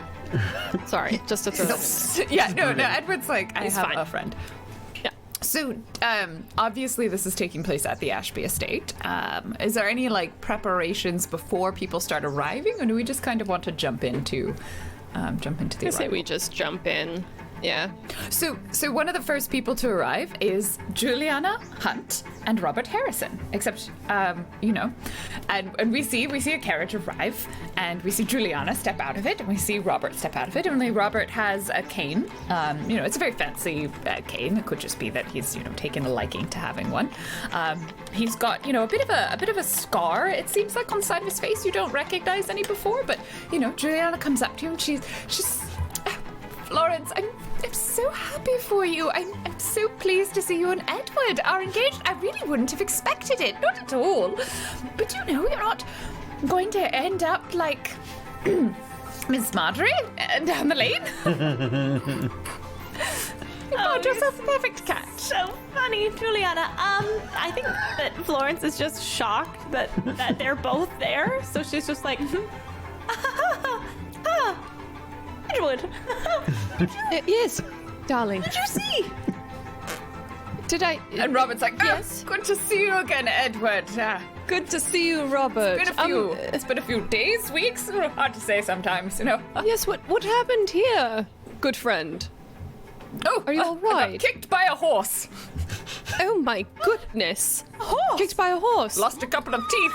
Sorry, just to throw that in. Yeah, no, Edward's like, I have fine. a friend. Yeah. So, obviously this is taking place at the Ashby estate. Is there any, like, preparations before people start arriving, or do we just kind of want to jump into the I say arrival? we just jump in. Yeah. So one of the first people to arrive is Juliana Hunt and Robert Harrison. Except, you know, and we see a carriage arrive, and we see Juliana step out of it, and we see Robert step out of it. Only Robert has a cane. You know, it's a very fancy cane. It could just be that he's, you know, taken a liking to having one. He's got, you know, a bit of a scar. It seems like on the side of his face. You don't recognize any before, but you know, Juliana comes up to him. She's Florence, I'm so happy for you. I'm so pleased to see you and Edward are engaged. I really wouldn't have expected it, not at all. But you know, you're not going to end up like Miss Marjorie down the lane. You got yourself a perfect catch. So funny, Juliana. I think that Florence is just shocked that they're both there. So she's just like, Edward. Yes, darling. What did you see? Did I? And Robert's like, yes. Good to see you again, Edward. Good to see you, Robert. It's been a few days, weeks. Hard to say sometimes, you know. Yes. What happened here, good friend? Oh, are you all I got right? kicked by a horse. Oh my goodness! A horse? Kicked by a horse. Lost a couple of teeth.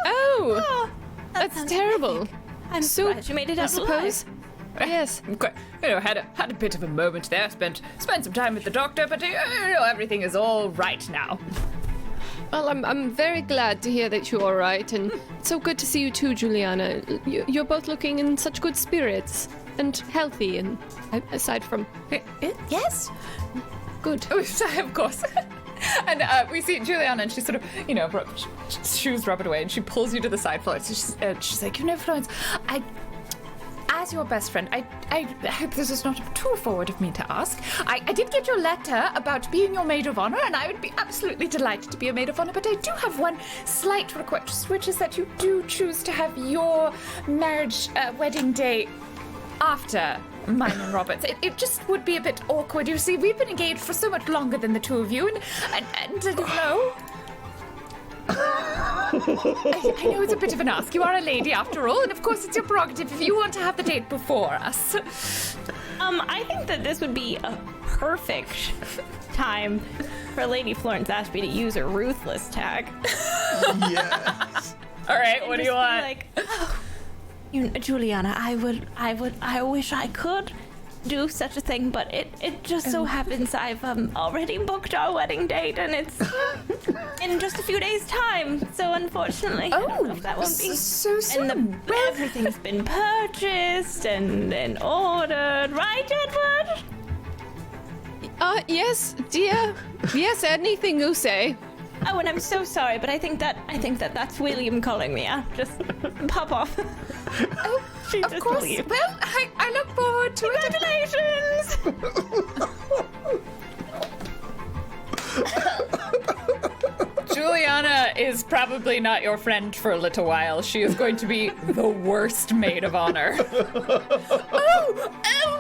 Oh, that's terrible. I'm So, surprised you made it I out suppose. Yes. Okay, you know, had a bit of a moment there. Spent some time with the doctor, but you know, everything is all right now. Well, I'm very glad to hear that you're all right, and it's so good to see you too, Juliana. You're both looking in such good spirits and healthy, and aside from Yes. good. Oh, of course. And we see Juliana, and she sort of, you know, shoos Robert away, and she pulls you to the side, Florence. She's like, you know, Florence, as your best friend, I hope this is not too forward of me to ask. I did get your letter about being your maid of honor, and I would be absolutely delighted to be a maid of honor, but I do have one slight request, which is that you do choose to have your marriage wedding day after mine and Robert's. It just would be a bit awkward. You see, we've been engaged for so much longer than the two of you, and you know... I know it's a bit of an ask. You are a lady after all, and of course it's your prerogative if you want to have the date before us. I think that this would be a perfect time for Lady Florence Ashby to use her ruthless tag. Yes. All right, what do you Just be want? like, Juliana, I wish I could do such a thing, but it just so happens I've already booked our wedding date, and it's in just a few days' time. So unfortunately, I don't know if that won't be so soon. And everything's been purchased and ordered, right, Edward? Yes, dear. Yes, anything you say. Oh, and I'm so sorry, but I think that's William calling me. I'll just pop off. Oh, She of just course. leaves. Well, I look forward to Congratulations! Juliana is probably not your friend for a little while. She is going to be the worst maid of honor. Oh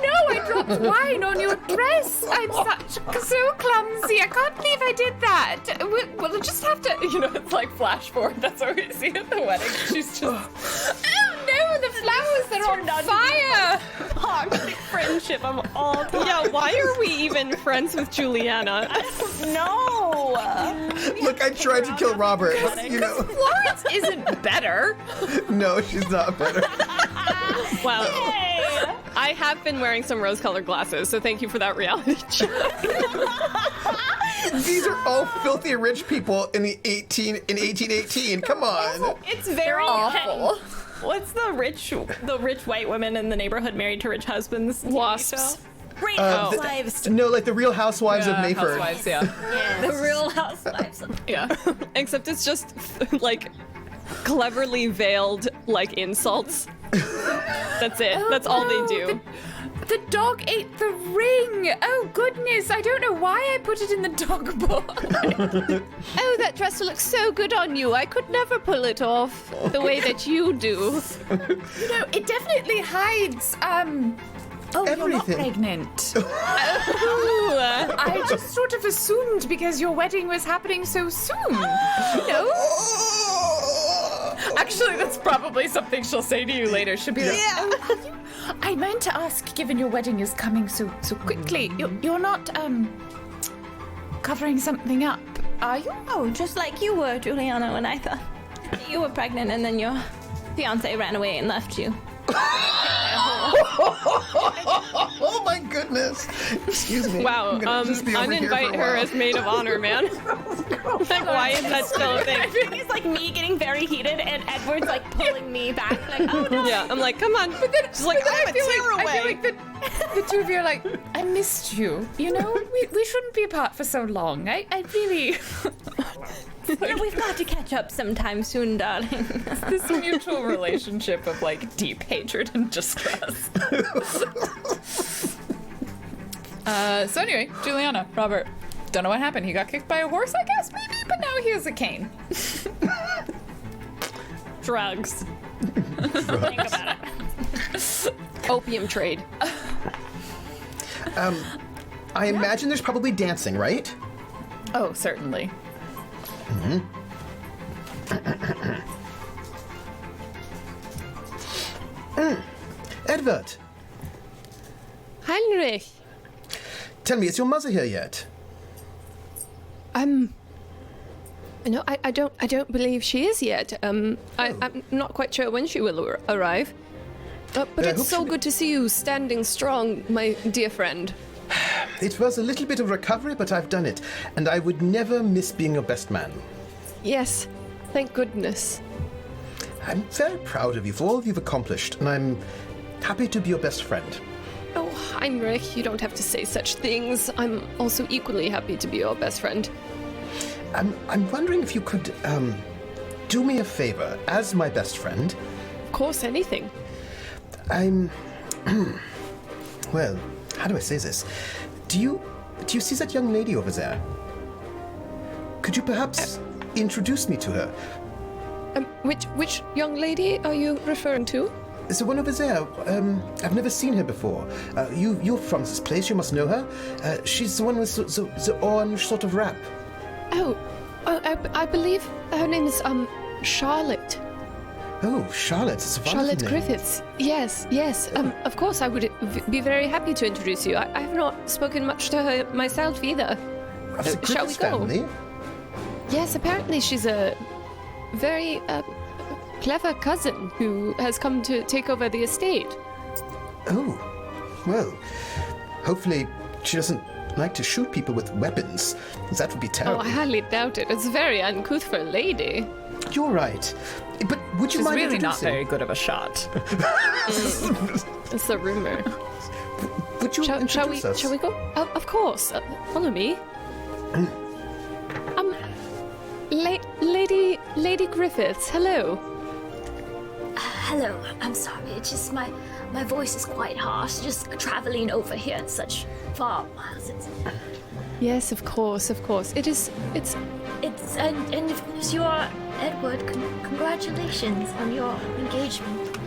no, I dropped wine on your dress. I'm so clumsy. I can't believe I did that. We'll just have to, it's like flash forward. That's what we see at the wedding. She's just, oh no, the flowers are on fire. Toxic friendship of all time. Yeah, why are we even friends with Juliana? No. Look, I tried to kill Robert. But, Florence isn't better. no, she's not better. Wow. Hey. I have been wearing some rose-colored glasses, so thank you for that reality check. These are all filthy rich people in 1818. Come on. It's very Awful. What's the rich white women in the neighborhood married to rich husbands? TV Wasps. show? Great the- lives. No, like the Real Housewives of Mayford. Housewives, yeah. The Real Housewives. Yeah. Except it's just, like, cleverly veiled, like, insults. That's it. That's all they do. The dog ate the ring. Oh, goodness. I don't know why I put it in the dog bowl. Oh, that dress looks so good on you. I could never pull it off the way that you do. It definitely hides, Oh, you're not Everything. pregnant. I just sort of assumed because your wedding was happening so soon. No? Actually, that's probably something she'll say to you later. She'll be like, I meant to ask, given your wedding is coming so quickly, you're not, covering something up, are you? Oh, just like you were, Juliana, when I thought you were pregnant and then your fiance ran away and left you. Oh my goodness. Excuse me. Wow, I'm gonna just be over here for a uninvite her while. as maid of honor, man. Like, why is that still a thing? It's like me getting very heated and Edward's like pulling me back, like, oh no. Yeah, I'm like, come on. But then she's like, I'm a I feel tearaway. like the two of you are like, I missed you. We shouldn't be apart for so long. I really... No, we've got to catch up sometime soon, darling. this mutual relationship of like deep hatred and distrust. So anyway, Juliana, Robert, don't know what happened. He got kicked by a horse, I guess, maybe, but now he has a cane. Drugs. Think about it. Opium trade. I imagine there's probably dancing, right? Oh, certainly. Edward, Heinrich. tell me, is your mother here yet? No, I don't believe she is yet. I'm not quite sure when she will arrive. But I it's hope so she- good to see you standing strong, my dear friend. It was a little bit of recovery, but I've done it. And I would never miss being your best man. Yes, thank goodness. I'm very proud of you for all you've accomplished, and I'm happy to be your best friend. Oh, Heinrich, you don't have to say such things. I'm also equally happy to be your best friend. I'm wondering if you could, do me a favor as my best friend. Of course, anything. Well, how do I say this? Do you see that young lady over there? Could you perhaps introduce me to her? Which young lady are you referring to? Is the one over there? I've never seen her before. You're from this place. You must know her. She's the one with the orange sort of wrap. I believe her name is Charlotte. Oh, Charlotte. It's a wonderful Charlotte name. Griffiths. Yes. Of course, I would be very happy to introduce you. I have not spoken much to her myself either. Of the Shall we Griffiths go? family. Yes, apparently she's a very clever cousin who has come to take over the estate. Oh, well, hopefully she doesn't like to shoot people with weapons. That would be Oh, terrible. I highly doubt it. It's very uncouth for a lady. You're right. But would you She's mind really not introducing? very good of a shot. It's a rumor. Would you Shall introduce us? we go? Of course. Follow me. Lady Griffiths, hello. Hello, I'm sorry. It's just my voice is quite harsh. Just traveling over here in such far miles. Yes, of course. It's And of course you are Edward. Congratulations on your engagement.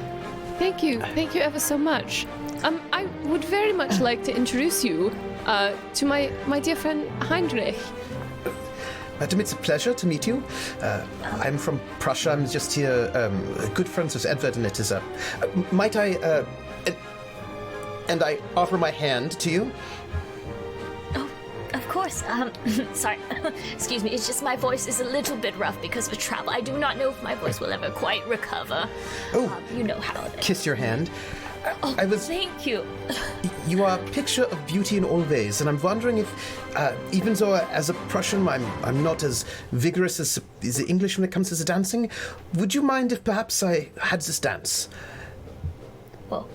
Thank you ever so much. I would very much like to introduce you to my dear friend Heinrich. Madam, it's a pleasure to meet you. I'm from Prussia. I'm just here, good friends with Edward, and it is might I, and I offer my hand to you. Oh, of course. Sorry. Excuse me. It's just my voice is a little bit rough because of travel. I do not know if my voice will ever quite recover. Oh, you know how it is. Kiss your hand. Oh, thank you. You are a picture of beauty in all ways, and I'm wondering if, even though as a Prussian I'm not as vigorous as the English when it comes to the dancing, would you mind if perhaps I had this dance? Well,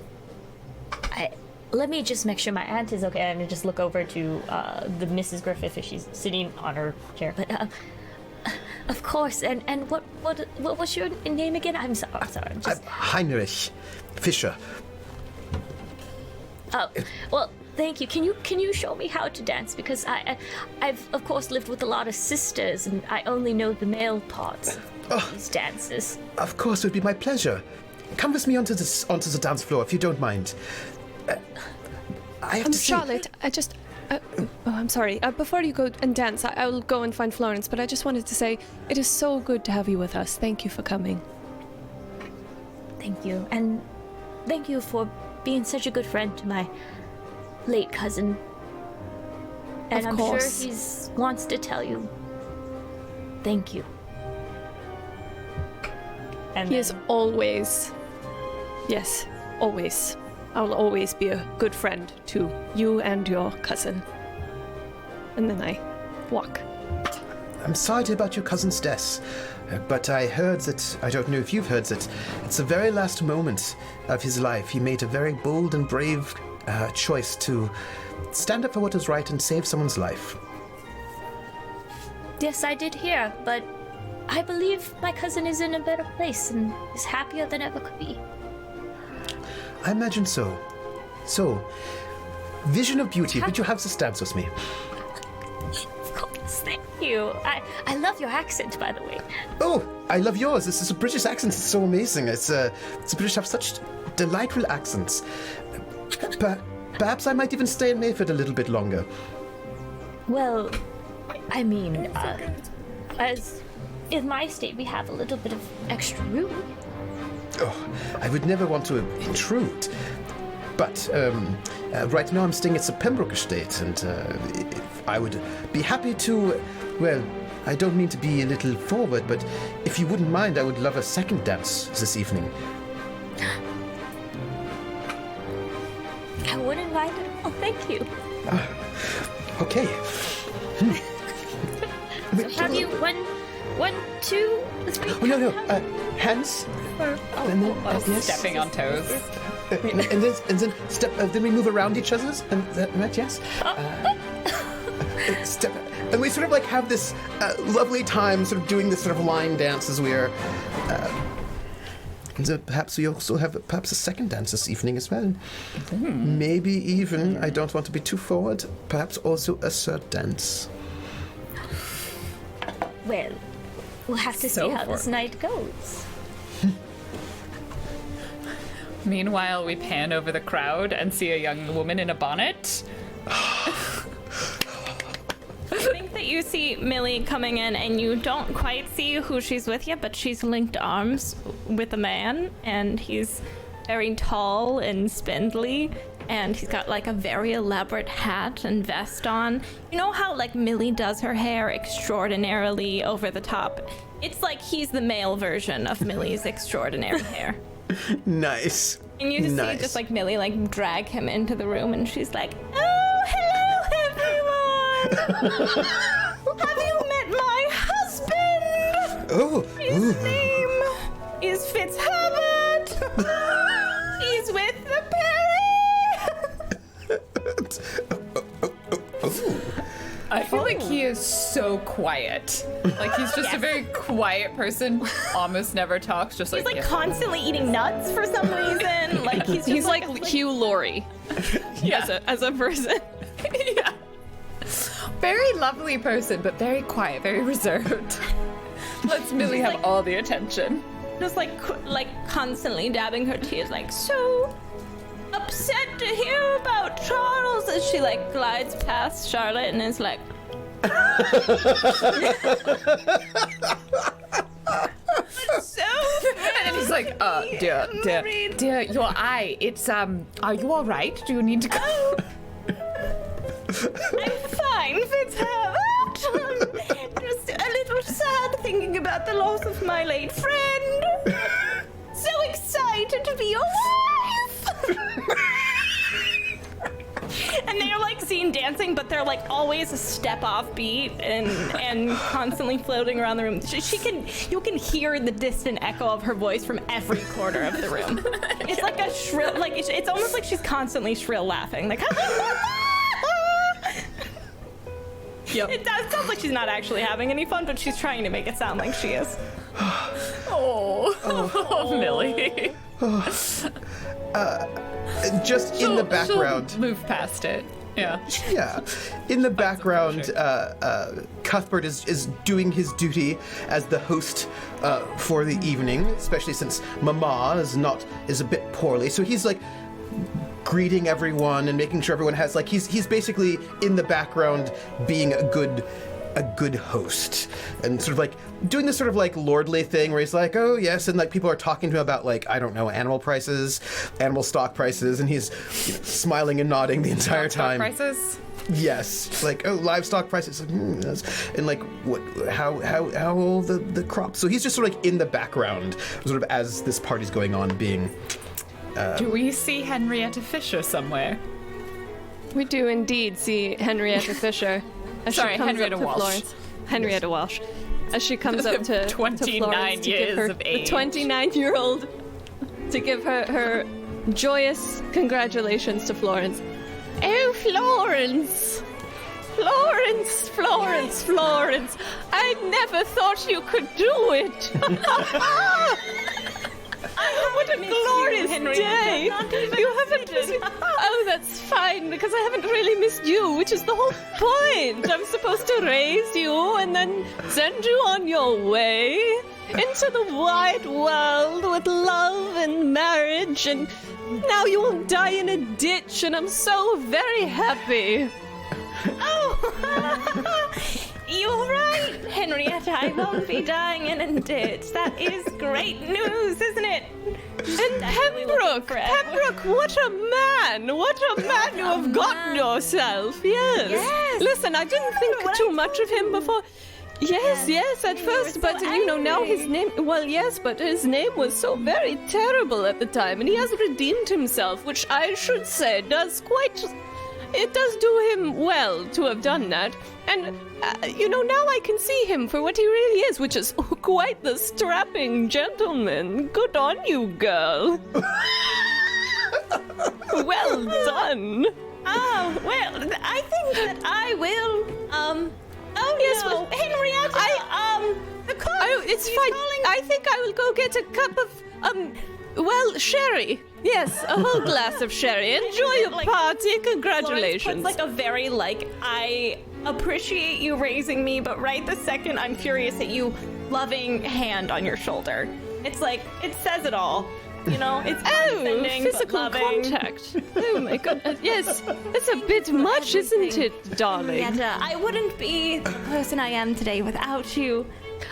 let me just make sure my aunt is okay, and just look over to the Mrs. Griffith if she's sitting on her chair. But of course, and what was your name again? I'm sorry. Heinrich Fischer. Oh, well, thank you. Can you show me how to dance? Because I've of course lived with a lot of sisters, and I only know the male parts of these dances. Of course, it would be my pleasure. Come with me onto the dance floor, if you don't mind. I have to say... Charlotte, I'm sorry. Before you go and dance, I will go and find Florence, but I just wanted to say it is so good to have you with us. Thank you for coming. Thank you, and thank you for being such a good friend to my late cousin. And I'm sure he wants to tell you thank you. And he is always, yes, always. I will always be a good friend to you and your cousin. And then I walk. I'm sorry to hear about your cousin's death, but I heard that, I don't know if you've heard that, it's the very last moment of his life. He made a very bold and brave choice to stand up for what is right and save someone's life. Yes, I did hear, but I believe my cousin is in a better place and is happier than ever could be. I imagine so. So, vision of beauty, would you have this dance with me? Of course, thank you. I love your accent, by the way. Oh, I love yours. This is a British accent. It's so amazing. It's the British have such delightful accents. Perhaps I might even stay in Mayfield a little bit longer. Well, I mean, as in my state, we have a little bit of extra room. Oh, I would never want to intrude. But right now I'm staying at the Pembroke Estate, and I would be happy to, well, I don't mean to be a little forward, but if you wouldn't mind, I would love a second dance this evening. I wouldn't mind at all, thank you. Okay. So have you one, two, three? Oh, no, hands. And then, yes. Stepping on toes. and then step. Then we move around each other's, and right, yes. Step, and we sort of like have this lovely time, sort of doing this sort of line dance as we are. And so perhaps we also have a second dance this evening as well. Maybe even, I don't want to be too forward, perhaps also a third dance. Well, we'll have to see how this night goes. Meanwhile, we pan over the crowd and see a young woman in a bonnet. I think that you see Millie coming in and you don't quite see who she's with yet, but she's linked arms with a man, and he's very tall and spindly, and he's got like a very elaborate hat and vest on. You know how like Millie does her hair extraordinarily over the top? It's like he's the male version of Millie's extraordinary hair. Nice. And you just see just like Millie like drag him into the room, and she's like, "Oh, hello everyone! Have you met my husband? Oh, His name is Fitzherbert. He's with the Perry." I feel like he is so quiet. Like, he's just a very quiet person, almost never talks, just He's like... like constantly eating nuts for some reason. Like he's just He's like Hugh Laurie yeah. as a person. yeah. Very lovely person, but very quiet, very reserved. Lets Millie have all the attention. just like constantly dabbing her tears, like, so upset to hear about Charles, as she like glides past Charlotte and is like, so And he's like, dear, your eye, it's, are you all right? Do you need to go? I'm fine, Fitzherbert. Just a little sad thinking about the loss of my late friend. So excited to be your wife. And they're like seen dancing, but they're like always a step off beat and constantly floating around the room. You can hear the distant echo of her voice from every corner of the room. It's like a shrill, like it's almost like she's constantly shrill laughing, like. Yep. It sounds like she's not actually having any fun, but she's trying to make it sound like she is. Oh, Millie. Just in the background. She'll move past it. Yeah. Yeah. In the background, Cuthbert is doing his duty as the host for the evening, especially since Mama is a bit poorly. So he's like greeting everyone and making sure everyone has like he's basically in the background being a good host and sort of like doing this sort of like lordly thing where he's like, oh yes, and like people are talking to him about like, I don't know, animal stock prices, and he's smiling and nodding the entire time. Prices? Yes, like, oh, livestock prices, yes. And like what, how the crops. So he's just sort of like in the background, sort of as this party's going on, being. Do we see Henrietta Fisher somewhere? We do indeed see Henrietta Fisher. As Sorry, she comes Henrietta up to Walsh. Florence. Henrietta Walsh. As she comes up to 29 Florence to give years her, of age. The 29-year-old, to give her joyous congratulations to Florence. Oh, Florence! Florence, Florence, Florence! I never thought you could do it! What a glorious day! You haven't missed me. Oh, that's fine, because I haven't really missed you, which is the whole point. I'm supposed to raise you and then send you on your way into the wide world with love and marriage, and now you will die in a ditch, and I'm so very happy. Oh, you're right, Henrietta. I won't be dying in a ditch. That is great news, isn't it? And Pembroke, what a man you have gotten yourself. Yes. Listen, I didn't think too much of him before. Yes, at first, but now his name, but his name was so very terrible at the time, and he has redeemed himself, which I should say it does do him well to have done that. And, now I can see him for what he really is, which is quite the strapping gentleman. Good on you, girl. Well done. Oh, well, I think that I will, yes, no, Henrietta, it's fine. I think I will go get a cup of, sherry. Yes, a whole glass of sherry. Enjoy your party. Congratulations. Florence puts like a very I appreciate you raising me, but right this second I'm curious at you loving hand on your shoulder. It's like, it says it all. It's condescending, physical but loving. contact. Oh my goodness. Yes, it's a bit much, isn't it, darling? Henrietta, I wouldn't be the person I am today without you.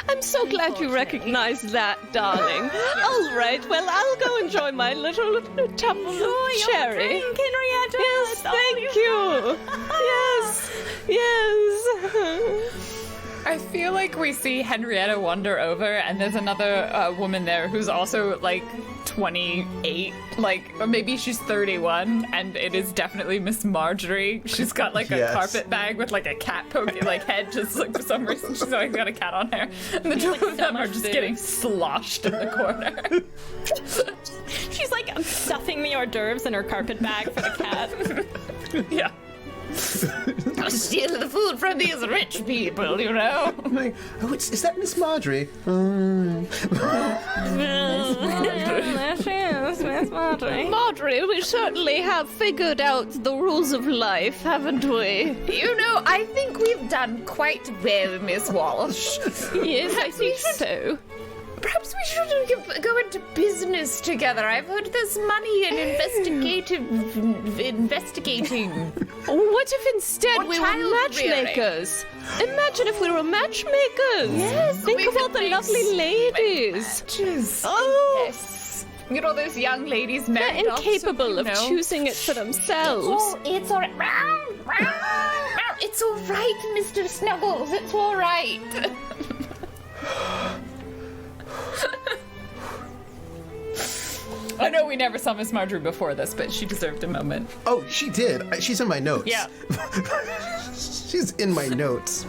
I'm so glad you recognized that, darling. All right, well, I'll go enjoy my little cup of sherry. Drink, Henrietta. Yes, thank you. Yes. I feel like we see Henrietta wander over, and there's another woman there who's also 28, or maybe she's 31, and it is definitely Miss Marjorie. She's got a Yes. carpet bag with a cat poking head, just for some reason she's always got a cat on her, and the two of them are just getting sloshed in the corner. She's stuffing the hors d'oeuvres in her carpet bag for the cat. Yeah. steal the food from these rich people, you know? I'm like, oh, is that Miss Marjorie? There she is, Miss Marjorie. Marjorie, we certainly have figured out the rules of life, haven't we? You know, I think we've done quite well, Miss Walsh. Yes, I think so. Perhaps we should go into business together. I've heard there's money in investigating. What if instead Or we were child matchmakers? Imagine if we were matchmakers. Yes, Think we of all could the make lovely ladies. Matches. Oh, Yes. You know those young ladies they're married off, so, incapable you of know. choosing it for themselves. Oh, it's all right. It's all right, Mr. Snuggles. It's all right. I know we never saw Miss Marjorie before this, but she deserved a moment. Oh, she did. She's in my notes. Yeah. She's in my notes.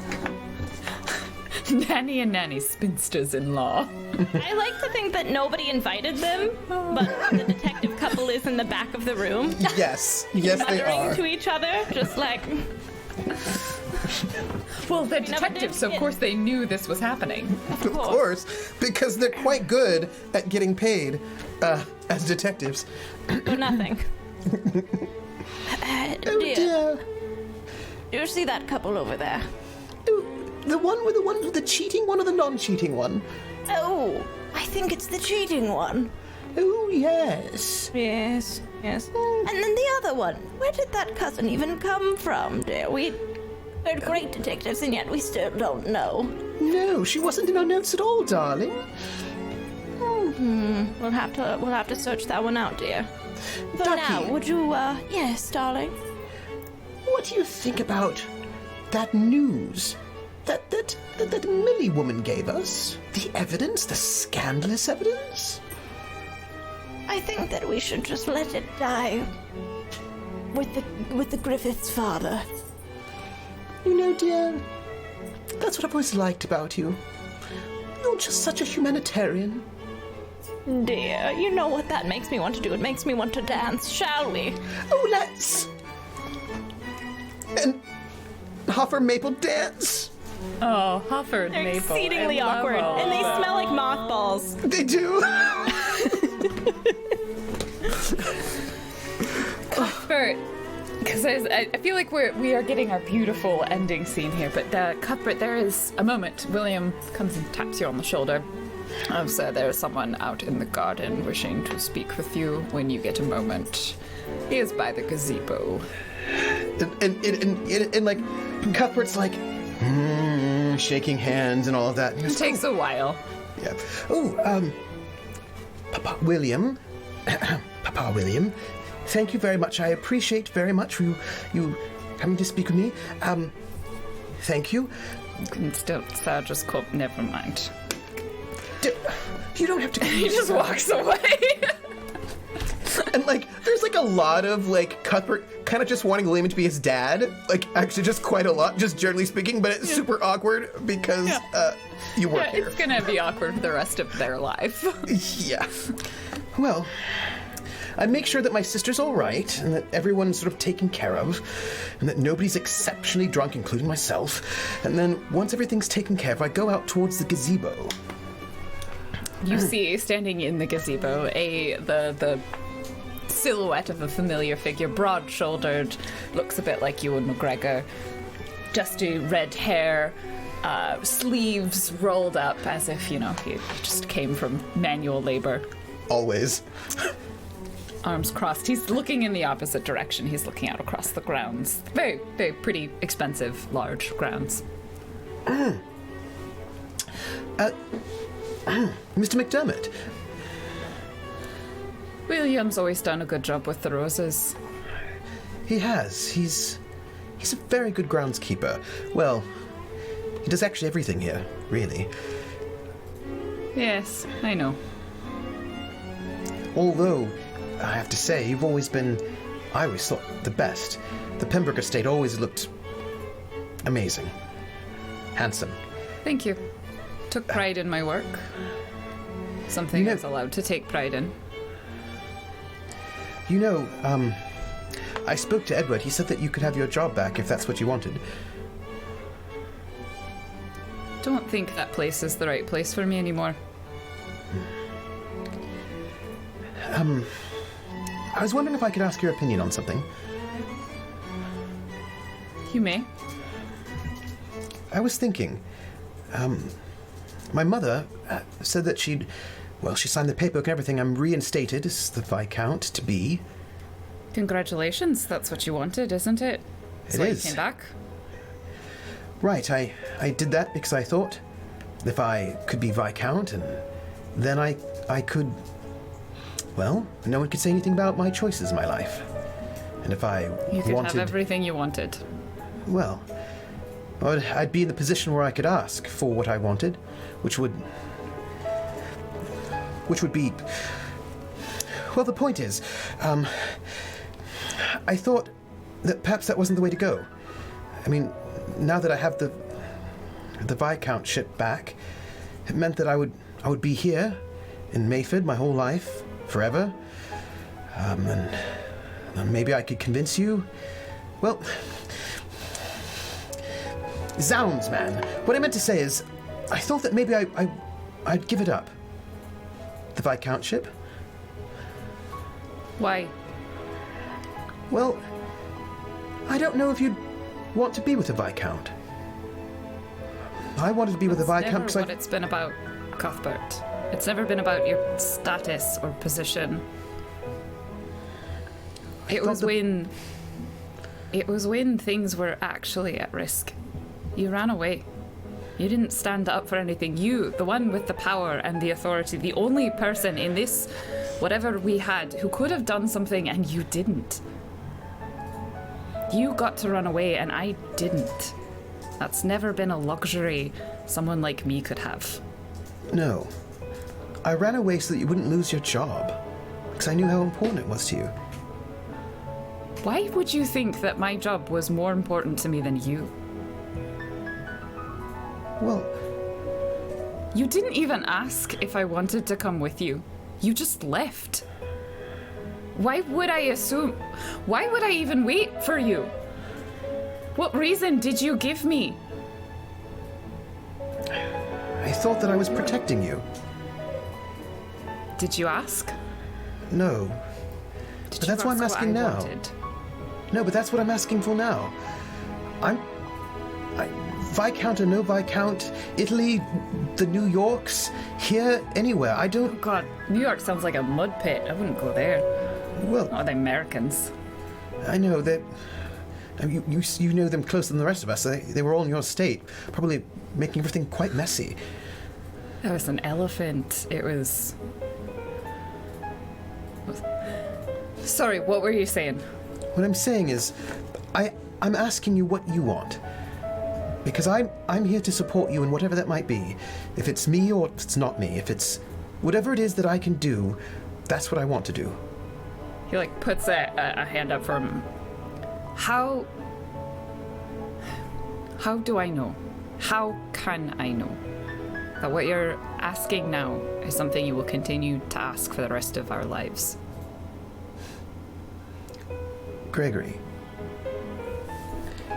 Nanny and Nanny, spinsters-in-law. I like to think that nobody invited them, but the detective couple is in the back of the room, Yes. Yes, they muttering are. to each other, just like, Well, they're never detectives, did so of it. course they knew this was happening. Of course, because they're quite good at getting paid as detectives. for nothing. Oh dear. Do you see that couple over there? Oh, the one with the cheating one or the non-cheating one? Oh, I think it's the cheating one. Oh yes. Yes, yes. And then the other one. Where did that cousin even come from, dear? We're great detectives, and yet we still don't know. No, she wasn't in our notes at all, darling. We'll have to search that one out, dear. For Ducky. now, would you, yes, darling? What do you think about that news that Millie woman gave us? The evidence, the scandalous evidence? I think that we should just let it die with the Griffiths' father. You know, dear, that's what I've always liked about you. You're just such a humanitarian. Dear, you know what that makes me want to do? It makes me want to dance, shall we? Oh, let's. And Hoffer Maple dance. Oh, Hoffer and They're Maple. exceedingly I love awkward, all and they of smell like mothballs. They do. Cuthbert, because I feel like we are getting our beautiful ending scene here, but Cuthbert, there is a moment. William comes and taps you on the shoulder. So there's someone out in the garden wishing to speak with you when you get a moment. He is by the gazebo. and like Cuthbert's like shaking hands and all of that. And he It goes, takes a while. yeah. Oh, Papa William, Papa William, thank you very much. I appreciate very much you coming to speak with me. Thank you. Still, Sir just called. Never mind. You don't have to. He just walks away. And like, there's like a lot of like Cuthbert kind of just wanting William to be his dad. Like, actually, just quite a lot, just generally speaking. But it's super awkward because you work here. It's gonna be awkward for the rest of their life. Yeah. Well, I make sure that my sister's all right, and that everyone's sort of taken care of, and that nobody's exceptionally drunk, including myself. And then once everything's taken care of, I go out towards the gazebo. You see, standing in the gazebo, the silhouette of a familiar figure, broad-shouldered, looks a bit like Ewan McGregor, dusty red hair, sleeves rolled up as if, you know, he just came from manual labor. Always. Arms crossed. He's looking in the opposite direction. He's looking out across the grounds. Very, very pretty, expensive, large grounds. Mr. McDermott. William's always done a good job with the roses. He has. He's a very good groundskeeper. Well, he does actually everything here, really. Yes, I know. Although, I have to say, you've always been, I always thought, the best. The Pembroke estate always looked amazing. Handsome. Thank you. Took pride in my work. Something You know- I was allowed to take pride in. You know, I spoke to Edward. He said that you could have your job back if that's what you wanted. Don't think that place is the right place for me anymore. I was wondering if I could ask your opinion on something. You may. I was thinking, my mother said that she signed the paperwork and everything. I'm reinstated as the Viscount-to-be. Congratulations, that's what you wanted, isn't it? That's It why is. you came back? Right, I did that because I thought if I could be Viscount, and then I could, well, no one could say anything about my choices in my life. And if I You could wanted... have everything you wanted. Well, I'd be in the position where I could ask for what I wanted, which would be... Well, the point is, I thought that perhaps that wasn't the way to go. I mean, now that I have the Viscountship back, it meant that I would be here in Mayford my whole life, forever. And maybe I could convince you. Well, zounds, man. What I meant to say is, I thought that maybe I'd give it up. The Viscountship. Why? Well, I don't know if you'd want to be with a Viscount. I wanted to be with a That's Viscount never because what it's been about, Cuthbert. It's never been about your status or position. It was when things were actually at risk. You ran away. You didn't stand up for anything. You, the one with the power and the authority, the only person in this, whatever we had, who could have done something, and you didn't. You got to run away, and I didn't. That's never been a luxury someone like me could have. No. I ran away so that you wouldn't lose your job. Because I knew how important it was to you. Why would you think that my job was more important to me than you? Well, You didn't even ask if I wanted to come with you. You just left. Why would I assume? Why would I even wait for you? What reason did you give me? I thought that I was protecting you. Did you ask? No. Did But you that's what I'm ask asking I now. wanted? No, but that's what I'm asking for now. Viscount or no Viscount, Italy, the New Yorks, here, anywhere. I don't... God, New York sounds like a mud pit. I wouldn't go there. Well, Not the Americans. I know that... I mean, you know them closer than the rest of us. They were all in your state, probably making everything quite messy. There was an elephant. It was... Sorry, what were you saying? What I'm saying is, I'm asking you what you want. Because I'm here to support you in whatever that might be. If it's me or if it's not me. If it's whatever it is that I can do, that's what I want to do. He puts a hand up for him. How do I know? How can I know that what you're asking now is something you will continue to ask for the rest of our lives? Gregory,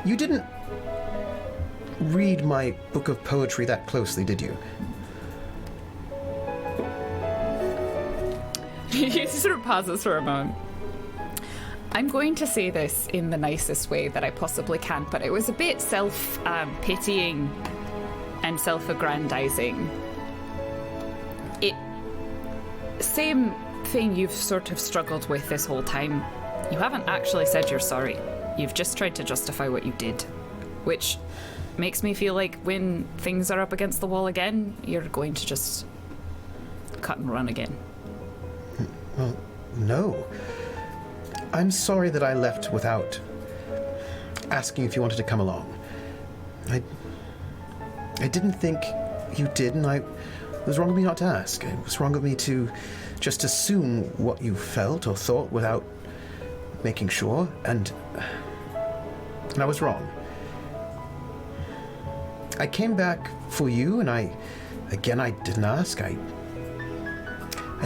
you didn't read my book of poetry that closely, did you? He sort of pauses for a moment. I'm going to say this in the nicest way that I possibly can, but it was a bit self-pitying and self-aggrandizing. Same thing you've sort of struggled with this whole time. You haven't actually said you're sorry. You've just tried to justify what you did, which makes me feel like when things are up against the wall again, you're going to just cut and run again. Well, no. I'm sorry that I left without asking if you wanted to come along. I didn't think you did, and it was wrong of me not to ask. It was wrong of me to just assume what you felt or thought without making sure, and I was wrong. I came back for you, and I didn't ask. I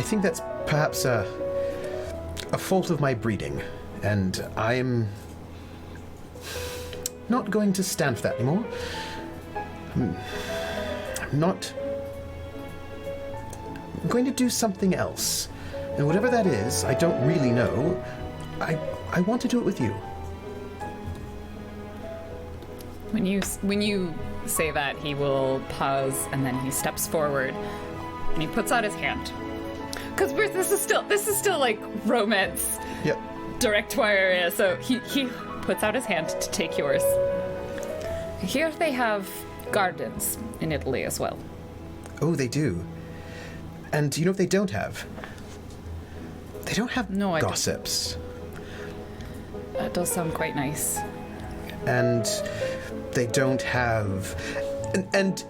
think that's perhaps a fault of my breeding. And I'm not going to stand for that anymore. I'm going to do something else. And whatever that is, I don't really know. I want to do it with you. When you say that, he will pause and then he steps forward and he puts out his hand. Because this is still like romance. Yep. Directoire area, so he puts out his hand to take yours. Here they have gardens in Italy as well. Oh, they do. And you know what they don't have? They don't have No, I don't. gossips. That does sound quite nice. And they don't have... And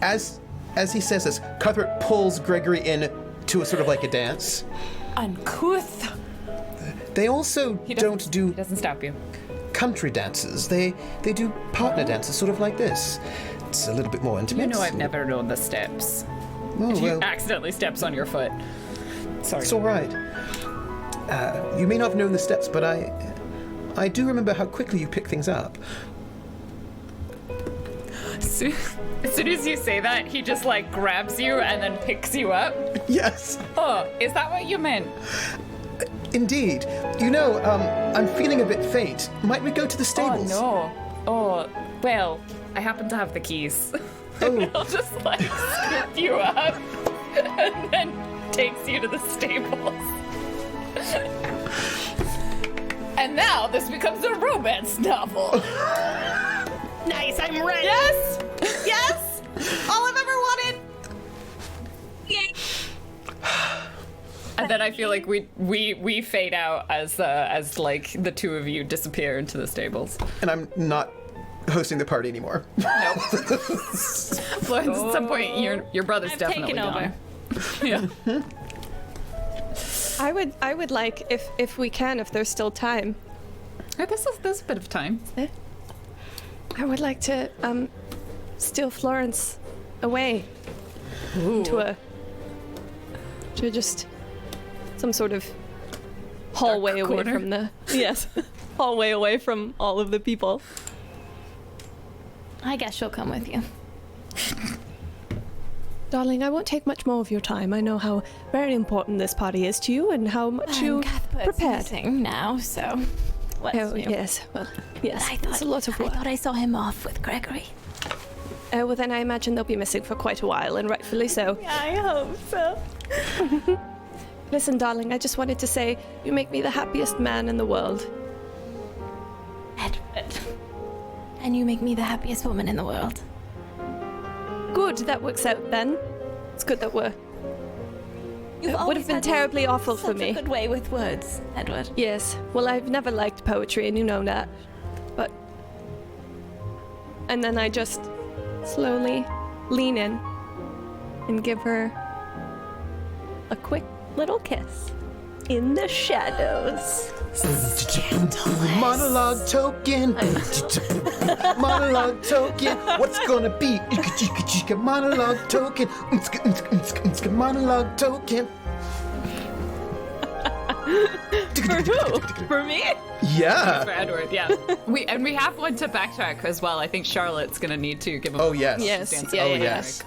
as he says this, Cuthbert pulls Gregory in to a sort of like a dance. Uncouth. They also He don't doesn't stop you. country dances. They do partner dances, sort of like this. It's a little bit more intimate. You know I've never known the steps. Oh, If you well, accidentally steps on your foot. Sorry. it's all right. You may not have known the steps, but I do remember how quickly you pick things up. As soon as you say that, he just like grabs you and then picks you up. Yes, Oh, is that what you meant? indeed. You know, I'm feeling a bit faint. Might we go to the stables? Oh no. Oh, well, I happen to have the keys. Oh. I'll just like scoop you up and then takes you to the stables. And now this becomes a romance novel. Nice, I'm ready. Yes! Yes! All I've ever wanted! Yay. And then I feel like we fade out as like the two of you disappear into the stables. And I'm not hosting the party anymore. Nope. Florence, at some point your brother's I've definitely taken over. gone. Yeah. I would like, if we can, if there's still time, There's a bit of time. I would like to steal Florence away to just some sort of hallway away corner? from the hallway away from all of the people. I guess she'll come with you. Darling, I won't take much more of your time. I know how very important this party is to you and how much you Cuthbert's prepared. missing now, so let's Oh, do. yes. Well, yes. I thought, It's a lot of work. I thought I saw him off with Gregory. Well, then I imagine they'll be missing for quite a while, and rightfully so. Yeah, I hope so. Listen, darling, I just wanted to say you make me the happiest man in the world. Edward. And you make me the happiest woman in the world. Good, that works out then. It's good that we're... You've It would always have been had terribly awful for such me. a good way with words, Edward. Yes, well, I've never liked poetry, and you know that. But... And then I just slowly lean in and give her a quick little kiss in the shadows. Monologue token. Monologue token. What's gonna be? Monologue token. Monologue token. For who? For me? Yeah. For Edward, yeah. We have one to backtrack as well. I think Charlotte's gonna need to give him. Oh yes. Yes. Dance. Yeah, Oh yeah, yes.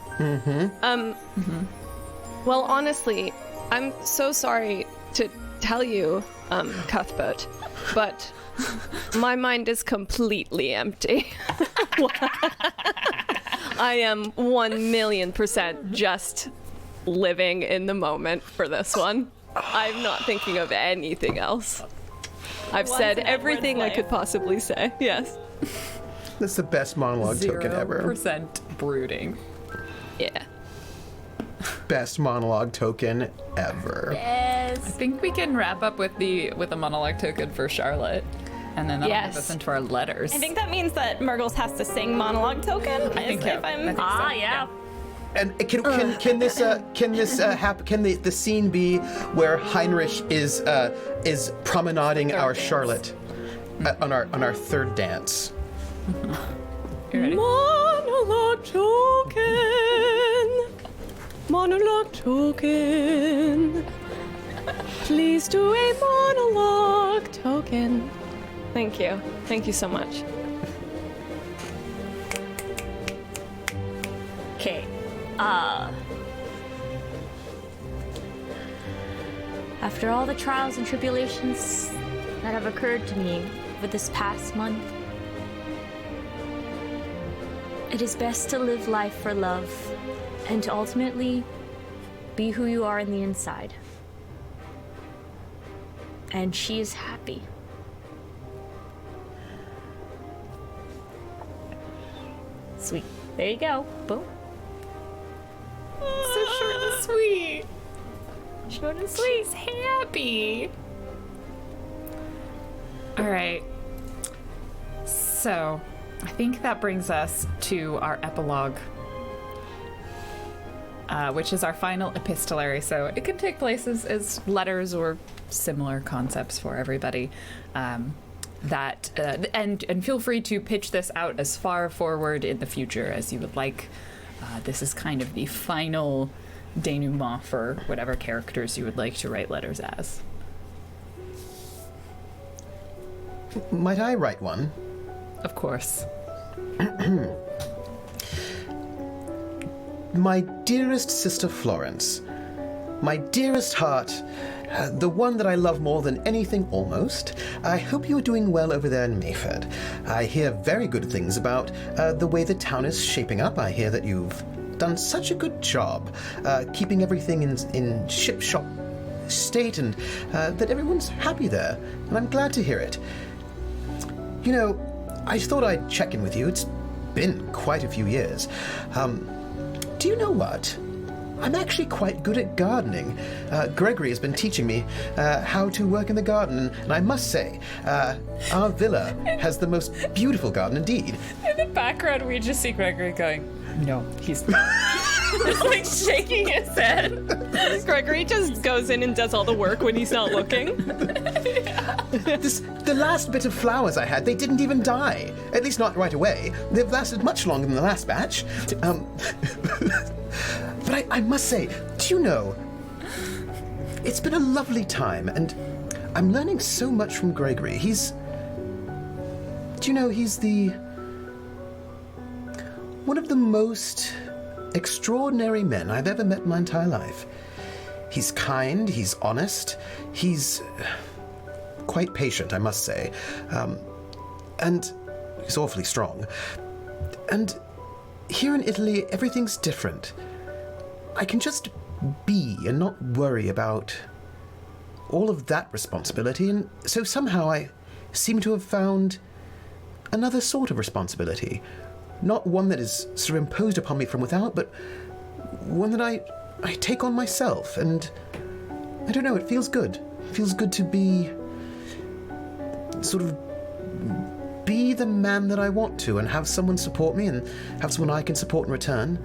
Well, honestly, I'm so sorry to tell you, Cuthbert, but my mind is completely empty. I am 1,000,000% just living in the moment for this one. I'm not thinking of anything else. I've said in Edward's everything I life. could possibly say. Yes. That's the best monologue token ever. 0% brooding. Yeah. Best monologue token ever. I think we can wrap up with a monologue token for Charlotte, and then that'll Yes. give us into our letters. I think that means that Murgles has to sing monologue token. I think so. I think so. Yeah. And can this happen? Can the scene be where Heinrich is promenading our dance. Charlotte on our third dance? You ready? Monologue token. Monologue token. Please do a monologue again. Thank you. Thank you so much. Okay. After all the trials and tribulations that have occurred to me over this past month, it is best to live life for love and to ultimately be who you are in the inside. And she is happy. Sweet. There you go. Boom. So short and sweet. Short and sweet. She's happy. All right. So, I think that brings us to our epilogue, which is our final epistolary. So it can take place as letters or similar concepts for everybody. And feel free to pitch this out as far forward in the future as you would like. This is kind of the final denouement for whatever characters you would like to write letters as. Might I write one? Of course. My dearest sister Florence, my dearest heart, the one that I love more than anything almost, I hope you are doing well over there in Mayford. I hear very good things about the way the town is shaping up. I hear that you've done such a good job keeping everything in ship-shop state and that everyone's happy there, and I'm glad to hear it. You know, I thought I'd check in with you. It's been quite a few years. Do you know what? I'm actually quite good at gardening. Gregory has been teaching me how to work in the garden, and I must say, our villa has the most beautiful garden indeed. In the background, we just see Gregory going, no, he's just like shaking his head. Gregory just goes in and does all the work when he's not looking. The last bit of flowers I had, they didn't even die. At least not right away. They've lasted much longer than the last batch. But I must say, do you know, it's been a lovely time, and I'm learning so much from Gregory. He's one of the most extraordinary men I've ever met in my entire life. He's kind, he's honest, he's quite patient, I must say, and he's awfully strong. And here in Italy, everything's different. I can just be and not worry about all of that responsibility, and so somehow I seem to have found another sort of responsibility. Not one that is sort of imposed upon me from without, but one that I take on myself, and I don't know, it feels good. It feels good to be be the man that I want to, and have someone support me, and have someone I can support in return.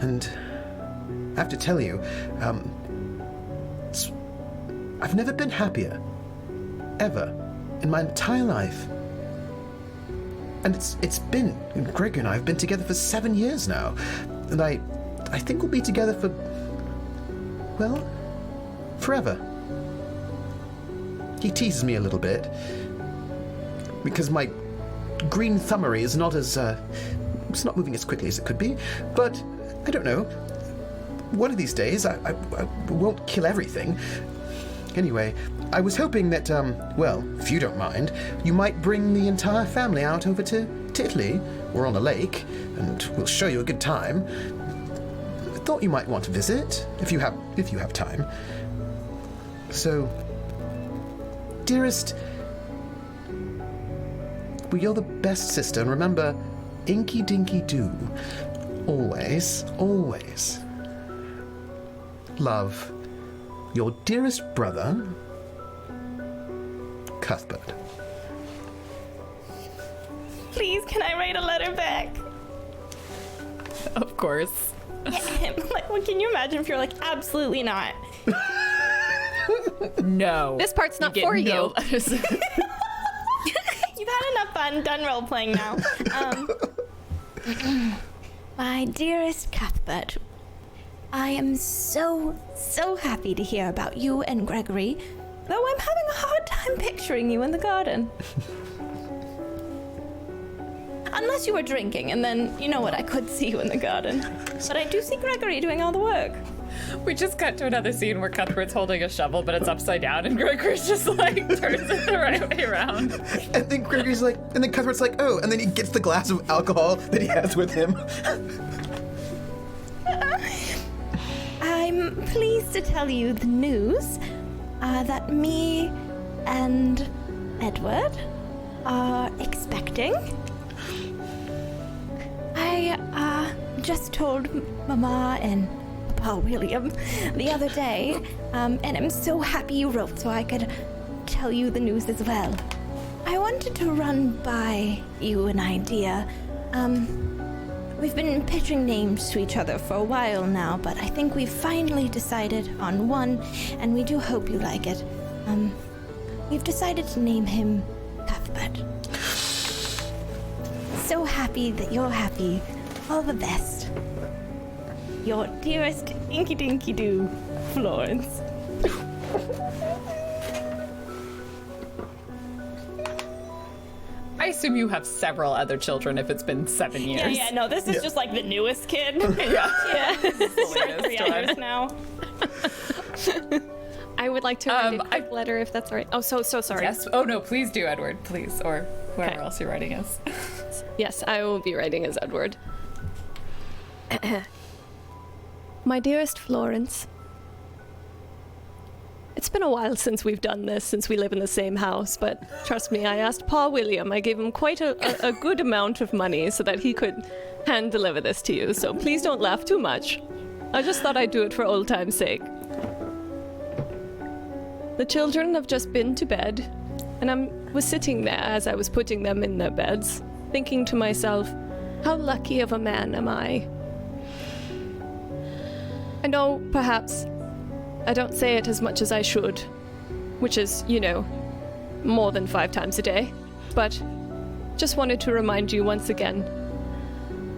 And I have to tell you, I've never been happier, ever, in my entire life. And it's been, Greg and I have been together for 7 years now, and I think we'll be together for, well, forever. He teases me a little bit, because my green thumbery is not as, it's not moving as quickly as it could be, but I don't know. One of these days, I won't kill everything. Anyway, I was hoping that, well, if you don't mind, you might bring the entire family out over to Italy. We're on a lake, and we'll show you a good time. I thought you might want to visit, if you have time. So, dearest, well, you're the best sister, and remember, Inky Dinky Doo. Always, always. Love, your dearest brother, Cuthbert. Please, can I write a letter back? Of course. Well, can you imagine if you're like, absolutely not? No. This part's not get for no you. letters. You've had enough fun. Done role playing now. My dearest Cuthbert, I am so happy to hear about you and Gregory. though I'm having a hard time picturing you in the garden. Unless you were drinking, and then, you know what, I could see you in the garden. But I do see Gregory doing all the work. We just cut to another scene where Cuthbert's holding a shovel, but it's upside down, and Gregory's just like turns it the right way around. And then Gregory's like, and then Cuthbert's like, oh, and then he gets the glass of alcohol that he has with him. I'm pleased to tell you the news that me and Edward are expecting. I just told Mama and Papa William the other day, and I'm so happy you wrote so I could tell you the news as well. I wanted to run by you an idea. We've been pitching names to each other for a while now, but I think we've finally decided on one, and we do hope you like it. We've decided to name him Cuthbert. So happy that you're happy. All the best. Your dearest Inky Dinky Doo, Florence. I assume you have several other children if it's been 7 years. Yeah, no, this is just like the newest kid. Yeah. This is 3 years now. I would like to write a quick letter if that's all right. Oh, so sorry. Yes. Oh, no, please do, Edward, please. Or whoever Okay. else you're writing is. Yes, I will be writing as Edward. My dearest Florence, it's been a while since we've done this, since we live in the same house, but trust me, I asked Paul William. I gave him quite a good amount of money so that he could hand deliver this to you, so please don't laugh too much. I just thought I'd do it for old time's sake. The children have just been to bed, and I was sitting there as I was putting them in their beds, thinking to myself, how lucky of a man am I? I know, perhaps, I don't say it as much as I should, which is, you know, more than 5 times a day, but just wanted to remind you once again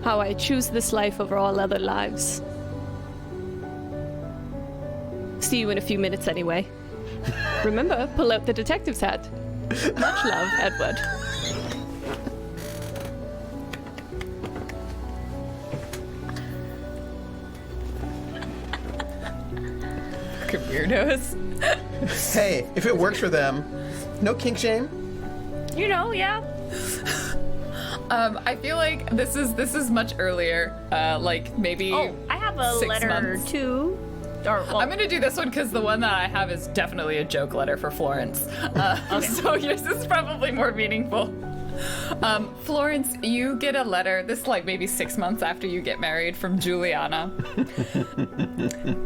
how I choose this life over all other lives. See you in a few minutes anyway. Remember, pull out the detective's hat. Much love, Edward. Fucking weirdos. Hey, if it works for them, no kink shame. You know, yeah. I feel like this is much earlier. Like maybe. Oh, I have a 6 letter months. too. Or, well, I'm gonna do this one because the one that I have is definitely a joke letter for Florence. So yours is probably more meaningful. Florence, you get a letter, this is like maybe 6 months after you get married, from Juliana.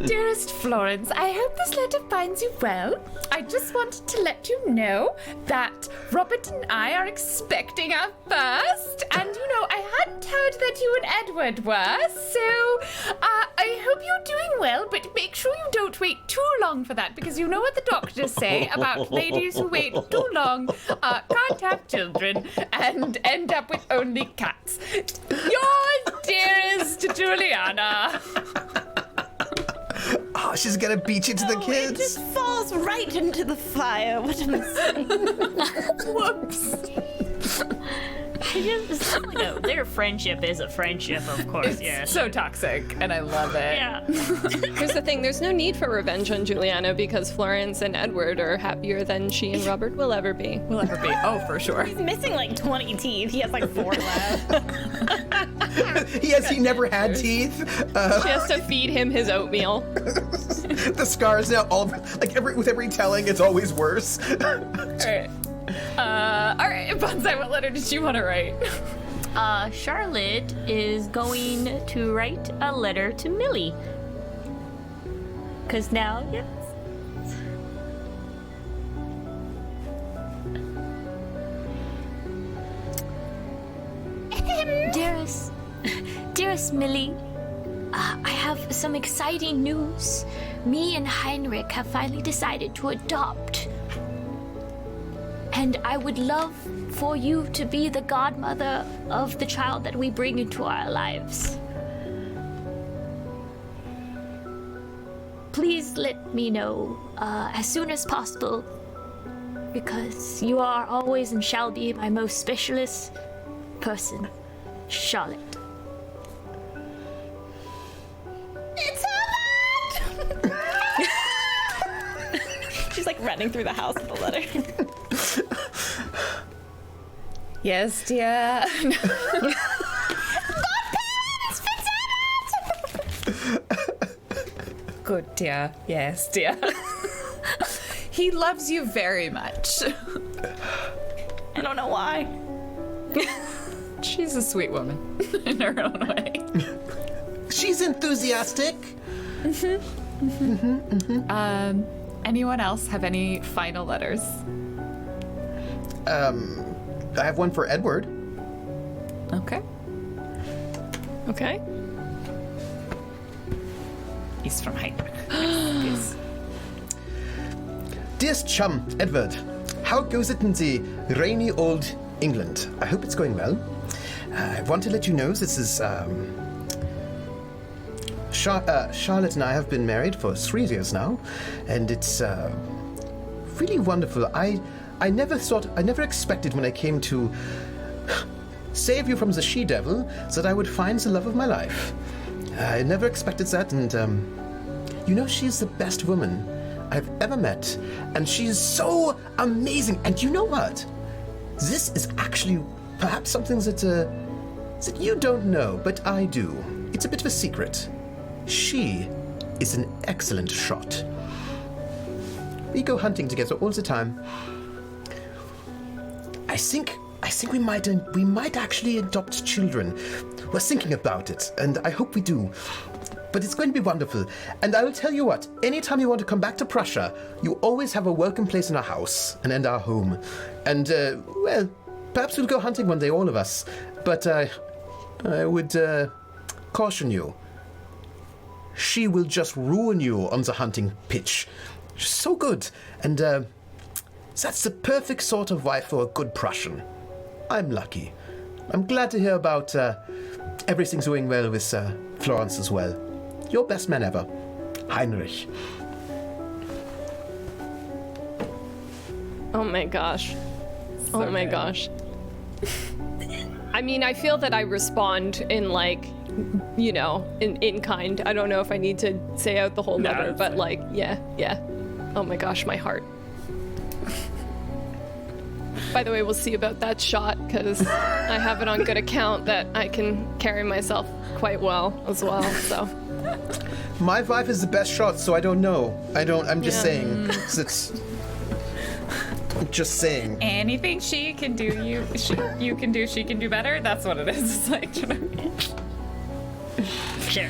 Dearest Florence, I hope this letter finds you well. I just wanted to let you know that Robert and I are expecting our first, and you know, I hadn't heard that you and Edward were, so I hope you're doing well, but make sure you don't wait too long for that, because you know what the doctors say about ladies who wait too long can't have children and end up with only cats. Your dearest Juliana. Oh, she's gonna beat you to the It kids. just falls right into the fire. What am I saying? Whoops. I just, you know, their friendship is a friendship, of course, It's yes. so toxic, and I love it. Yeah. Here's the thing, there's no need for revenge on Juliana because Florence and Edward are happier than she and Robert will ever be. Will ever be. Oh, for sure. He's missing like 20 teeth. He has like 4 left. He never had teeth. She has to feed him his oatmeal. The scars now all like with every telling, it's always worse. All right, Bonsai, what letter did you want to write? Charlotte is going to write a letter to Millie. 'Cause now, yes. Dearest Millie, I have some exciting news. Me and Heinrich have finally decided to adopt. And I would love for you to be the godmother of the child that we bring into our lives. please let me know as soon as possible, because you are always and shall be my most specialist person, Charlotte. It's Helen! She's like running through the house with the letter. Yes, dear. Good, dear. Yes, dear. He loves you very much. I don't know why. She's a sweet woman in her own way. She's enthusiastic. Anyone else have any final letters? I have one for Edward. Okay. Okay. He's from Heinrich. Yes. Dearest chum, Edward, how goes it in the rainy old England? I hope it's going well. I want to let you know this is Charlotte and I have been married for 3 years now, and it's really wonderful. I never expected when I came to save you from the she-devil that I would find the love of my life. I never expected that, and you know, she's the best woman I've ever met, and she's so amazing. And you know what? This is actually perhaps something that you don't know, but I do. It's a bit of a secret. She is an excellent shot. We go hunting together all the time. I think we might actually adopt children. We're thinking about it, and I hope we do. But it's going to be wonderful. And I will tell you what, anytime you want to come back to Prussia, you always have a welcome place in our house and our home. And, well, perhaps we'll go hunting one day, all of us. But I would caution you. She will just ruin you on the hunting pitch. She's so good. And that's the perfect sort of wife for a good Prussian. I'm lucky. I'm glad to hear about everything's going well with Florence as well. Your best man ever, Heinrich. Oh my gosh. Oh my gosh. I mean, I feel that I respond in like, you know, in kind. I don't know if I need to say out the whole letter, but fine. like, yeah. Oh my gosh, my heart. By the way, we'll see about that shot, because I have it on good account that I can carry myself quite well as well, so. My wife is the best shot, so I don't know. I'm just saying. I'm just saying. Anything she can do, you can do, she can do better. That's what it is. It's like, you know. Sure.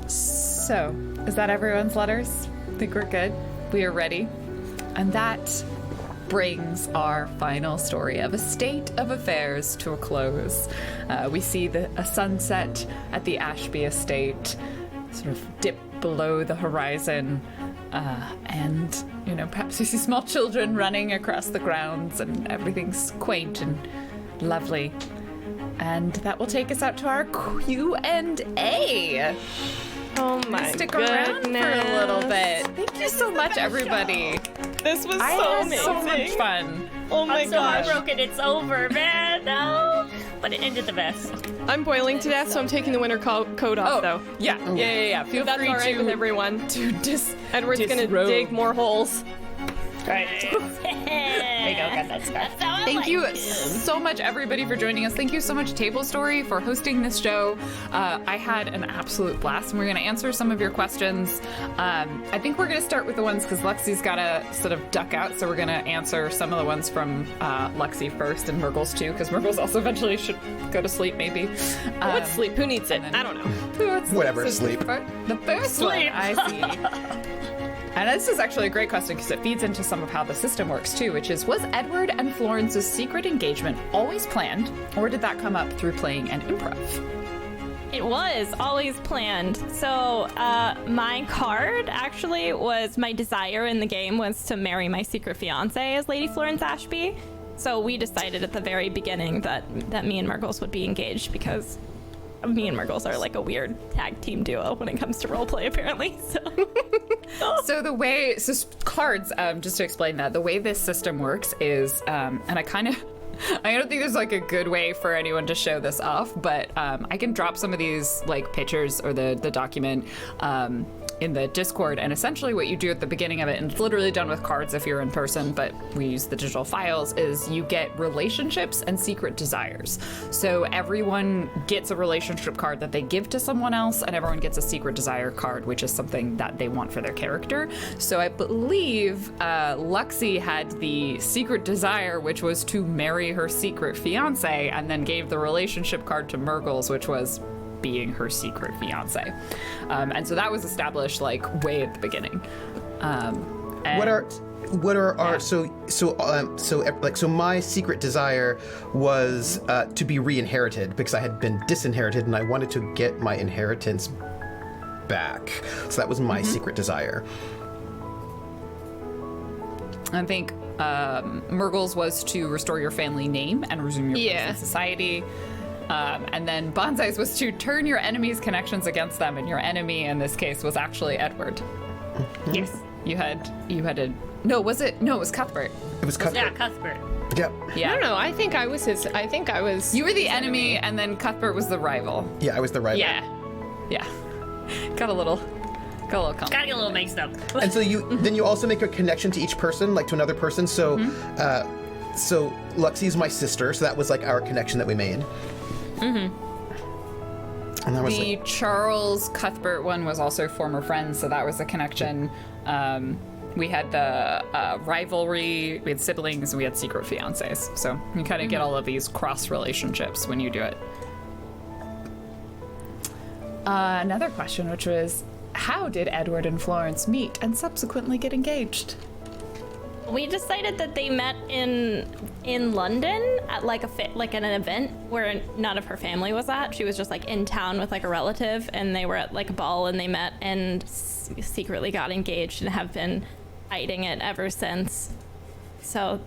So, is that everyone's letters? I think we're good. We are ready. And that brings our final story of a state of affairs to a close. We see a sunset at the Ashby estate sort of dip below the horizon, and, you know, perhaps you see small children running across the grounds, and everything's quaint and lovely. And that will take us out to our Q&A. Oh my Stick around for a little bit. Thank you so much, everybody. This was I so had amazing. so much fun. Oh my I'm so gosh. heartbroken it's over, man. No. But it ended the best. I'm boiling to death, so I'm taking the winter coat off, though. Yeah. Feel That's free all right to with everyone. Edward's gonna disrobe. dig more holes. Right. There you go, got that scarf. That's how I Thank like you it. so much, everybody, for joining us. Thank you so much, Tablestory, for hosting this show. I had an absolute blast, and we're going to answer some of your questions. I think we're going to start with the ones because Lexi's got to sort of duck out, so we're going to answer some of the ones from Lexi first and Murgles too, because Murgles also eventually should go to sleep, maybe. What's sleep? Who needs it? I don't know. Whatever, sleep. The first one, I see. And this is actually a great question because it feeds into some of how the system works too, which is, was Edward and Florence's secret engagement always planned, or did that come up through playing an improv? It was always planned. So my card actually was my desire in the game was to marry my secret fiance as Lady Florence Ashby. So we decided at the very beginning that me and Murgles would be engaged because me and Murgles are like a weird tag team duo when it comes to roleplay, apparently. So the way, cards, just to explain that, the way this system works is, and I don't think there's like a good way for anyone to show this off, but I can drop some of these like pictures or the document in the Discord, and essentially what you do at the beginning of it, and it's literally done with cards if you're in person, but we use the digital files, is you get relationships and secret desires. So everyone gets a relationship card that they give to someone else, and everyone gets a secret desire card, which is something that they want for their character. So I believe Luxie had the secret desire, which was to marry her secret fiance, and then gave the relationship card to Murgles, which was being her secret fiance. And so that was established like way at the beginning. So my secret desire was to be re-inherited because I had been disinherited and I wanted to get my inheritance back. So that was my secret desire. I think Murgles was to restore your family name and resume your place in society. And then Bonsai's was to turn your enemy's connections against them, and your enemy in this case was actually Edward. Yes. You had a no, was it? No, it was Cuthbert. It was Cuthbert. Yeah, Cuthbert. Yep. Yeah. I don't know. I think I was his. I think I was. You were the enemy, and then Cuthbert was the rival. Yeah, I was the rival. Yeah. Got a little Gotta get a little mixed up. And so you also make a connection to each person, like to another person. So so Luxie's my sister, so that was like our connection that we made. And that was The Charles Cuthbert one was also former friends, so that was a connection. We had the rivalry, we had siblings, we had secret fiancés. So you kind of get all of these cross relationships when you do it. Another question, which was, how did Edward and Florence meet and subsequently get engaged? We decided that they met in London at like an event where none of her family was at. She was just like in town with like a relative, and they were at like a ball and they met and secretly got engaged and have been hiding it ever since. So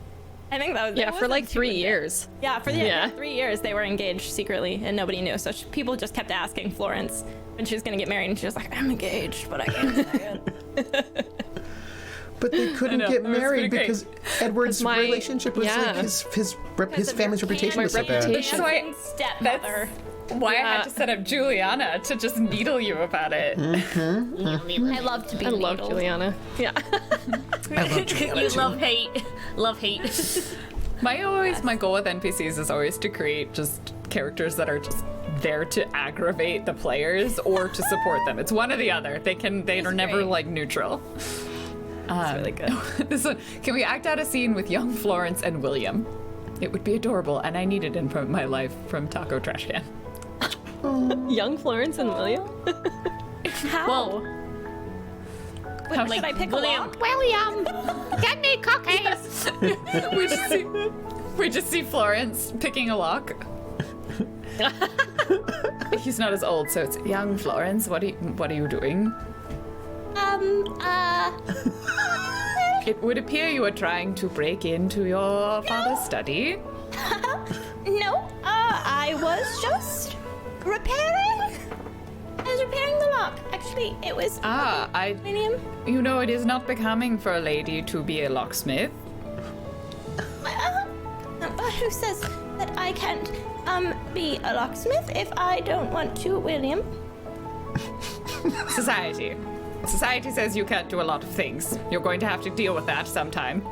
I think that was for like 3 years. Yeah, for 3 years they were engaged secretly and nobody knew. So people just kept asking Florence when she was gonna get married, and she was like, "I'm engaged, but I can't say it." But they couldn't get married because Edward's my- relationship was like his family's reputation was so bad. reputation. Handsome stepmother. Why I had to set up Juliana to just needle you about it. I love to be I love needled. Juliana. Yeah. I love Juliana You too. love hate. My goal with NPCs is always to create just characters that are just there to aggravate the players or to support them. It's one or the other. They are never like neutral. That's really good. This one, can we act out a scene with young Florence and William? It would be adorable, and I need it in my life from Taco Trash Can. Young Florence and William. How? Well, Should I pick William. a lock? William, get me cookies. we just see Florence picking a lock. He's not as old, so it's young Florence. What are you doing? It would appear you are trying to break into your father's study. No, I was just repairing. I was repairing the lock. Actually, it was William. You know, it is not becoming for a lady to be a locksmith. Who says that I can't be a locksmith if I don't want to, William? Society. Society says you can't do a lot of things. You're going to have to deal with that sometime.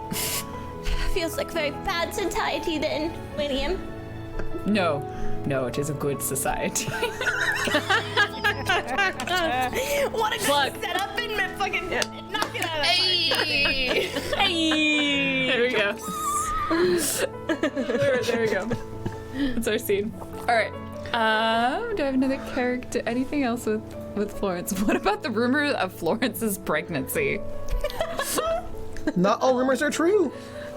Feels like very bad society then, William. No, it is a good society. What a good setup and fucking knock it out of Hey! There we go. there we go. That's our scene. All right. Do I have another character? Anything else with Florence? What about the rumor of Florence's pregnancy? Not all rumors are true.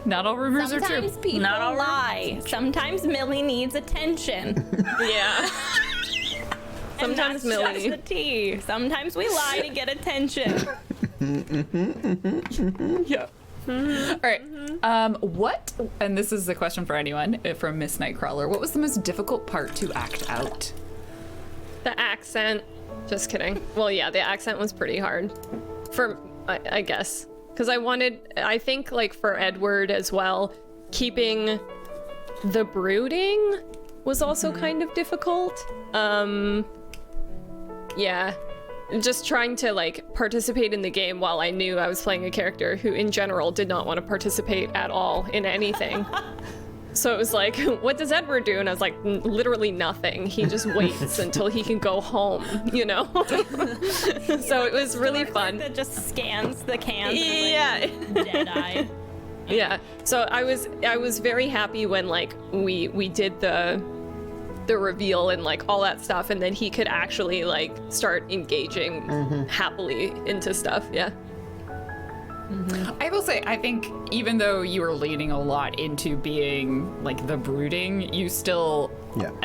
Not all rumors are true. Sometimes people Not all lie. Sometimes Millie needs attention. Yeah. Sometimes And that's Millie. just the tea. Sometimes we lie to get attention. Yeah. All right. What? And this is a question for anyone from Miss Nightcrawler. What was the most difficult part to act out? The accent. Just kidding. Well, yeah, the accent was pretty hard. I guess. Because I think, like, for Edward as well, keeping the brooding was also kind of difficult. Yeah. Just trying to, like, participate in the game while I knew I was playing a character who, in general, did not want to participate at all in anything. So it was like, what does Edward do? And I was like, literally nothing. He just waits until he can go home, you know? So it was really fun. That just scans the cans. Yeah. Dead-eyed. Yeah. So I was very happy when, like, we did the reveal and, like, all that stuff, and then he could actually, like, start engaging happily into stuff. Yeah. I will say, I think even though you were leaning a lot into being like the brooding, you still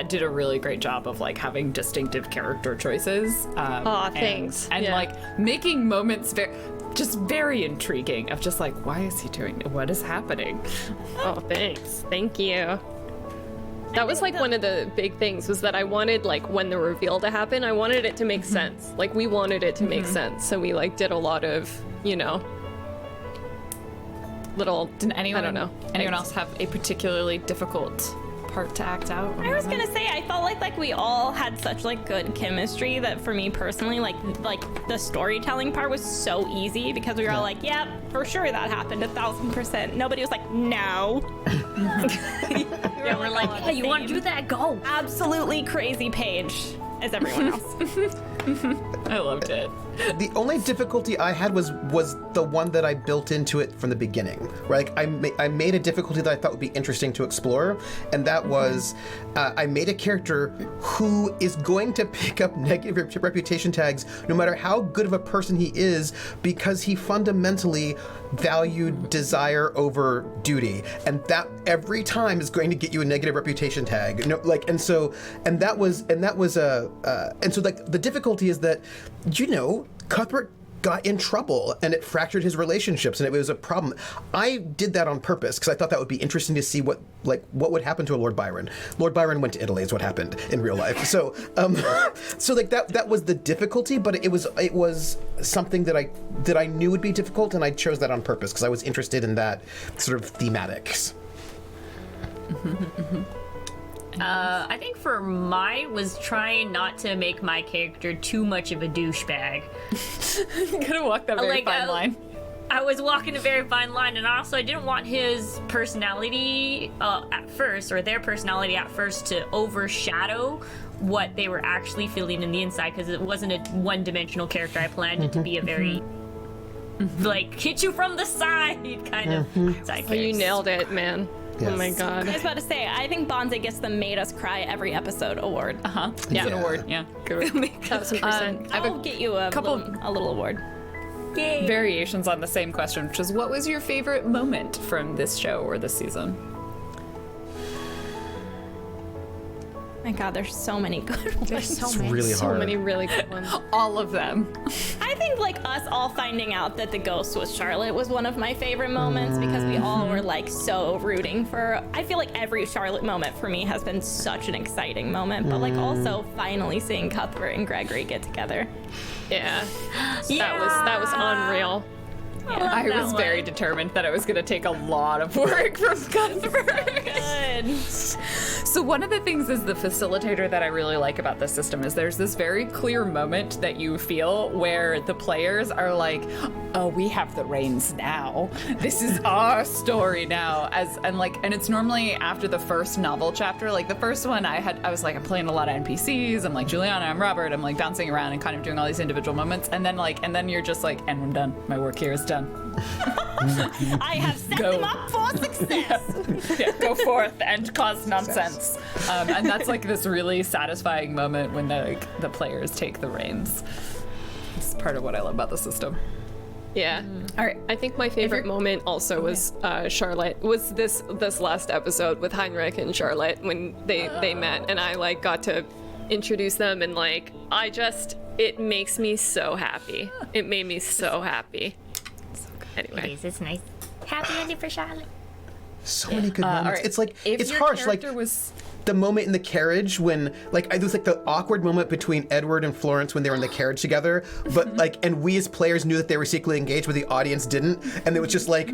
did a really great job of like having distinctive character choices. Thanks. And Yeah. like making moments very intriguing of just like, why is he doing it? What is happening? Oh, thanks. Thank you. That was like one of the big things was that I wanted, like, when the reveal to happen, I wanted it to make sense. Like, we wanted it to make sense. So we like did a lot of, you know, little, Didn't anyone, I don't know. anyone else have a particularly difficult part to act out? I was gonna say, I felt like we all had such like good chemistry that for me personally, like the storytelling part was so easy because we were all like, yeah, for sure that happened 1000%. Nobody was like, no. Yeah, we're like, hey, you want to do that? Go. Absolutely crazy page as everyone else. I loved it. The only difficulty I had was the one that I built into it from the beginning. Right? Like I made a difficulty that I thought would be interesting to explore, and that was I made a character who is going to pick up negative reputation tags no matter how good of a person he is, because he fundamentally valued desire over duty, and that every time is going to get you a negative reputation tag. You know, like, and so like the difficulty is that, you know, Cuthbert got in trouble and it fractured his relationships and it was a problem. I did that on purpose because I thought that would be interesting to see what would happen to a Lord Byron. Lord Byron went to Italy is what happened in real life. So so like that was the difficulty, but it was something that I knew would be difficult, and I chose that on purpose because I was interested in that sort of thematics. I think for mine was trying not to make my character too much of a douchebag. Gonna walk that very fine line. I was walking a very fine line, and also I didn't want his personality at first, or their personality at first, to overshadow what they were actually feeling in the inside, because it wasn't a one-dimensional character. I planned it to be a very like hit you from the side kind of side. Oh, you nailed it, man. Yes. Oh my god. I was about to say, I think Bonze gets the Made Us Cry Every Episode award. Yeah. It's an award. Yeah. Good. 1000%. I'll get you a little award. Yay. Variations on the same question, which is, what was your favorite moment from this show or this season? My god, there's so many good ones. There's so It's many. really So hard. many really good ones. All of them. I think like us all finding out that the ghost was Charlotte was one of my favorite moments because we all were like so rooting for. I feel like every Charlotte moment for me has been such an exciting moment, but like also finally seeing Cuthbert and Gregory get together. Yeah. That was unreal. I was very determined that it was going to take a lot of work from Cuthbert. Good. So one of the things is the facilitator that I really like about this system is there's this very clear moment that you feel where the players are like, oh, we have the reins now. This is our story now. And it's normally after the first novel chapter. Like the first one I was like, I'm playing a lot of NPCs. I'm like Juliana, I'm Robert. I'm like bouncing around and kind of doing all these individual moments. And then you're just like, and I'm done. My work here is done. I have set them up for success. Yeah, go forth and cause nonsense. And that's like this really satisfying moment when the players take the reins. It's part of what I love about the system. Yeah. All right. I think my favorite moment also was Charlotte. Was this last episode with Heinrich and Charlotte when they met, and I like got to introduce them, and like it makes me so happy. It made me so happy. Anyway. It's nice. Happy ending for Charlotte. So many good moments. all right. It's like If it's your harsh. Like character was the moment in the carriage when, like, there was like the awkward moment between Edward and Florence when they were in the carriage together, but like, and we as players knew that they were secretly engaged, but the audience didn't, and it was just like,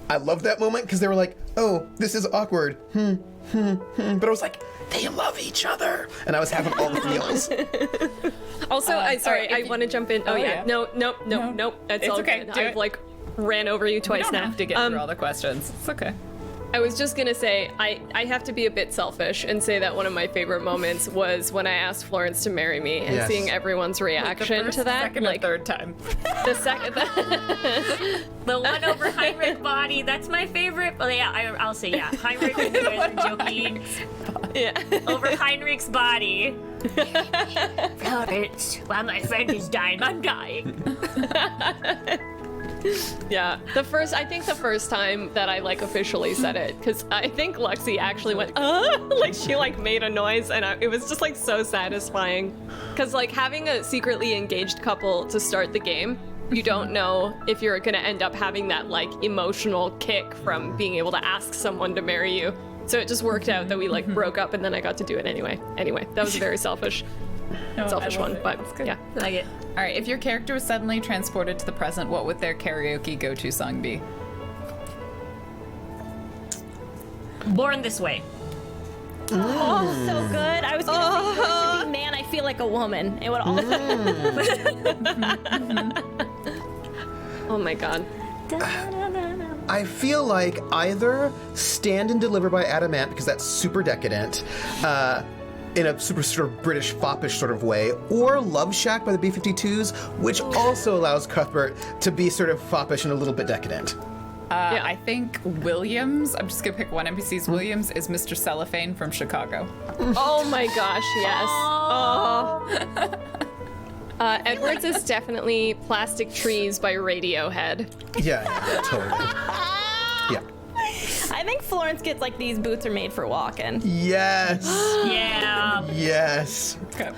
I loved that moment because they were like, oh, this is awkward, but I was like, they love each other, and I was having all the feels. Also, I want to jump in. Oh, yeah. No. That's It's all okay. good. Do I've it. like ran over you You twice don't now. have to get through all the questions. It's okay. I was just gonna say, I have to be a bit selfish and say that one of my favorite moments was when I asked Florence to marry me and Yes. seeing everyone's reaction First, to that. second, Like or third time. the second. The one over Heinrich body, that's my favorite. Oh yeah, I'll say yeah. Heinrich and you guys are joking. Yeah. Over Heinrich's body. Florence, while my friend is dying, I'm dying. Yeah, I think the first time that I like officially said it, because I think Lexi actually went, like she like made a noise, and it was just like so satisfying. Because like having a secretly engaged couple to start the game, you don't know if you're gonna end up having that like emotional kick from being able to ask someone to marry you. So it just worked out that we like broke up, and then I got to do it anyway. Anyway, that was a very selfish one, but yeah. Like it. All right, if your character was suddenly transported to the present, what would their karaoke go-to song be? Born This Way. Oh, so good. I was gonna say yours should be Man, I Feel Like a Woman. It would all. Oh my god. I feel like either Stand and Deliver by Adamant, because that's super decadent, in a super sort of British foppish sort of way, or Love Shack by the B-52s, which also allows Cuthbert to be sort of foppish and a little bit decadent. Yeah. I think Williams, I'm just gonna pick one NPC's Williams, is Mr. Cellophane from Chicago. Oh my gosh, yes. Oh. Edwards is definitely Plastic Trees by Radiohead. Yeah, totally. Yeah. I think Florence gets like these boots are made for walking. Yes. Yeah. Yes. Okay.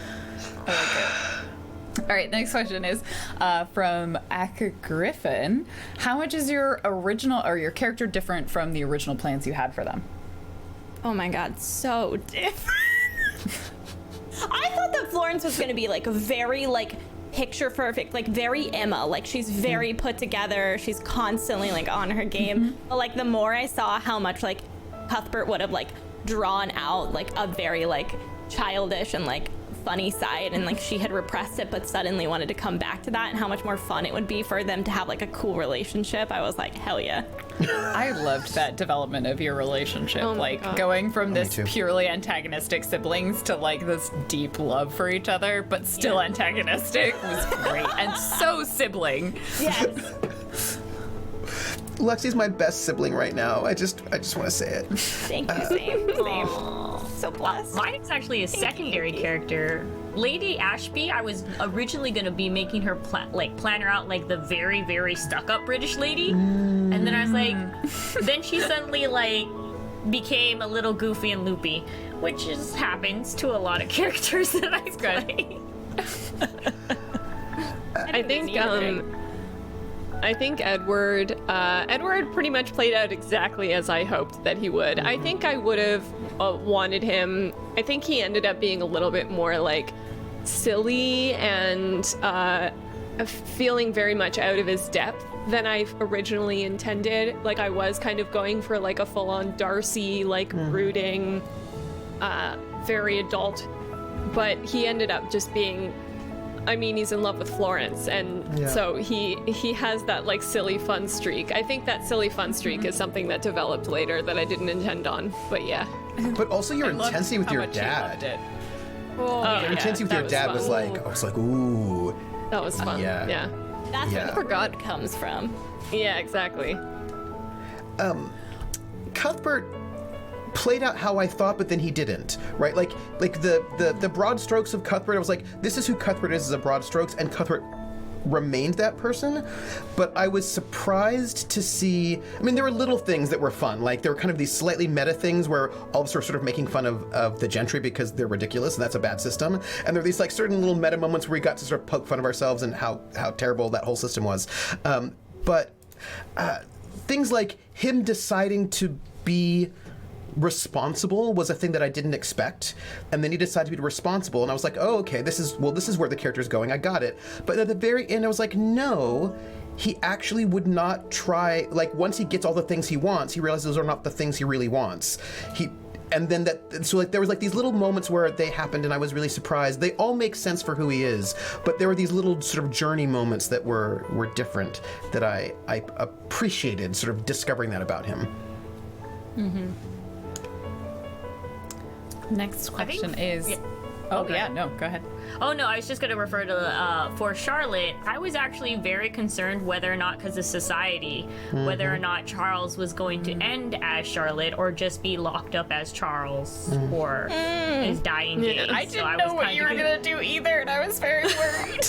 I like it. All right, next question is from Aka Griffin. How much is your original or your character different from the original plans you had for them? Oh my god, so different. I thought that Florence was gonna be like very like picture perfect, like very Emma, like she's very put together, she's constantly like on her game. But like the more I saw how much like Cuthbert would have like drawn out like a very like childish and like funny side, and like she had repressed it but suddenly wanted to come back to that, and how much more fun it would be for them to have like a cool relationship, I was like, hell yeah. I loved that development of your relationship, Oh my like God. going from this too. purely antagonistic siblings to like this deep love for each other, but still antagonistic was great and so sibling. Yes. Lexi's my best sibling right now. I just want to say it. Thank you. Same. So blessed. Mine's actually a secondary character. Lady Ashby, I was originally going to be making her plan her out like the very, very stuck-up British lady. And then I was like, then she suddenly like became a little goofy and loopy, which just happens to a lot of characters that I play. I think Edward pretty much played out exactly as I hoped that he would. I think I would have wanted him. I think he ended up being a little bit more like silly and feeling very much out of his depth than I originally intended. Like I was kind of going for like a full-on Darcy, like brooding, very adult, but he ended up just being. I mean, he's in love with Florence, and so he has that like silly fun streak. I think that silly fun streak is something that developed later that I didn't intend on. But yeah. But also your Loved intensity with how your much you loved dad. it. Oh, Your intensity with that your dad was fun. like, I was like, ooh. That was fun. Yeah. Yeah. That's Yeah. where the forgot comes from. Yeah, exactly. Cuthbert played out how I thought, but then he didn't, right? Like the broad strokes of Cuthbert, I was like, this is who Cuthbert is as a broad strokes, and Cuthbert remained that person. But I was surprised to see, I mean, there were little things that were fun, like there were kind of these slightly meta things where all of us were sort of making fun of the gentry because they're ridiculous and that's a bad system. And there were these like certain little meta moments where we got to sort of poke fun of ourselves and how terrible that whole system was. But things like him deciding to be responsible was a thing that I didn't expect, and then he decided to be responsible, and I was like, oh, okay, this is where the character's going. I got it. But at the very end, I was like, no, he actually would not try. Like, once he gets all the things he wants, he realizes those are not the things he really wants. And then there was like these little moments where they happened, and I was really surprised. They all make sense for who he is, but there were these little sort of journey moments that were different that I appreciated, sort of discovering that about him. Next question is. yeah. Oh, Okay. yeah, no, go ahead. Oh no, I was just gonna refer to for Charlotte. I was actually very concerned whether or not, because of society, whether or not Charles was going to end as Charlotte or just be locked up as Charles for his dying days. I So I was kind of gonna do either, and I was very worried.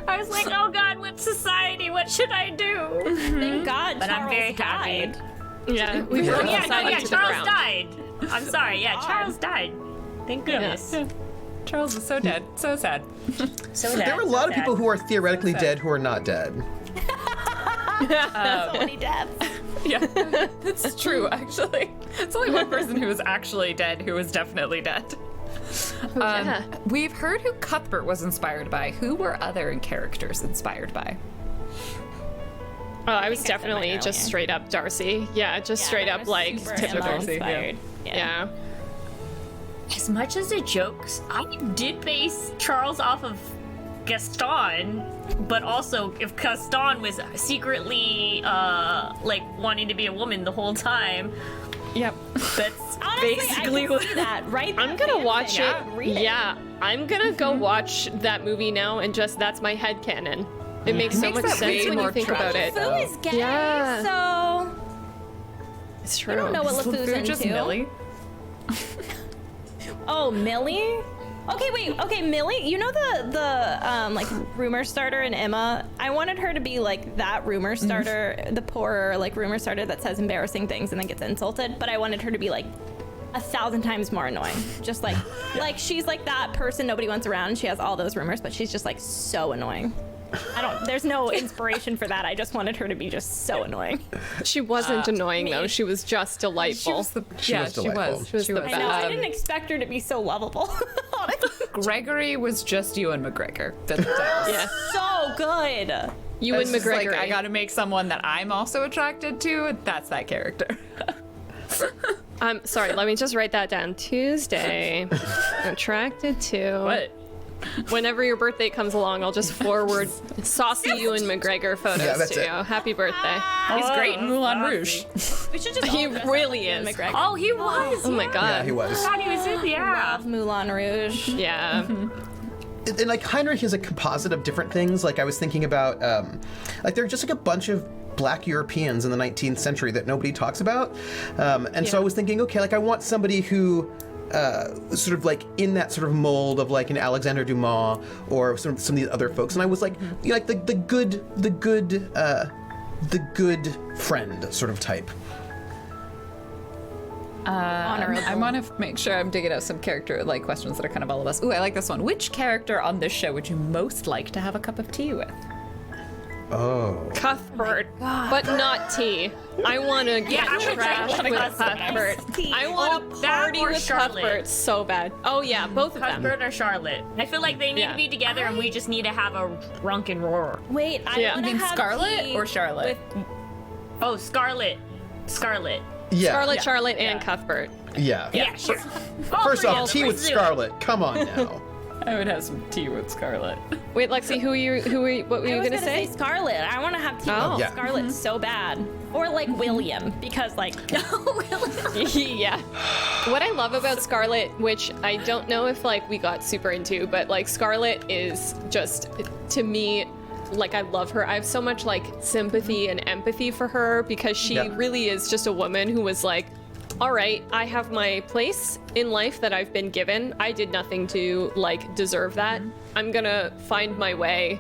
I was like, oh God, what society? What should I do? Thank God But Charles I'm very died. happy. Yeah, we Oh brought yeah, no, society yeah, to the Charles ground. died. I'm sorry, yeah, Charles died. Thank goodness. Charles is so dead. So sad. So There were a lot of people who are theoretically dead who are not dead. So many deaths. Yeah, that's true, actually. It's only one person who was actually dead who was definitely dead. yeah. We've heard who Cuthbert was inspired by. Who were other characters inspired by? Oh, I was definitely just earlier. straight up Darcy. Yeah, just straight up like super typical. Emma inspired. Yeah. As much as it jokes, I did base Charles off of Gaston, but also if Gaston was secretly like wanting to be a woman the whole time, Yep. that's Honestly, basically I can what. see that right. I'm gonna watch it. Read it. Yeah, I'm gonna go watch that movie now, and just that's my headcanon. It makes so makes much that way sense when more you think about tragic, it. though. Fu is gay, Yeah. so It's true. I don't know what Is LeFou's LeFou just into. Millie? Oh, Millie? Okay, wait. Okay, Millie. You know the like rumor starter in Emma? I wanted her to be like that rumor starter, the poor like rumor starter that says embarrassing things and then gets insulted. But I wanted her to be like 1,000 times more annoying. Just like she's like that person nobody wants around. She has all those rumors, but she's just like so annoying. There's no inspiration for that. I just wanted her to be just so annoying. She wasn't annoying though. She was just delightful. She was delightful. She was the I know. I best. didn't expect her to be so lovable. Gregory was just Ewan McGregor. That was Yeah. So good. Ewan It's just like, McGregor. I gotta make someone that I'm also attracted to. That's that character. Sorry, let me just write that down. Tuesday. Attracted to. What? Whenever your birthday comes along, I'll just forward saucy Ewan McGregor photos Yeah, that's to it. you. Happy birthday. He's great in Moulin Rouge. We should just He all dress up really like Ewan is. McGregor. Oh, he was. Oh my Yeah, god. he was. God, he was in. Yeah. Love Moulin Rouge. Yeah. And like Heinrich is a composite of different things. Like I was thinking about, like there are just like a bunch of Black Europeans in the 19th century that nobody talks about. So I was thinking, okay, like I want somebody who sort of like in that sort of mold of like an Alexander Dumas or some of these other folks. And I was like, you know, like the good friend sort of type. I want to make sure I'm digging out some character like questions that are kind of all of us. Ooh, I like this one. Which character on this show would you most like to have a cup of tea with? Oh. Cuthbert, but not tea. I want to get I would trashed like with Cuthbert. Cuthbert. I want Oh, to that party or with Charlotte. Cuthbert so bad. Oh yeah, both of them. Cuthbert or Charlotte. I feel like they need Yeah. to be together, and we just need to have a drunken roar. Wait, I Yeah. want You to mean have Scarlet tea or Charlotte? with- Oh, Scarlet. Scarlet. Yeah. Scarlet, Charlotte, and Cuthbert. Yeah. Yeah, sure. First off, tea with Scarlet. Come on now. I would have some tea with Scarlet. Wait, Lexi, what were I you was gonna say? Scarlet. I want to have tea Oh. with Yeah. Scarlet so bad. Or like William, because like Yeah. What I love about Scarlet, which I don't know if like we got super into, but like Scarlet is just to me like I love her. I have so much like sympathy and empathy for her because she Yeah. really is just a woman who was like, all right, I have my place in life that I've been given. I did nothing to like deserve that. I'm gonna find my way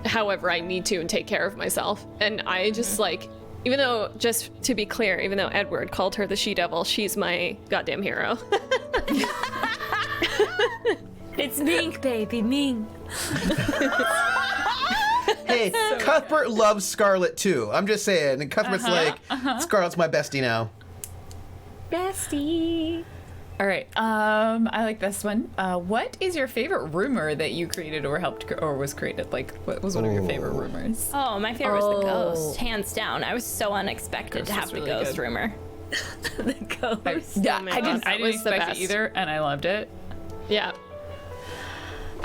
however I need to and take care of myself. And I just like, even though, just to be clear, even though Edward called her the she-devil, she's my goddamn hero. It's Mink, baby, Mink. Hey, Cuthbert loves Scarlet too. I'm just saying. And Cuthbert's like, Scarlet's my bestie now. Bestie. All right. I like this one. What is your favorite rumor that you created or helped or was created? Like, what was one of your favorite rumors? Oh, my favorite was the ghost, hands down. I was so unexpected to have the really ghost good. rumor. The ghost. Yeah, my I didn't gosh, that was the expect it best. either, and I loved it. Yeah.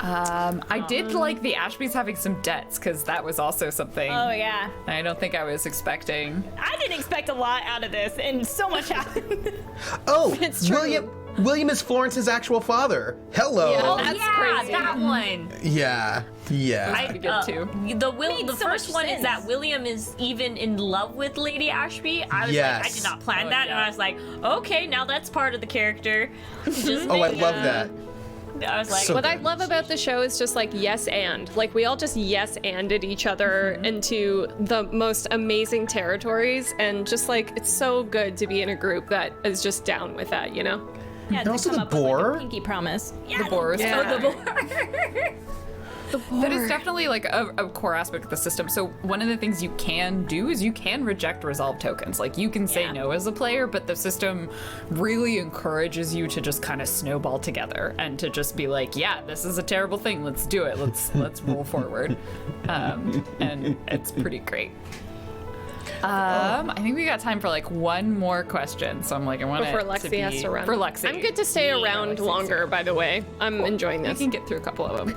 I did like the Ashby's having some debts because that was also something Oh yeah. I don't think I was expecting. I didn't expect a lot out of this, and so much happened. Oh, It's true. William is Florence's actual father. Hello. Yeah. Oh That's yeah, crazy. that one. Yeah. Pretty good too. The so first much one is sense. that William is even in love with Lady Ashby. I was like, I Yes. did not plan Oh, that, yeah. and I was like, okay, now that's part of the character. Just Oh, I make- love that. I was like, So- What I love about the show is just like yes and. Like we all just yes anded each other into the most amazing territories, and just like it's so good to be in a group that is just down with that, you know? Yeah, And to also come the up with, like, boar. a pinky promise. Yeah, The boar is Yeah. so the boar. That is definitely like a core aspect of the system. So one of the things you can do is you can reject resolve tokens. Like you can say Yeah. no as a player, but the system really encourages you to just kind of snowball together and to just be like, yeah, this is a terrible thing. Let's do it. Let's roll forward. And it's pretty great. I think we got time for like one more question. So I'm like, I want Before it to Lexi be has to run. for Lexi. I'm good to stay around longer, by the way. I'm enjoying We this. can get through a couple of them.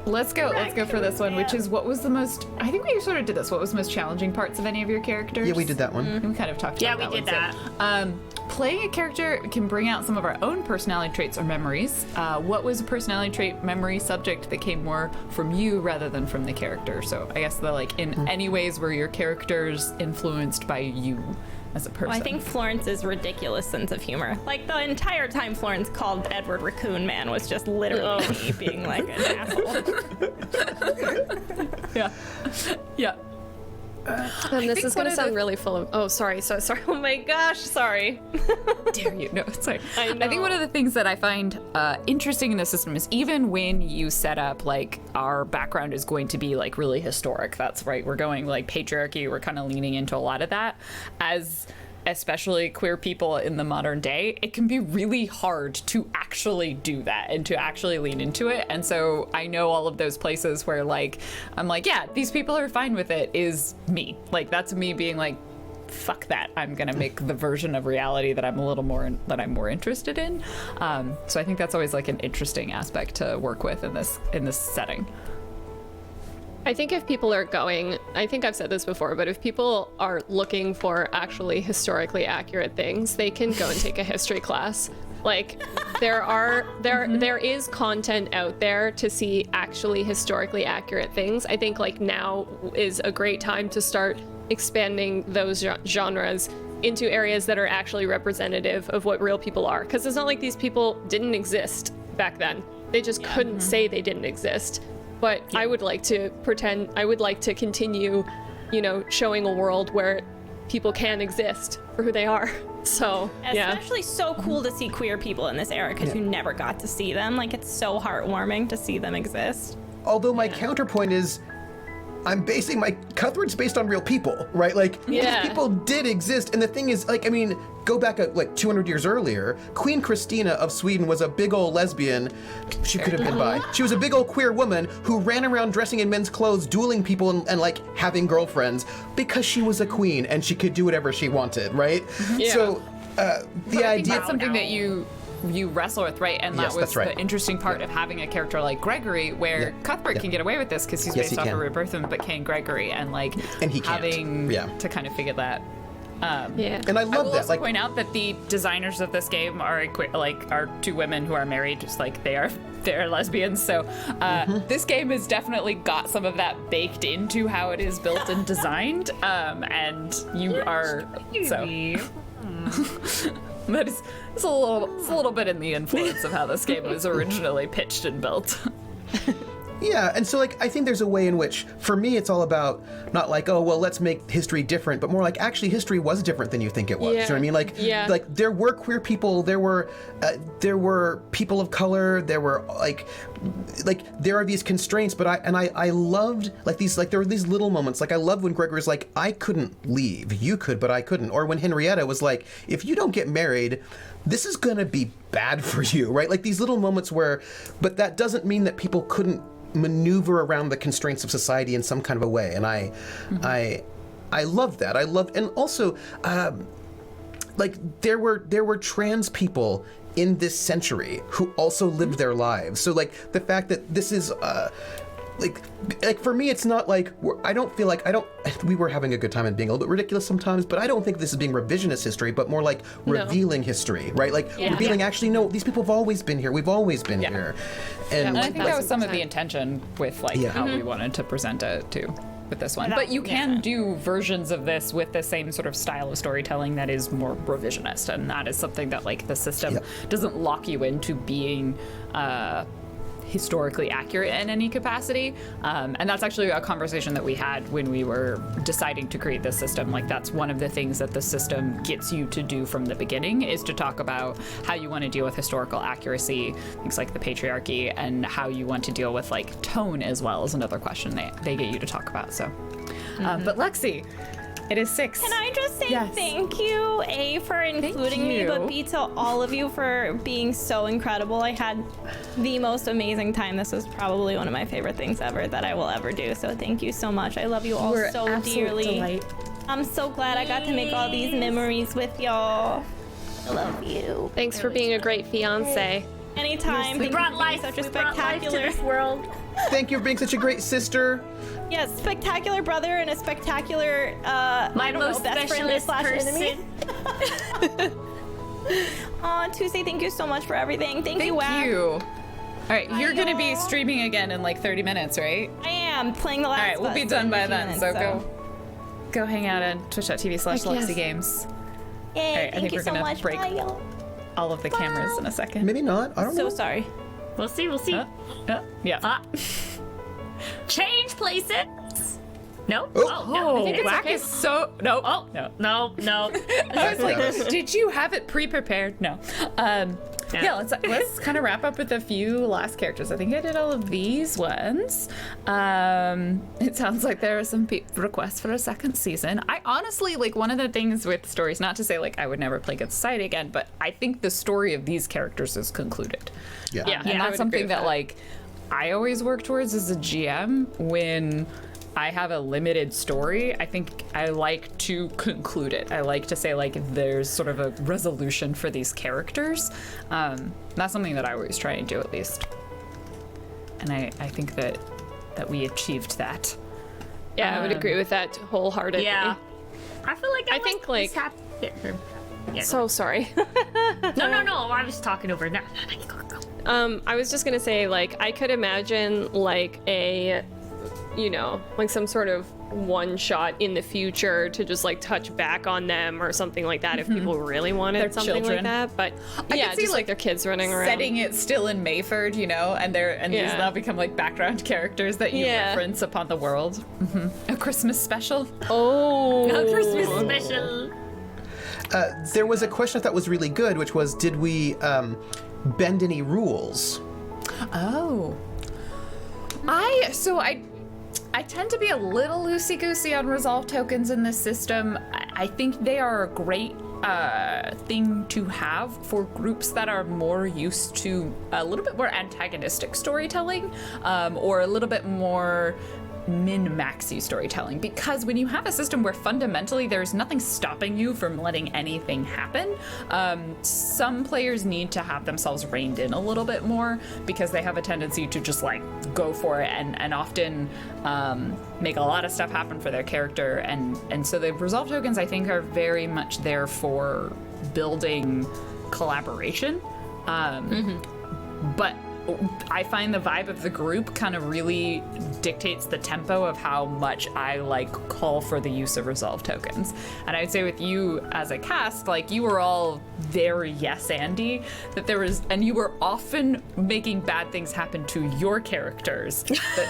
Let's go for this one, which is what was the most, I think we sort of did this. What was the most challenging parts of any of your characters? Yeah, we did that one. We kind of talked Yeah, about we did that. one, so, playing a character can bring out some of our own personality traits or memories. What was a personality trait, memory, subject that came more from you rather than from the character? So I guess in any ways were your characters influenced by you as a person? Well, I think Florence's ridiculous sense of humor. Like the entire time Florence called Edward Raccoon Man was just literally me being like an asshole. Yeah. Yeah. And this think is one going to of sound the- really full of. Oh, sorry. Oh my gosh. Sorry. Dare you? No, it's like I I think know. one of the things that I find interesting in the system is even when you set up like our background is going to be like really historic. That's right. We're going like patriarchy. We're kind of leaning into a lot of that as especially queer people in the modern day. It can be really hard to actually do that and to actually lean into it. And so I know all of those places where like I'm like, yeah, these people are fine with it is me. Like that's me being like, fuck that, I'm gonna make the version of reality that I'm more interested in. So I think that's always like an interesting aspect to work with in this setting. I think if people are going, I think I've said this before, but if people are looking for actually historically accurate things, they can go and take a history class. Like there is content out there to see actually historically accurate things. I think like now is a great time to start expanding those genres into areas that are actually representative of what real people are. Because it's not like these people didn't exist back then. They just couldn't say they didn't exist. But I would like to continue, showing a world where people can exist for who they are. So, yeah. Especially so cool to see queer people in this era because you never got to see them. Like it's so heartwarming to see them exist. Although my counterpoint is, I'm basing my Cuthbert's based on real people, right? Like Yeah. these people did exist, and the thing is, like, I mean, go back like 200 years earlier. Queen Christina of Sweden was a big old lesbian. She could have been bi. She was a big old queer woman who ran around dressing in men's clothes, dueling people, and like having girlfriends because she was a queen and she could do whatever she wanted, right? Yeah. So the I think idea. that's something that you wrestle with, right? And that Yes, was that's right. the interesting part of having a character like Gregory, where Yeah. Cuthbert Yeah. can get away with this because he's Yes, based he off can. of Roberthan, but can Gregory, and like And he can't. having Yeah. to kind of figure that. Yeah. And I I love will that. also Like, point out that the designers of this game are are two women who are married, just like they're lesbians. So this game has definitely got some of that baked into how it is built and designed. And you are so. That is it's a little bit in the influence of how this game was originally pitched and built. Yeah, and so like I think there's a way in which, for me, it's all about not like, oh well, let's make history different, but more like actually history was different than you think it was. You know what I mean? Like, like there were queer people, there were people of color, there were like there are these constraints, but I loved like these, like there were these little moments. Like I loved when Gregor was like, I couldn't leave, you could, but I couldn't, or when Henrietta was like, if you don't get married, this is gonna be bad for you, right? Like these little moments where, but that doesn't mean that people couldn't maneuver around the constraints of society in some kind of a way. And I loved that. And also, like there were trans people in this century who also lived their lives. So like the fact that this is, like for me, it's not like we were having a good time and being a little bit ridiculous sometimes, but I don't think this is being revisionist history, but more like revealing history, right? Like revealing, actually, no, these people have always been here. We've always been here. And I think that was some of the intention with like how we wanted to present it too with this one. But you can do versions of this with the same sort of style of storytelling that is more revisionist, and that is something that like the system doesn't lock you into being historically accurate in any capacity, and that's actually a conversation that we had when we were deciding to create this system. Like that's one of the things that the system gets you to do from the beginning, is to talk about how you want to deal with historical accuracy, things like the patriarchy, and how you want to deal with like tone as well is another question they get you to talk about. So but Lexi, it is 6. Can I just say thank you, A, for including me, but B, to all of you for being so incredible. I had the most amazing time. This was probably one of my favorite things ever that I will ever do. So thank you so much. I love you all so dearly. Delight. I'm so glad I got to make all these memories with y'all. I love you. Thanks for being a great fiance. Anytime. We brought life. Such a We brought life to spectacular this world. thank you for being such a great sister. Yes, spectacular brother and a spectacular My most best friend specialist slash enemy. person. Tuesday, thank you so much for everything. Thank you, Thank Wag. you. All right, you're going to be streaming again in like 30 minutes, right? I am playing the last. All right, we'll be done by then, so go hang out on twitch.tv/LexiGames. Yay, All right, I thank think you we're so gonna much. break Bye, y'all. all of the cameras in a second. Maybe not. I don't know. So sorry. We'll see. We'll see. Yeah. Change places. No. Oh. No. I think it's Whack okay. is so no. Oh no. I was like, Yeah. did you have it pre-prepared? No. Yeah, let's kind of wrap up with a few last characters. I think I did all of these ones. It sounds like there are some requests for a second season. I honestly, like, one of the things with stories, not to say like I would never play Good Society again, but I think the story of these characters is concluded. Yeah. And I that's would something agree with that that. like I always work towards as a GM when I have a limited story. I think I like to conclude it. I like to say like there's sort of a resolution for these characters. That's something that I always try and do, at least. And I think that we achieved that. Yeah, I would agree with that wholeheartedly. Yeah. I feel like I think, like- So sorry. No. I was talking over. No. Go. I was just gonna say, like, I could imagine like a, you know, like some sort of one shot in the future to just like touch back on them or something like that if people really wanted Their something children. like that. But I yeah, could see, just like their kids running around. Setting it still in Mayford, you know, and these Yeah. now become like background characters that you Yeah. reference upon the world. A Christmas special. Oh, A Christmas special. There was a question I thought was really good, which was, did we bend any rules? Oh. I tend to be a little loosey-goosey on resolve tokens in this system. I think they are a great thing to have for groups that are more used to a little bit more antagonistic storytelling, or a little bit more min-maxy storytelling, because when you have a system where fundamentally there's nothing stopping you from letting anything happen, some players need to have themselves reined in a little bit more because they have a tendency to just like go for it and often make a lot of stuff happen for their character, and so the resolve tokens I think are very much there for building collaboration, but I find the vibe of the group kind of really dictates the tempo of how much I like call for the use of resolve tokens. And I'd say with you as a cast, like you were all very yes Andy, that there was, and you were often making bad things happen to your characters. That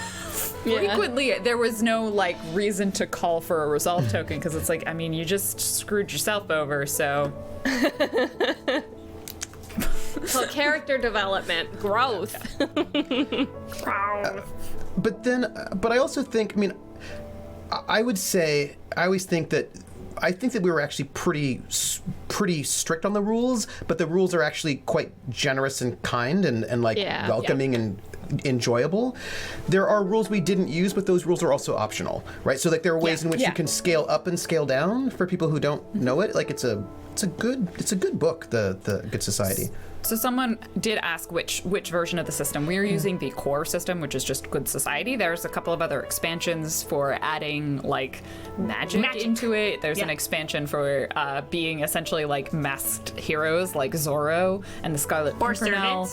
frequently there was no like reason to call for a resolve token because it's like, I mean, you just screwed yourself over, so. Well, character development, growth. But I also think, I mean, I would say, I always think that, I think that we were actually pretty strict on the rules, but the rules are actually quite generous and kind and like welcoming and enjoyable. There are rules we didn't use, but those rules are also optional, right? So like there are ways in which you can scale up and scale down for people who don't know it. Like it's a good book, the Good Society. So someone did ask which version of the system. We're using the core system, which is just Good Society. There's a couple of other expansions for adding like magic into it. There's an expansion for being essentially like masked heroes like Zorro and the Scarlet Pimpernel.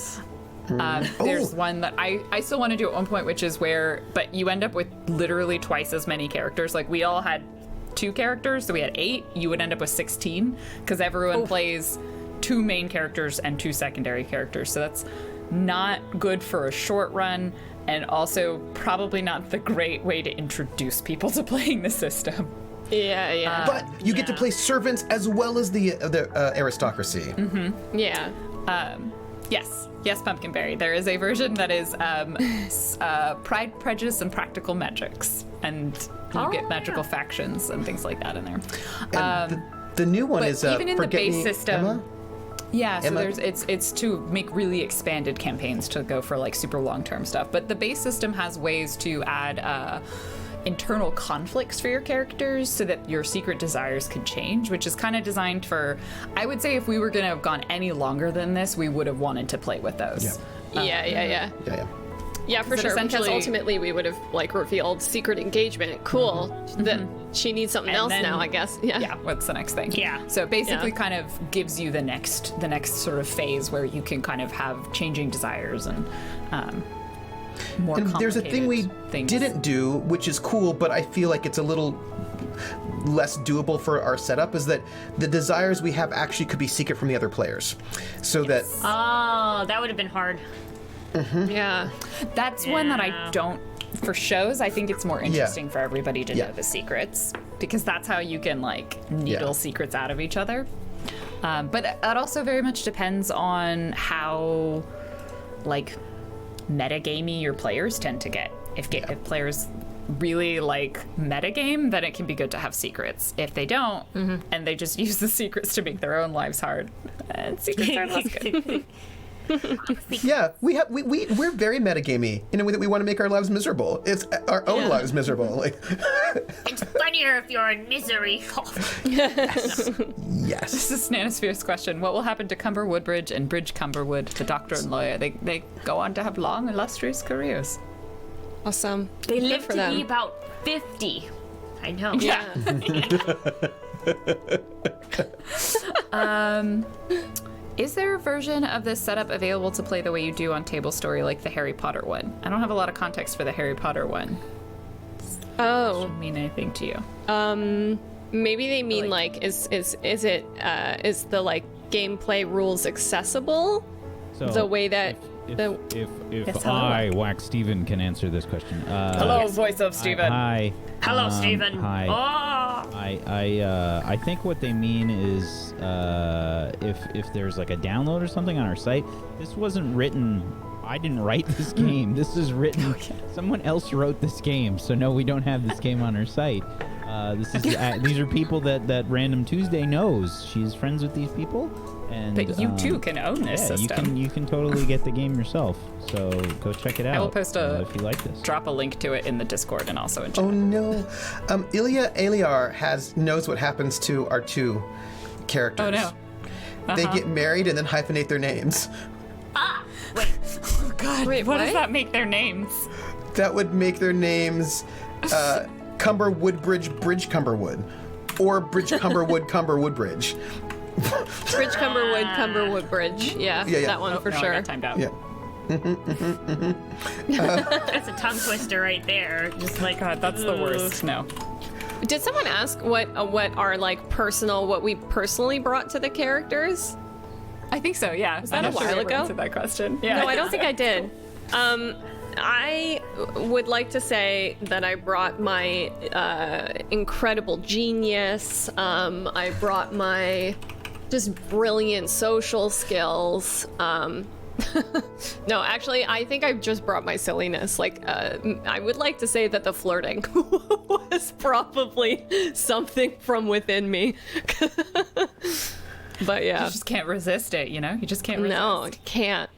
There's one that I still want to do at one point, which is but you end up with literally twice as many characters. Like we all had 2 characters, so we had 8. You would end up with 16 because everyone plays 2 main characters and 2 secondary characters. So that's not good for a short run, and also probably not the great way to introduce people to playing the system. Yeah. But you get to play servants as well as the aristocracy. Mm-hmm. Yeah. Yes, Pumpkinberry. There is a version that is Pride, Prejudice, and Practical Magics, and you get magical factions and things like that in there. And the new one is even in the base system. Emma? Yeah, so Emma? it's to make really expanded campaigns to go for like super long-term stuff. But the base system has ways to add internal conflicts for your characters so that your secret desires can change, which is kind of designed for, I would say if we were going to have gone any longer than this, we would have wanted to play with those. Yeah, for sure. Because essentially- ultimately we would have like revealed secret engagement. Cool. That she needs something else then- now, I guess. Yeah. What's the next thing? Yeah. So basically kind of gives you the next sort of phase where you can kind of have changing desires and more And there's a thing we things. didn't do, which is cool, but I feel like it's a little less doable for our setup, is that the desires we have actually could be secret from the other players. So that Oh, that would have been hard. Yeah. That's one that I don't, for shows, I think it's more interesting for everybody to Yeah. know the secrets, because that's how you can like needle secrets out of each other. But that also very much depends on how like metagamey your players tend to get. If players really like metagame, then it can be good to have secrets. If they don't, and they just use the secrets to make their own lives hard, secrets are less good. Yeah, we're very metagamey in a way that we want to make our lives miserable. It's our own lives miserable. Like, It's funnier if you're in misery. yes. This is Nanosphere's question. What will happen to Cumber Woodbridge and Bridge Cumberwood, the doctor and lawyer? They go on to have long, illustrious careers. Awesome. They Good live for to them. be about 50. I know. Yeah. Is there a version of this setup available to play the way you do on Tablestory, like the Harry Potter one? I don't have a lot of context for the Harry Potter one. Oh. Doesn't mean anything to you. Maybe they mean like is the like gameplay rules accessible? So The way that if I, Wax Steven, can answer this question. Hello, voice of Steven. Hi. Hello, Stephen. Hi. Oh! I think what they mean is if there's like a download or something on our site. This wasn't written. I didn't write this game. This is written. Someone else wrote this game. So no, we don't have this game on our site. These are people that Random Tuesday knows. She's friends with these people. And, But you too can own this system. You can totally get the game yourself. So go check it out. I will post if you like this. drop a link to it in the Discord and also in chat. Oh no, Ilya Aliar knows what happens to our 2 characters. Oh no. They get married and then hyphenate their names. Oh god, Wait, what does what? that make their names? That would make their names Cumber Woodbridge Bridge Cumberwood, or Bridge Cumberwood Cumber Woodbridge. Bridge Cumberwood Bridge. Yeah, Yeah. that one Oh, for no, I sure. got timed out. Yeah. That's a tongue twister right there. Just like, God, that's the worst. No. Did someone ask what our like personal, what we personally brought to the characters? I think so, yeah. Was that a while ago? Answered that question. Yeah. No, I don't think I did. I would like to say that I brought my incredible genius. I brought my just brilliant social skills. No, actually, I think I just brought my silliness. Like, I would like to say that the flirting was probably something from within me. But yeah. You just can't resist it, you know? You just can't resist. No, can't.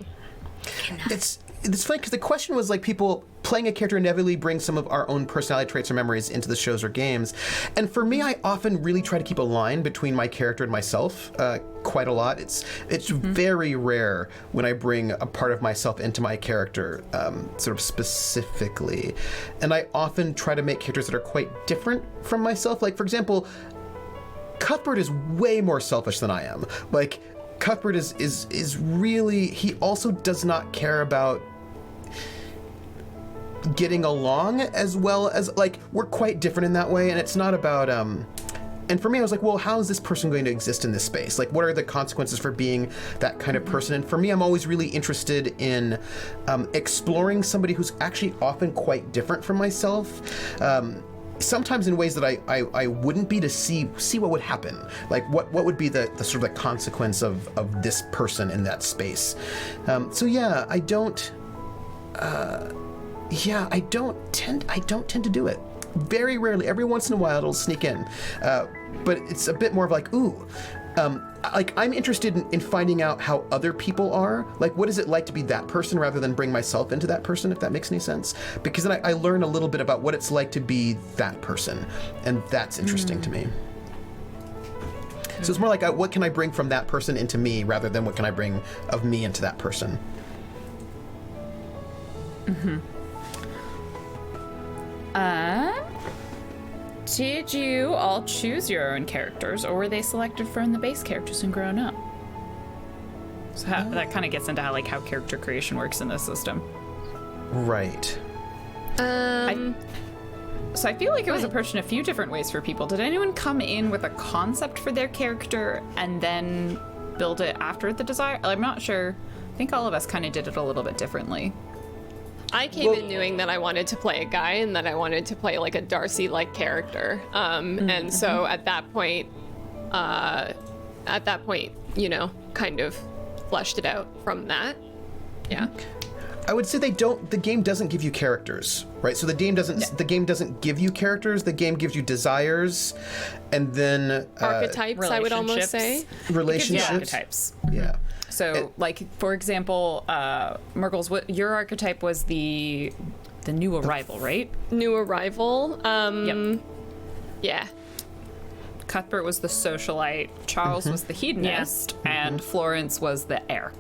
It's funny because the question was like people playing a character inevitably brings some of our own personality traits or memories into the shows or games. And for me, I often really try to keep a line between my character and myself quite a lot. It's very rare when I bring a part of myself into my character sort of specifically. And I often try to make characters that are quite different from myself. Like, for example, Cuthbert is way more selfish than I am. Like, Cuthbert is really, he also does not care about getting along as well as, like, we're quite different in that way, and it's not about, and for me, I was like, well, how is this person going to exist in this space? Like, what are the consequences for being that kind of person? And for me, I'm always really interested in exploring somebody who's actually often quite different from myself. Sometimes in ways that I wouldn't be, to see what would happen. Like what would be the sort of the consequence of this person in that space. So yeah, I don't tend to do it. Very rarely. Every once in a while it'll sneak in. But it's a bit more of like, ooh, like I'm interested in finding out how other people are. Like, what is it like to be that person rather than bring myself into that person, if that makes any sense? Because then I learn a little bit about what it's like to be that person. And that's interesting to me. So it's more like, what can I bring from that person into me rather than what can I bring of me into that person? Did you all choose your own characters, or were they selected from the base characters and grown up? So that kind of gets into how character creation works in this system. Right. So I feel like it was approached in a few different ways for people. Did anyone come in with a concept for their character and then build it after the desire? I'm not sure. I think all of us kind of did it a little bit differently. I came in knowing that I wanted to play a guy and that I wanted to play like a Darcy-like character. And so at that point, you know, kind of fleshed it out from that. Yeah. I would say the game doesn't give you characters, right? So the game doesn't give you characters, the game gives you desires, and then archetypes, I would almost say. Relationships. Yeah, archetypes. Yeah. So, like, for example, Murgles, what your archetype was the new arrival, right? New arrival. Yep. Yeah. Cuthbert was the socialite, Charles was the hedonist, and Florence was the heir.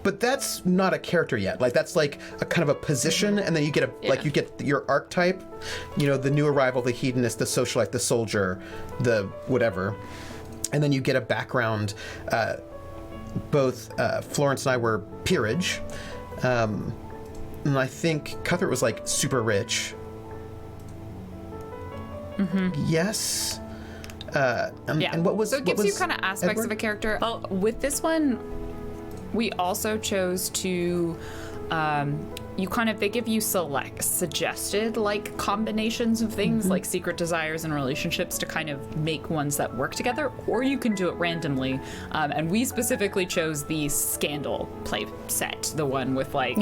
But that's not a character yet. Like, that's like a kind of a position, and then you get you get your archetype, you know, the new arrival, the hedonist, the socialite, the soldier, the whatever. And then you get a background. Both Florence and I were peerage. And I think Cuthbert was like super rich. Yes. And what was so it gives you was kind of aspects Edward? of a character. Oh, with this one, we also chose to they give you suggested like combinations of things like secret desires and relationships to kind of make ones that work together, or you can do it randomly. And we specifically chose the scandal play set, the one with like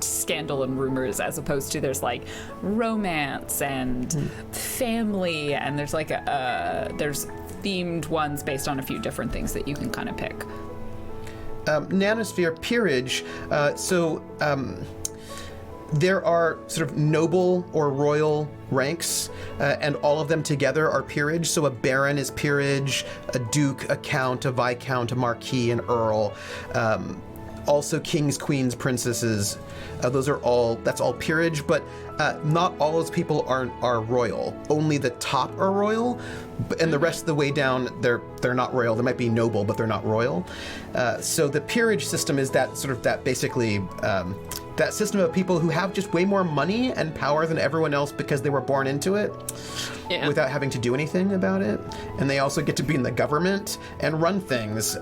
scandal and rumors, as opposed to there's like romance and family, and there's like there's themed ones based on a few different things that you can kind of pick. Nanosphere peerage. There are sort of noble or royal ranks, and all of them together are peerage. So a baron is peerage, a duke, a count, a viscount, a marquis, an earl. also kings, queens, princesses. That's all peerage, but not all those people are royal. Only the top are royal, and the rest of the way down, they're not royal. They might be noble, but they're not royal. So the peerage system is basically that system of people who have just way more money and power than everyone else because they were born into it without having to do anything about it. And they also get to be in the government and run things.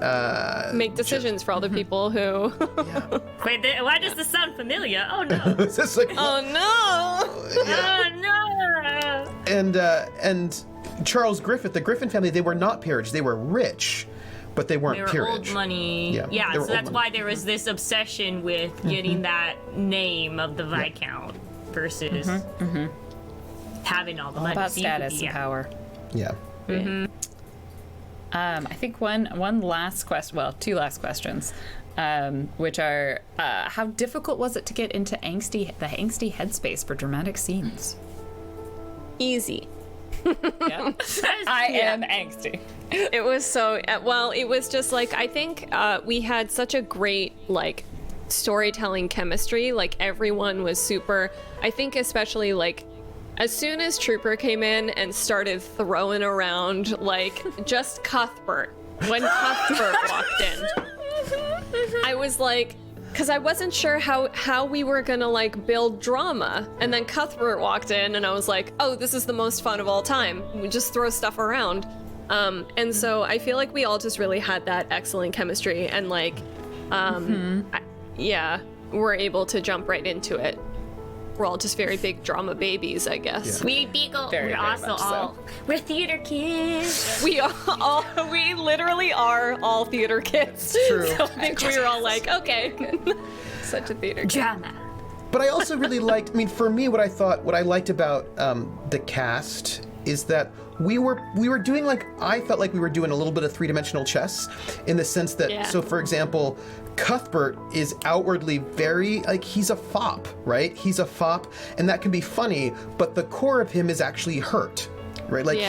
Make decisions for all the people who... Wait, why does this sound familiar? Oh no. It's just like, Oh no! Oh no! and Charles Griffith, the Griffin family, they were not peerage. They were rich, but they weren't They were peerage. old money. Yeah, Yeah, they were so that's old why money. there was this obsession with getting that name of the Viscount versus having all the money. About So you could status be- and power. Yeah. I think one last question, well, two last questions, which are, how difficult was it to get into the angsty headspace for dramatic scenes? Easy. Yeah. I am angsty. It was so well. It was just like I think we had such a great like storytelling chemistry. Like everyone was super. I think especially like as soon as Trooper came in and started throwing around like just Cuthbert. When Cuthbert walked in, I was like. Because I wasn't sure how we were gonna like build drama, and then Cuthbert walked in, and I was like, "Oh, this is the most fun of all time. We just throw stuff around." And so I feel like we all just really had that excellent chemistry, and like, we're able to jump right into it. We're all just very big drama babies, I guess. We Very, we're very also much so. all we're theater kids. We literally are all theater kids. True. So I think we were all like, okay, such a theater kid. Drama. But I also really liked, I mean, for me, what I liked about the cast is that we were doing like, I felt like we were doing a little bit of three-dimensional chess in the sense that, so for example, Cuthbert is outwardly very, like, he's a fop, right? He's a fop, and that can be funny, but the core of him is actually hurt, right? Like,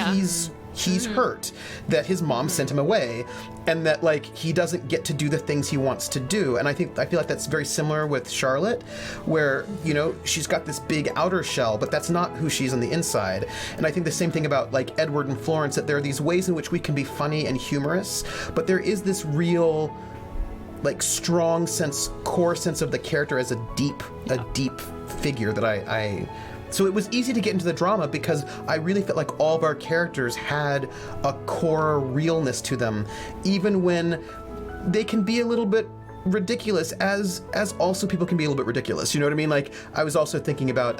he's hurt that his mom sent him away and that like he doesn't get to do the things he wants to do. And I feel like that's very similar with Charlotte, where, you know, she's got this big outer shell, but that's not who she's on the inside. And I think the same thing about like Edward and Florence, that there are these ways in which we can be funny and humorous, but there is this real like strong core sense of the character as a deep figure that I so it was easy to get into the drama because I really felt like all of our characters had a core realness to them, even when they can be a little bit ridiculous, as also people can be a little bit ridiculous. You know what I mean? Like, I was also thinking about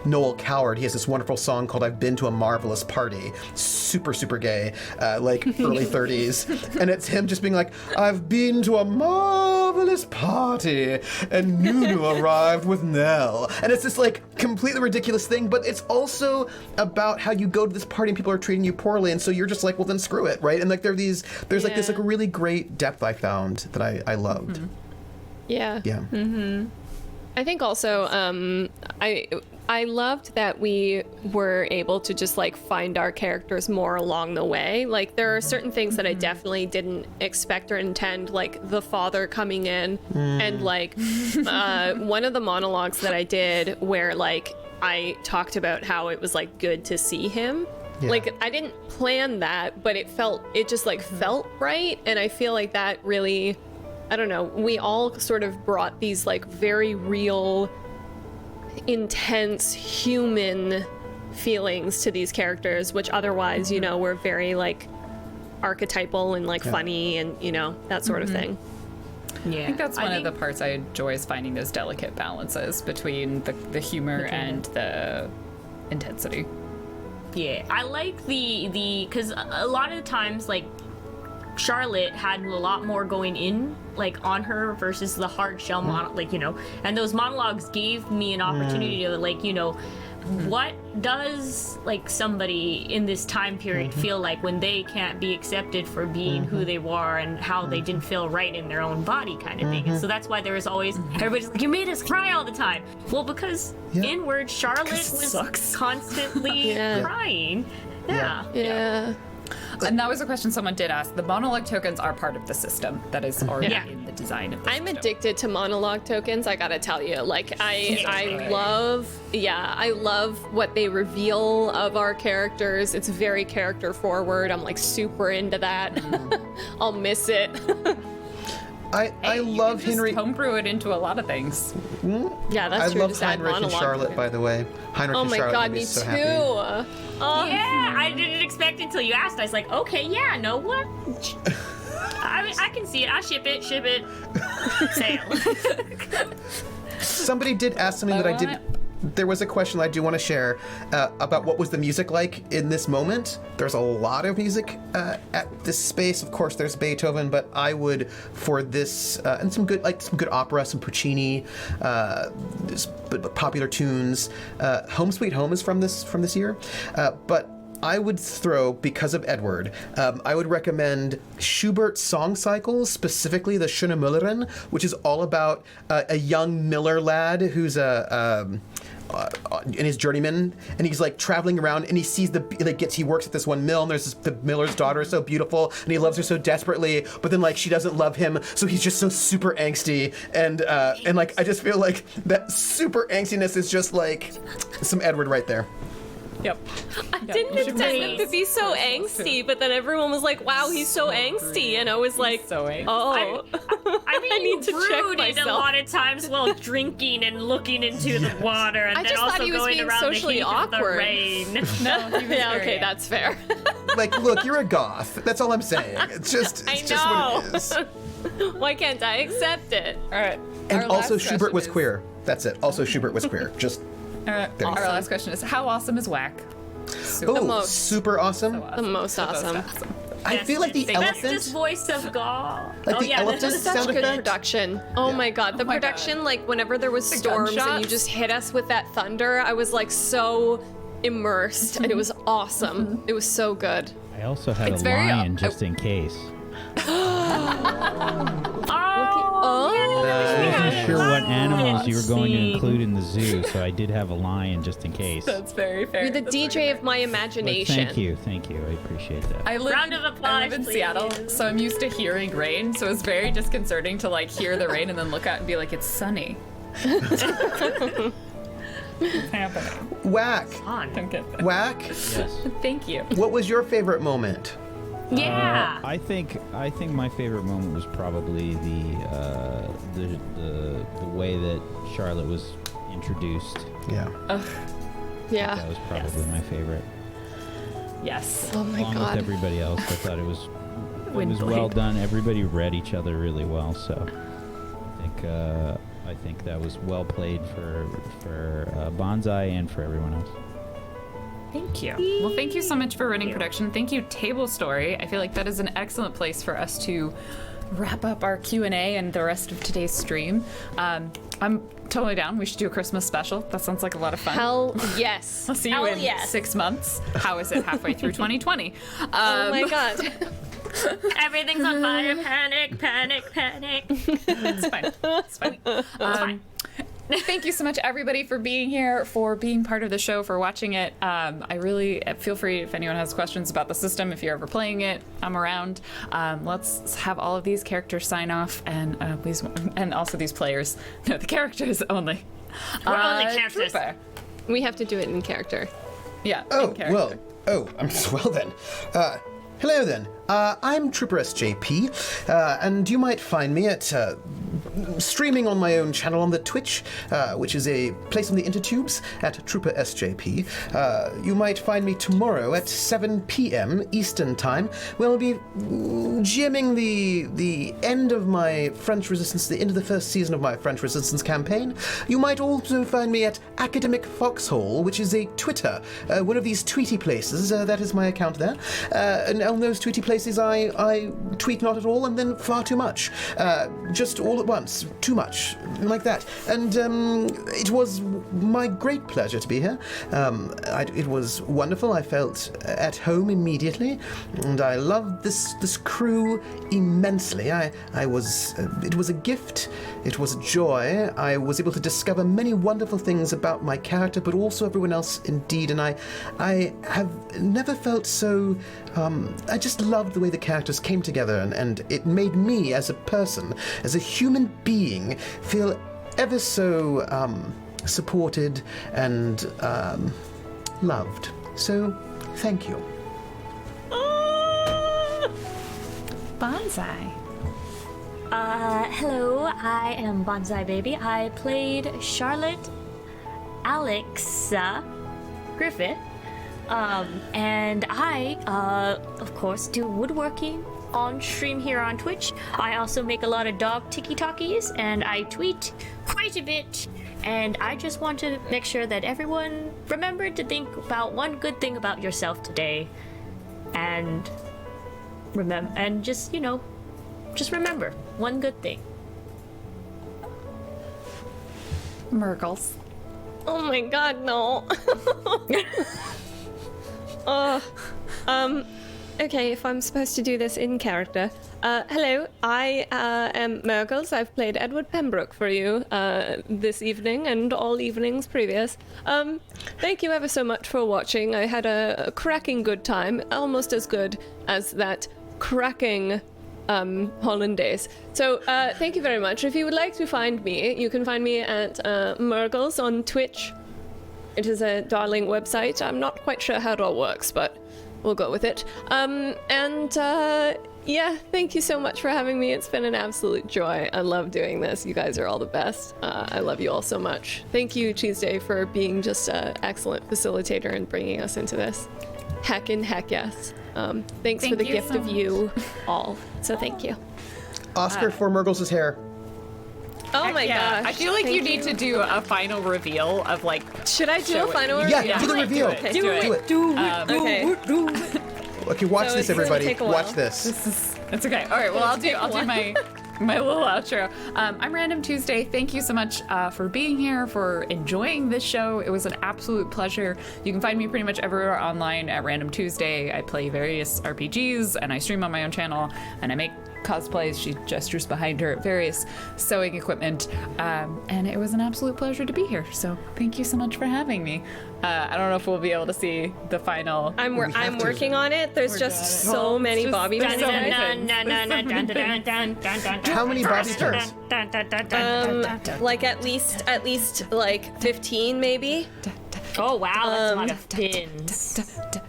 Noel Coward. He has this wonderful song called I've Been to a Marvelous Party. Super, super gay, like early 30s. And it's him just being like, I've been to a marvelous party, and Nunu arrived with Nell. And it's this like completely ridiculous thing, but it's also about how you go to this party and people are treating you poorly, and so you're just like, well then screw it, right? And like there's like this like really great depth I found that I loved. Yeah. Yeah. I think also I loved that we were able to just like find our characters more along the way. Like there are certain things that I definitely didn't expect or intend, like the father coming in and like one of the monologues that I did where like I talked about how it was like good to see him. Yeah. Like I didn't plan that, but it just like felt right, and I feel like that really, I don't know, we all sort of brought these like very real, intense human feelings to these characters, which otherwise, you know, were very like archetypal and like funny and, you know, that sort of thing. Yeah. I think that's one of the parts I enjoy, is finding those delicate balances between the humor and the intensity. Yeah, I like the because a lot of the times like Charlotte had a lot more going in like on her versus the hard shell like, you know, and those monologues gave me an opportunity to like, you know, what does like somebody in this time period feel like when they can't be accepted for being who they were and how they didn't feel right in their own body kind of thing. And so that's why there was always everybody's like, you made us cry all the time. Well, because inward Charlotte was constantly crying. Yeah. And that was a question someone did ask. The monologue tokens are part of the system that is already Yeah. in the design of the I'm system. addicted to monologue tokens, I gotta tell you. Like, I love what they reveal of our characters. It's very character forward. I'm like super into that. I'll miss it. I Hey, you love can just Henry. homebrew it into a lot of things. Yeah, that's I true. love Just add Heinrich and monologue Charlotte, tokens. by the way. Heinrich Oh and my Charlotte god, made me so too. happy. Yeah, I didn't expect it until you asked. I was like, okay, yeah, no what? I can see it. I'll ship it. Sale. Somebody did ask something that I did. There was a question I do want to share about what was the music like in this moment. There's a lot of music at this space. Of course, there's Beethoven, but I would for this and some good opera, some Puccini, popular tunes. Home Sweet Home is from this year, but I would throw, because of Edward, I would recommend Schubert's song cycles, specifically the Schöne Müllerin, which is all about a young miller lad who's in his journeyman, and he's like traveling around, and he sees he works at this one mill, and there's the miller's daughter is so beautiful, and he loves her so desperately, but then like she doesn't love him, so he's just so super angsty, and like I just feel like that super angstiness is just like some Edward right there. Yep. I didn't intend him to be so angsty, but then everyone was like, wow, he's so angsty. And I was like, so angsty. oh. I mean, I need to check brewed it a myself. lot of times while drinking and looking into the water, and I then just thought also he was going being around socially the heat of the awkward. rain. No, he was Yeah, very okay, that's fair. Like, look, you're a goth. That's all I'm saying. It's just I it's just what it is. Why can't I accept it? All right. And Our also last Schubert question was is- queer. That's it. Also Schubert was queer. Just All right. There you Our go. last question is: how awesome is Whack? oh, most. super awesome. The most awesome. I feel like the bestest elephant, voice of God. like the elephant this is sound Such good effect. production. Oh my god, the my production, like whenever there was storms and you gunshots. just hit us with that thunder, I was like so immersed and it was awesome. It was so good. I also had It's a very, lion just in case. Oh, I wasn't sure what animals you were going to include in the zoo, so I did have a lion just in case. That's very fair. You're the That's very DJ fair. of my But imagination. thank you. I appreciate that. I live, Round of I applause, live in please. Seattle, so I'm used to hearing rain. So it's very disconcerting to like hear the rain and then look out and be like, it's sunny. It's happening. Whack, Don't get that. Whack. Yes. Thank you. What was your favorite moment? yeah. I think my favorite moment was probably the way that Charlotte was introduced. Yeah. Yeah. That was probably my favorite. Yes. Oh my Along god. with everybody else, I thought it was Windblade. well done. Everybody read each other really well, so I think that was well played for Bonsai and for everyone else. Thank you. Well, thank you so much for running production. Thank you, Tablestory. I feel like that is an excellent place for us to wrap up our Q&A and the rest of today's stream. I'm totally down. We should do a Christmas special. That sounds like a lot of fun. Hell yes. I'll see you Hell in yes. 6 months. How is it halfway through 2020? Oh my god. Everything's on fire. Panic, panic, panic. It's fine. It's fine. fine. Thank you so much, everybody, for being here, for being part of the show, for watching it. I really feel free if anyone has questions about the system. If you're ever playing it, I'm around. Let's have all of these characters sign off, and please, and also these players. No, the characters only. We're only characters. Trooper. We have to do it in character. Yeah. Oh, in character. well. Oh, well then. Hello then. I'm Trooper SJP, and you might find me at streaming on my own channel on the Twitch, which is a place on the intertubes at Trooper SJP. You might find me tomorrow at 7 p.m. Eastern Time. We'll be GMing the end of my French Resistance, the end of the first season of my French Resistance campaign. You might also find me at Academic Foxhole, which is a Twitter, one of these tweety places. That is my account there. And on those tweety places, I tweet not at all and then far too much. Just all at once. Too much. Like that. And it was my great pleasure to be here. It was wonderful. I felt at home immediately, and I loved this crew immensely. It was a gift. It was a joy. I was able to discover many wonderful things about my character, but also everyone else indeed. And I have never felt so. I just loved the way the characters came together, and it made me, as a person, as a human being, feel ever so supported and loved. So, thank you. Bonsai. Hello, I am Bonsai Baby. I played Charlotte Alexa Griffith. And I, of course, do woodworking on stream here on Twitch. I also make a lot of dog tiki-talkies, and I tweet quite a bit. And I just want to make sure that everyone remembered to think about one good thing about yourself today. And just remember one good thing. Murgles. Oh my god, no. Okay, if I'm supposed to do this in character. Hello, I am Murgles. I've played Edward Pembroke for you this evening and all evenings previous. Thank you ever so much for watching. I had a cracking good time, almost as good as that cracking hollandaise. So thank you very much. If you would like to find me, you can find me at Murgles on Twitch. It is a darling website. I'm not quite sure how it all works, but we'll go with it. Yeah, thank you so much for having me. It's been an absolute joy. I love doing this. You guys are all the best. I love you all so much. Thank you, Cheese Day, for being just an excellent facilitator and bringing us into this. Heck yes. Thanks for the gift of you all. So thank you. Oscar for Murgles' hair. Oh my Yeah, gosh. I feel like Thank you need to do a final reveal of like. Should I do show a it. final Yeah, reveal? do the reveal. Okay, Do it. Okay. Okay, watch So this, it's gonna everybody. take a while. Watch this. It's okay. All right. Well, I'll do my little outro. I'm Random Tuesday. Thank you so much for being here, for enjoying this show. It was an absolute pleasure. You can find me pretty much everywhere online at Random Tuesday. I play various RPGs and I stream on my own channel and I make cosplays. She gestures behind her, various sewing equipment, and it was an absolute pleasure to be here. So thank you so much for having me. I don't know if we'll be able to see the final. I'm working on it. There's just so many Bobby pins. How many Bobby pins? Like at least like 15 maybe. Oh wow, that's a lot of pins.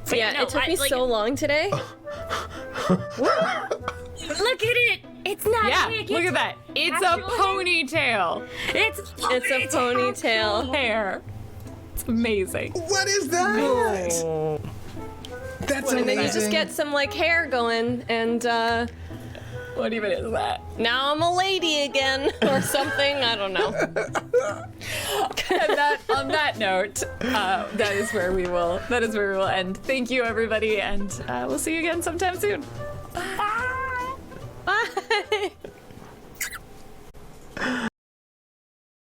But Yeah, no, it took me so long today. Look at it! It's not Yeah, big, look it's at that. It's a ponytail. It's It's a ponytail. Hair. It's amazing. What is that? That's And amazing. then you just get some like hair going and What even is that? now I'm a lady again or something. I don't know. On that note, that is where we will end. Thank you, everybody, and we'll see you again sometime soon. Bye.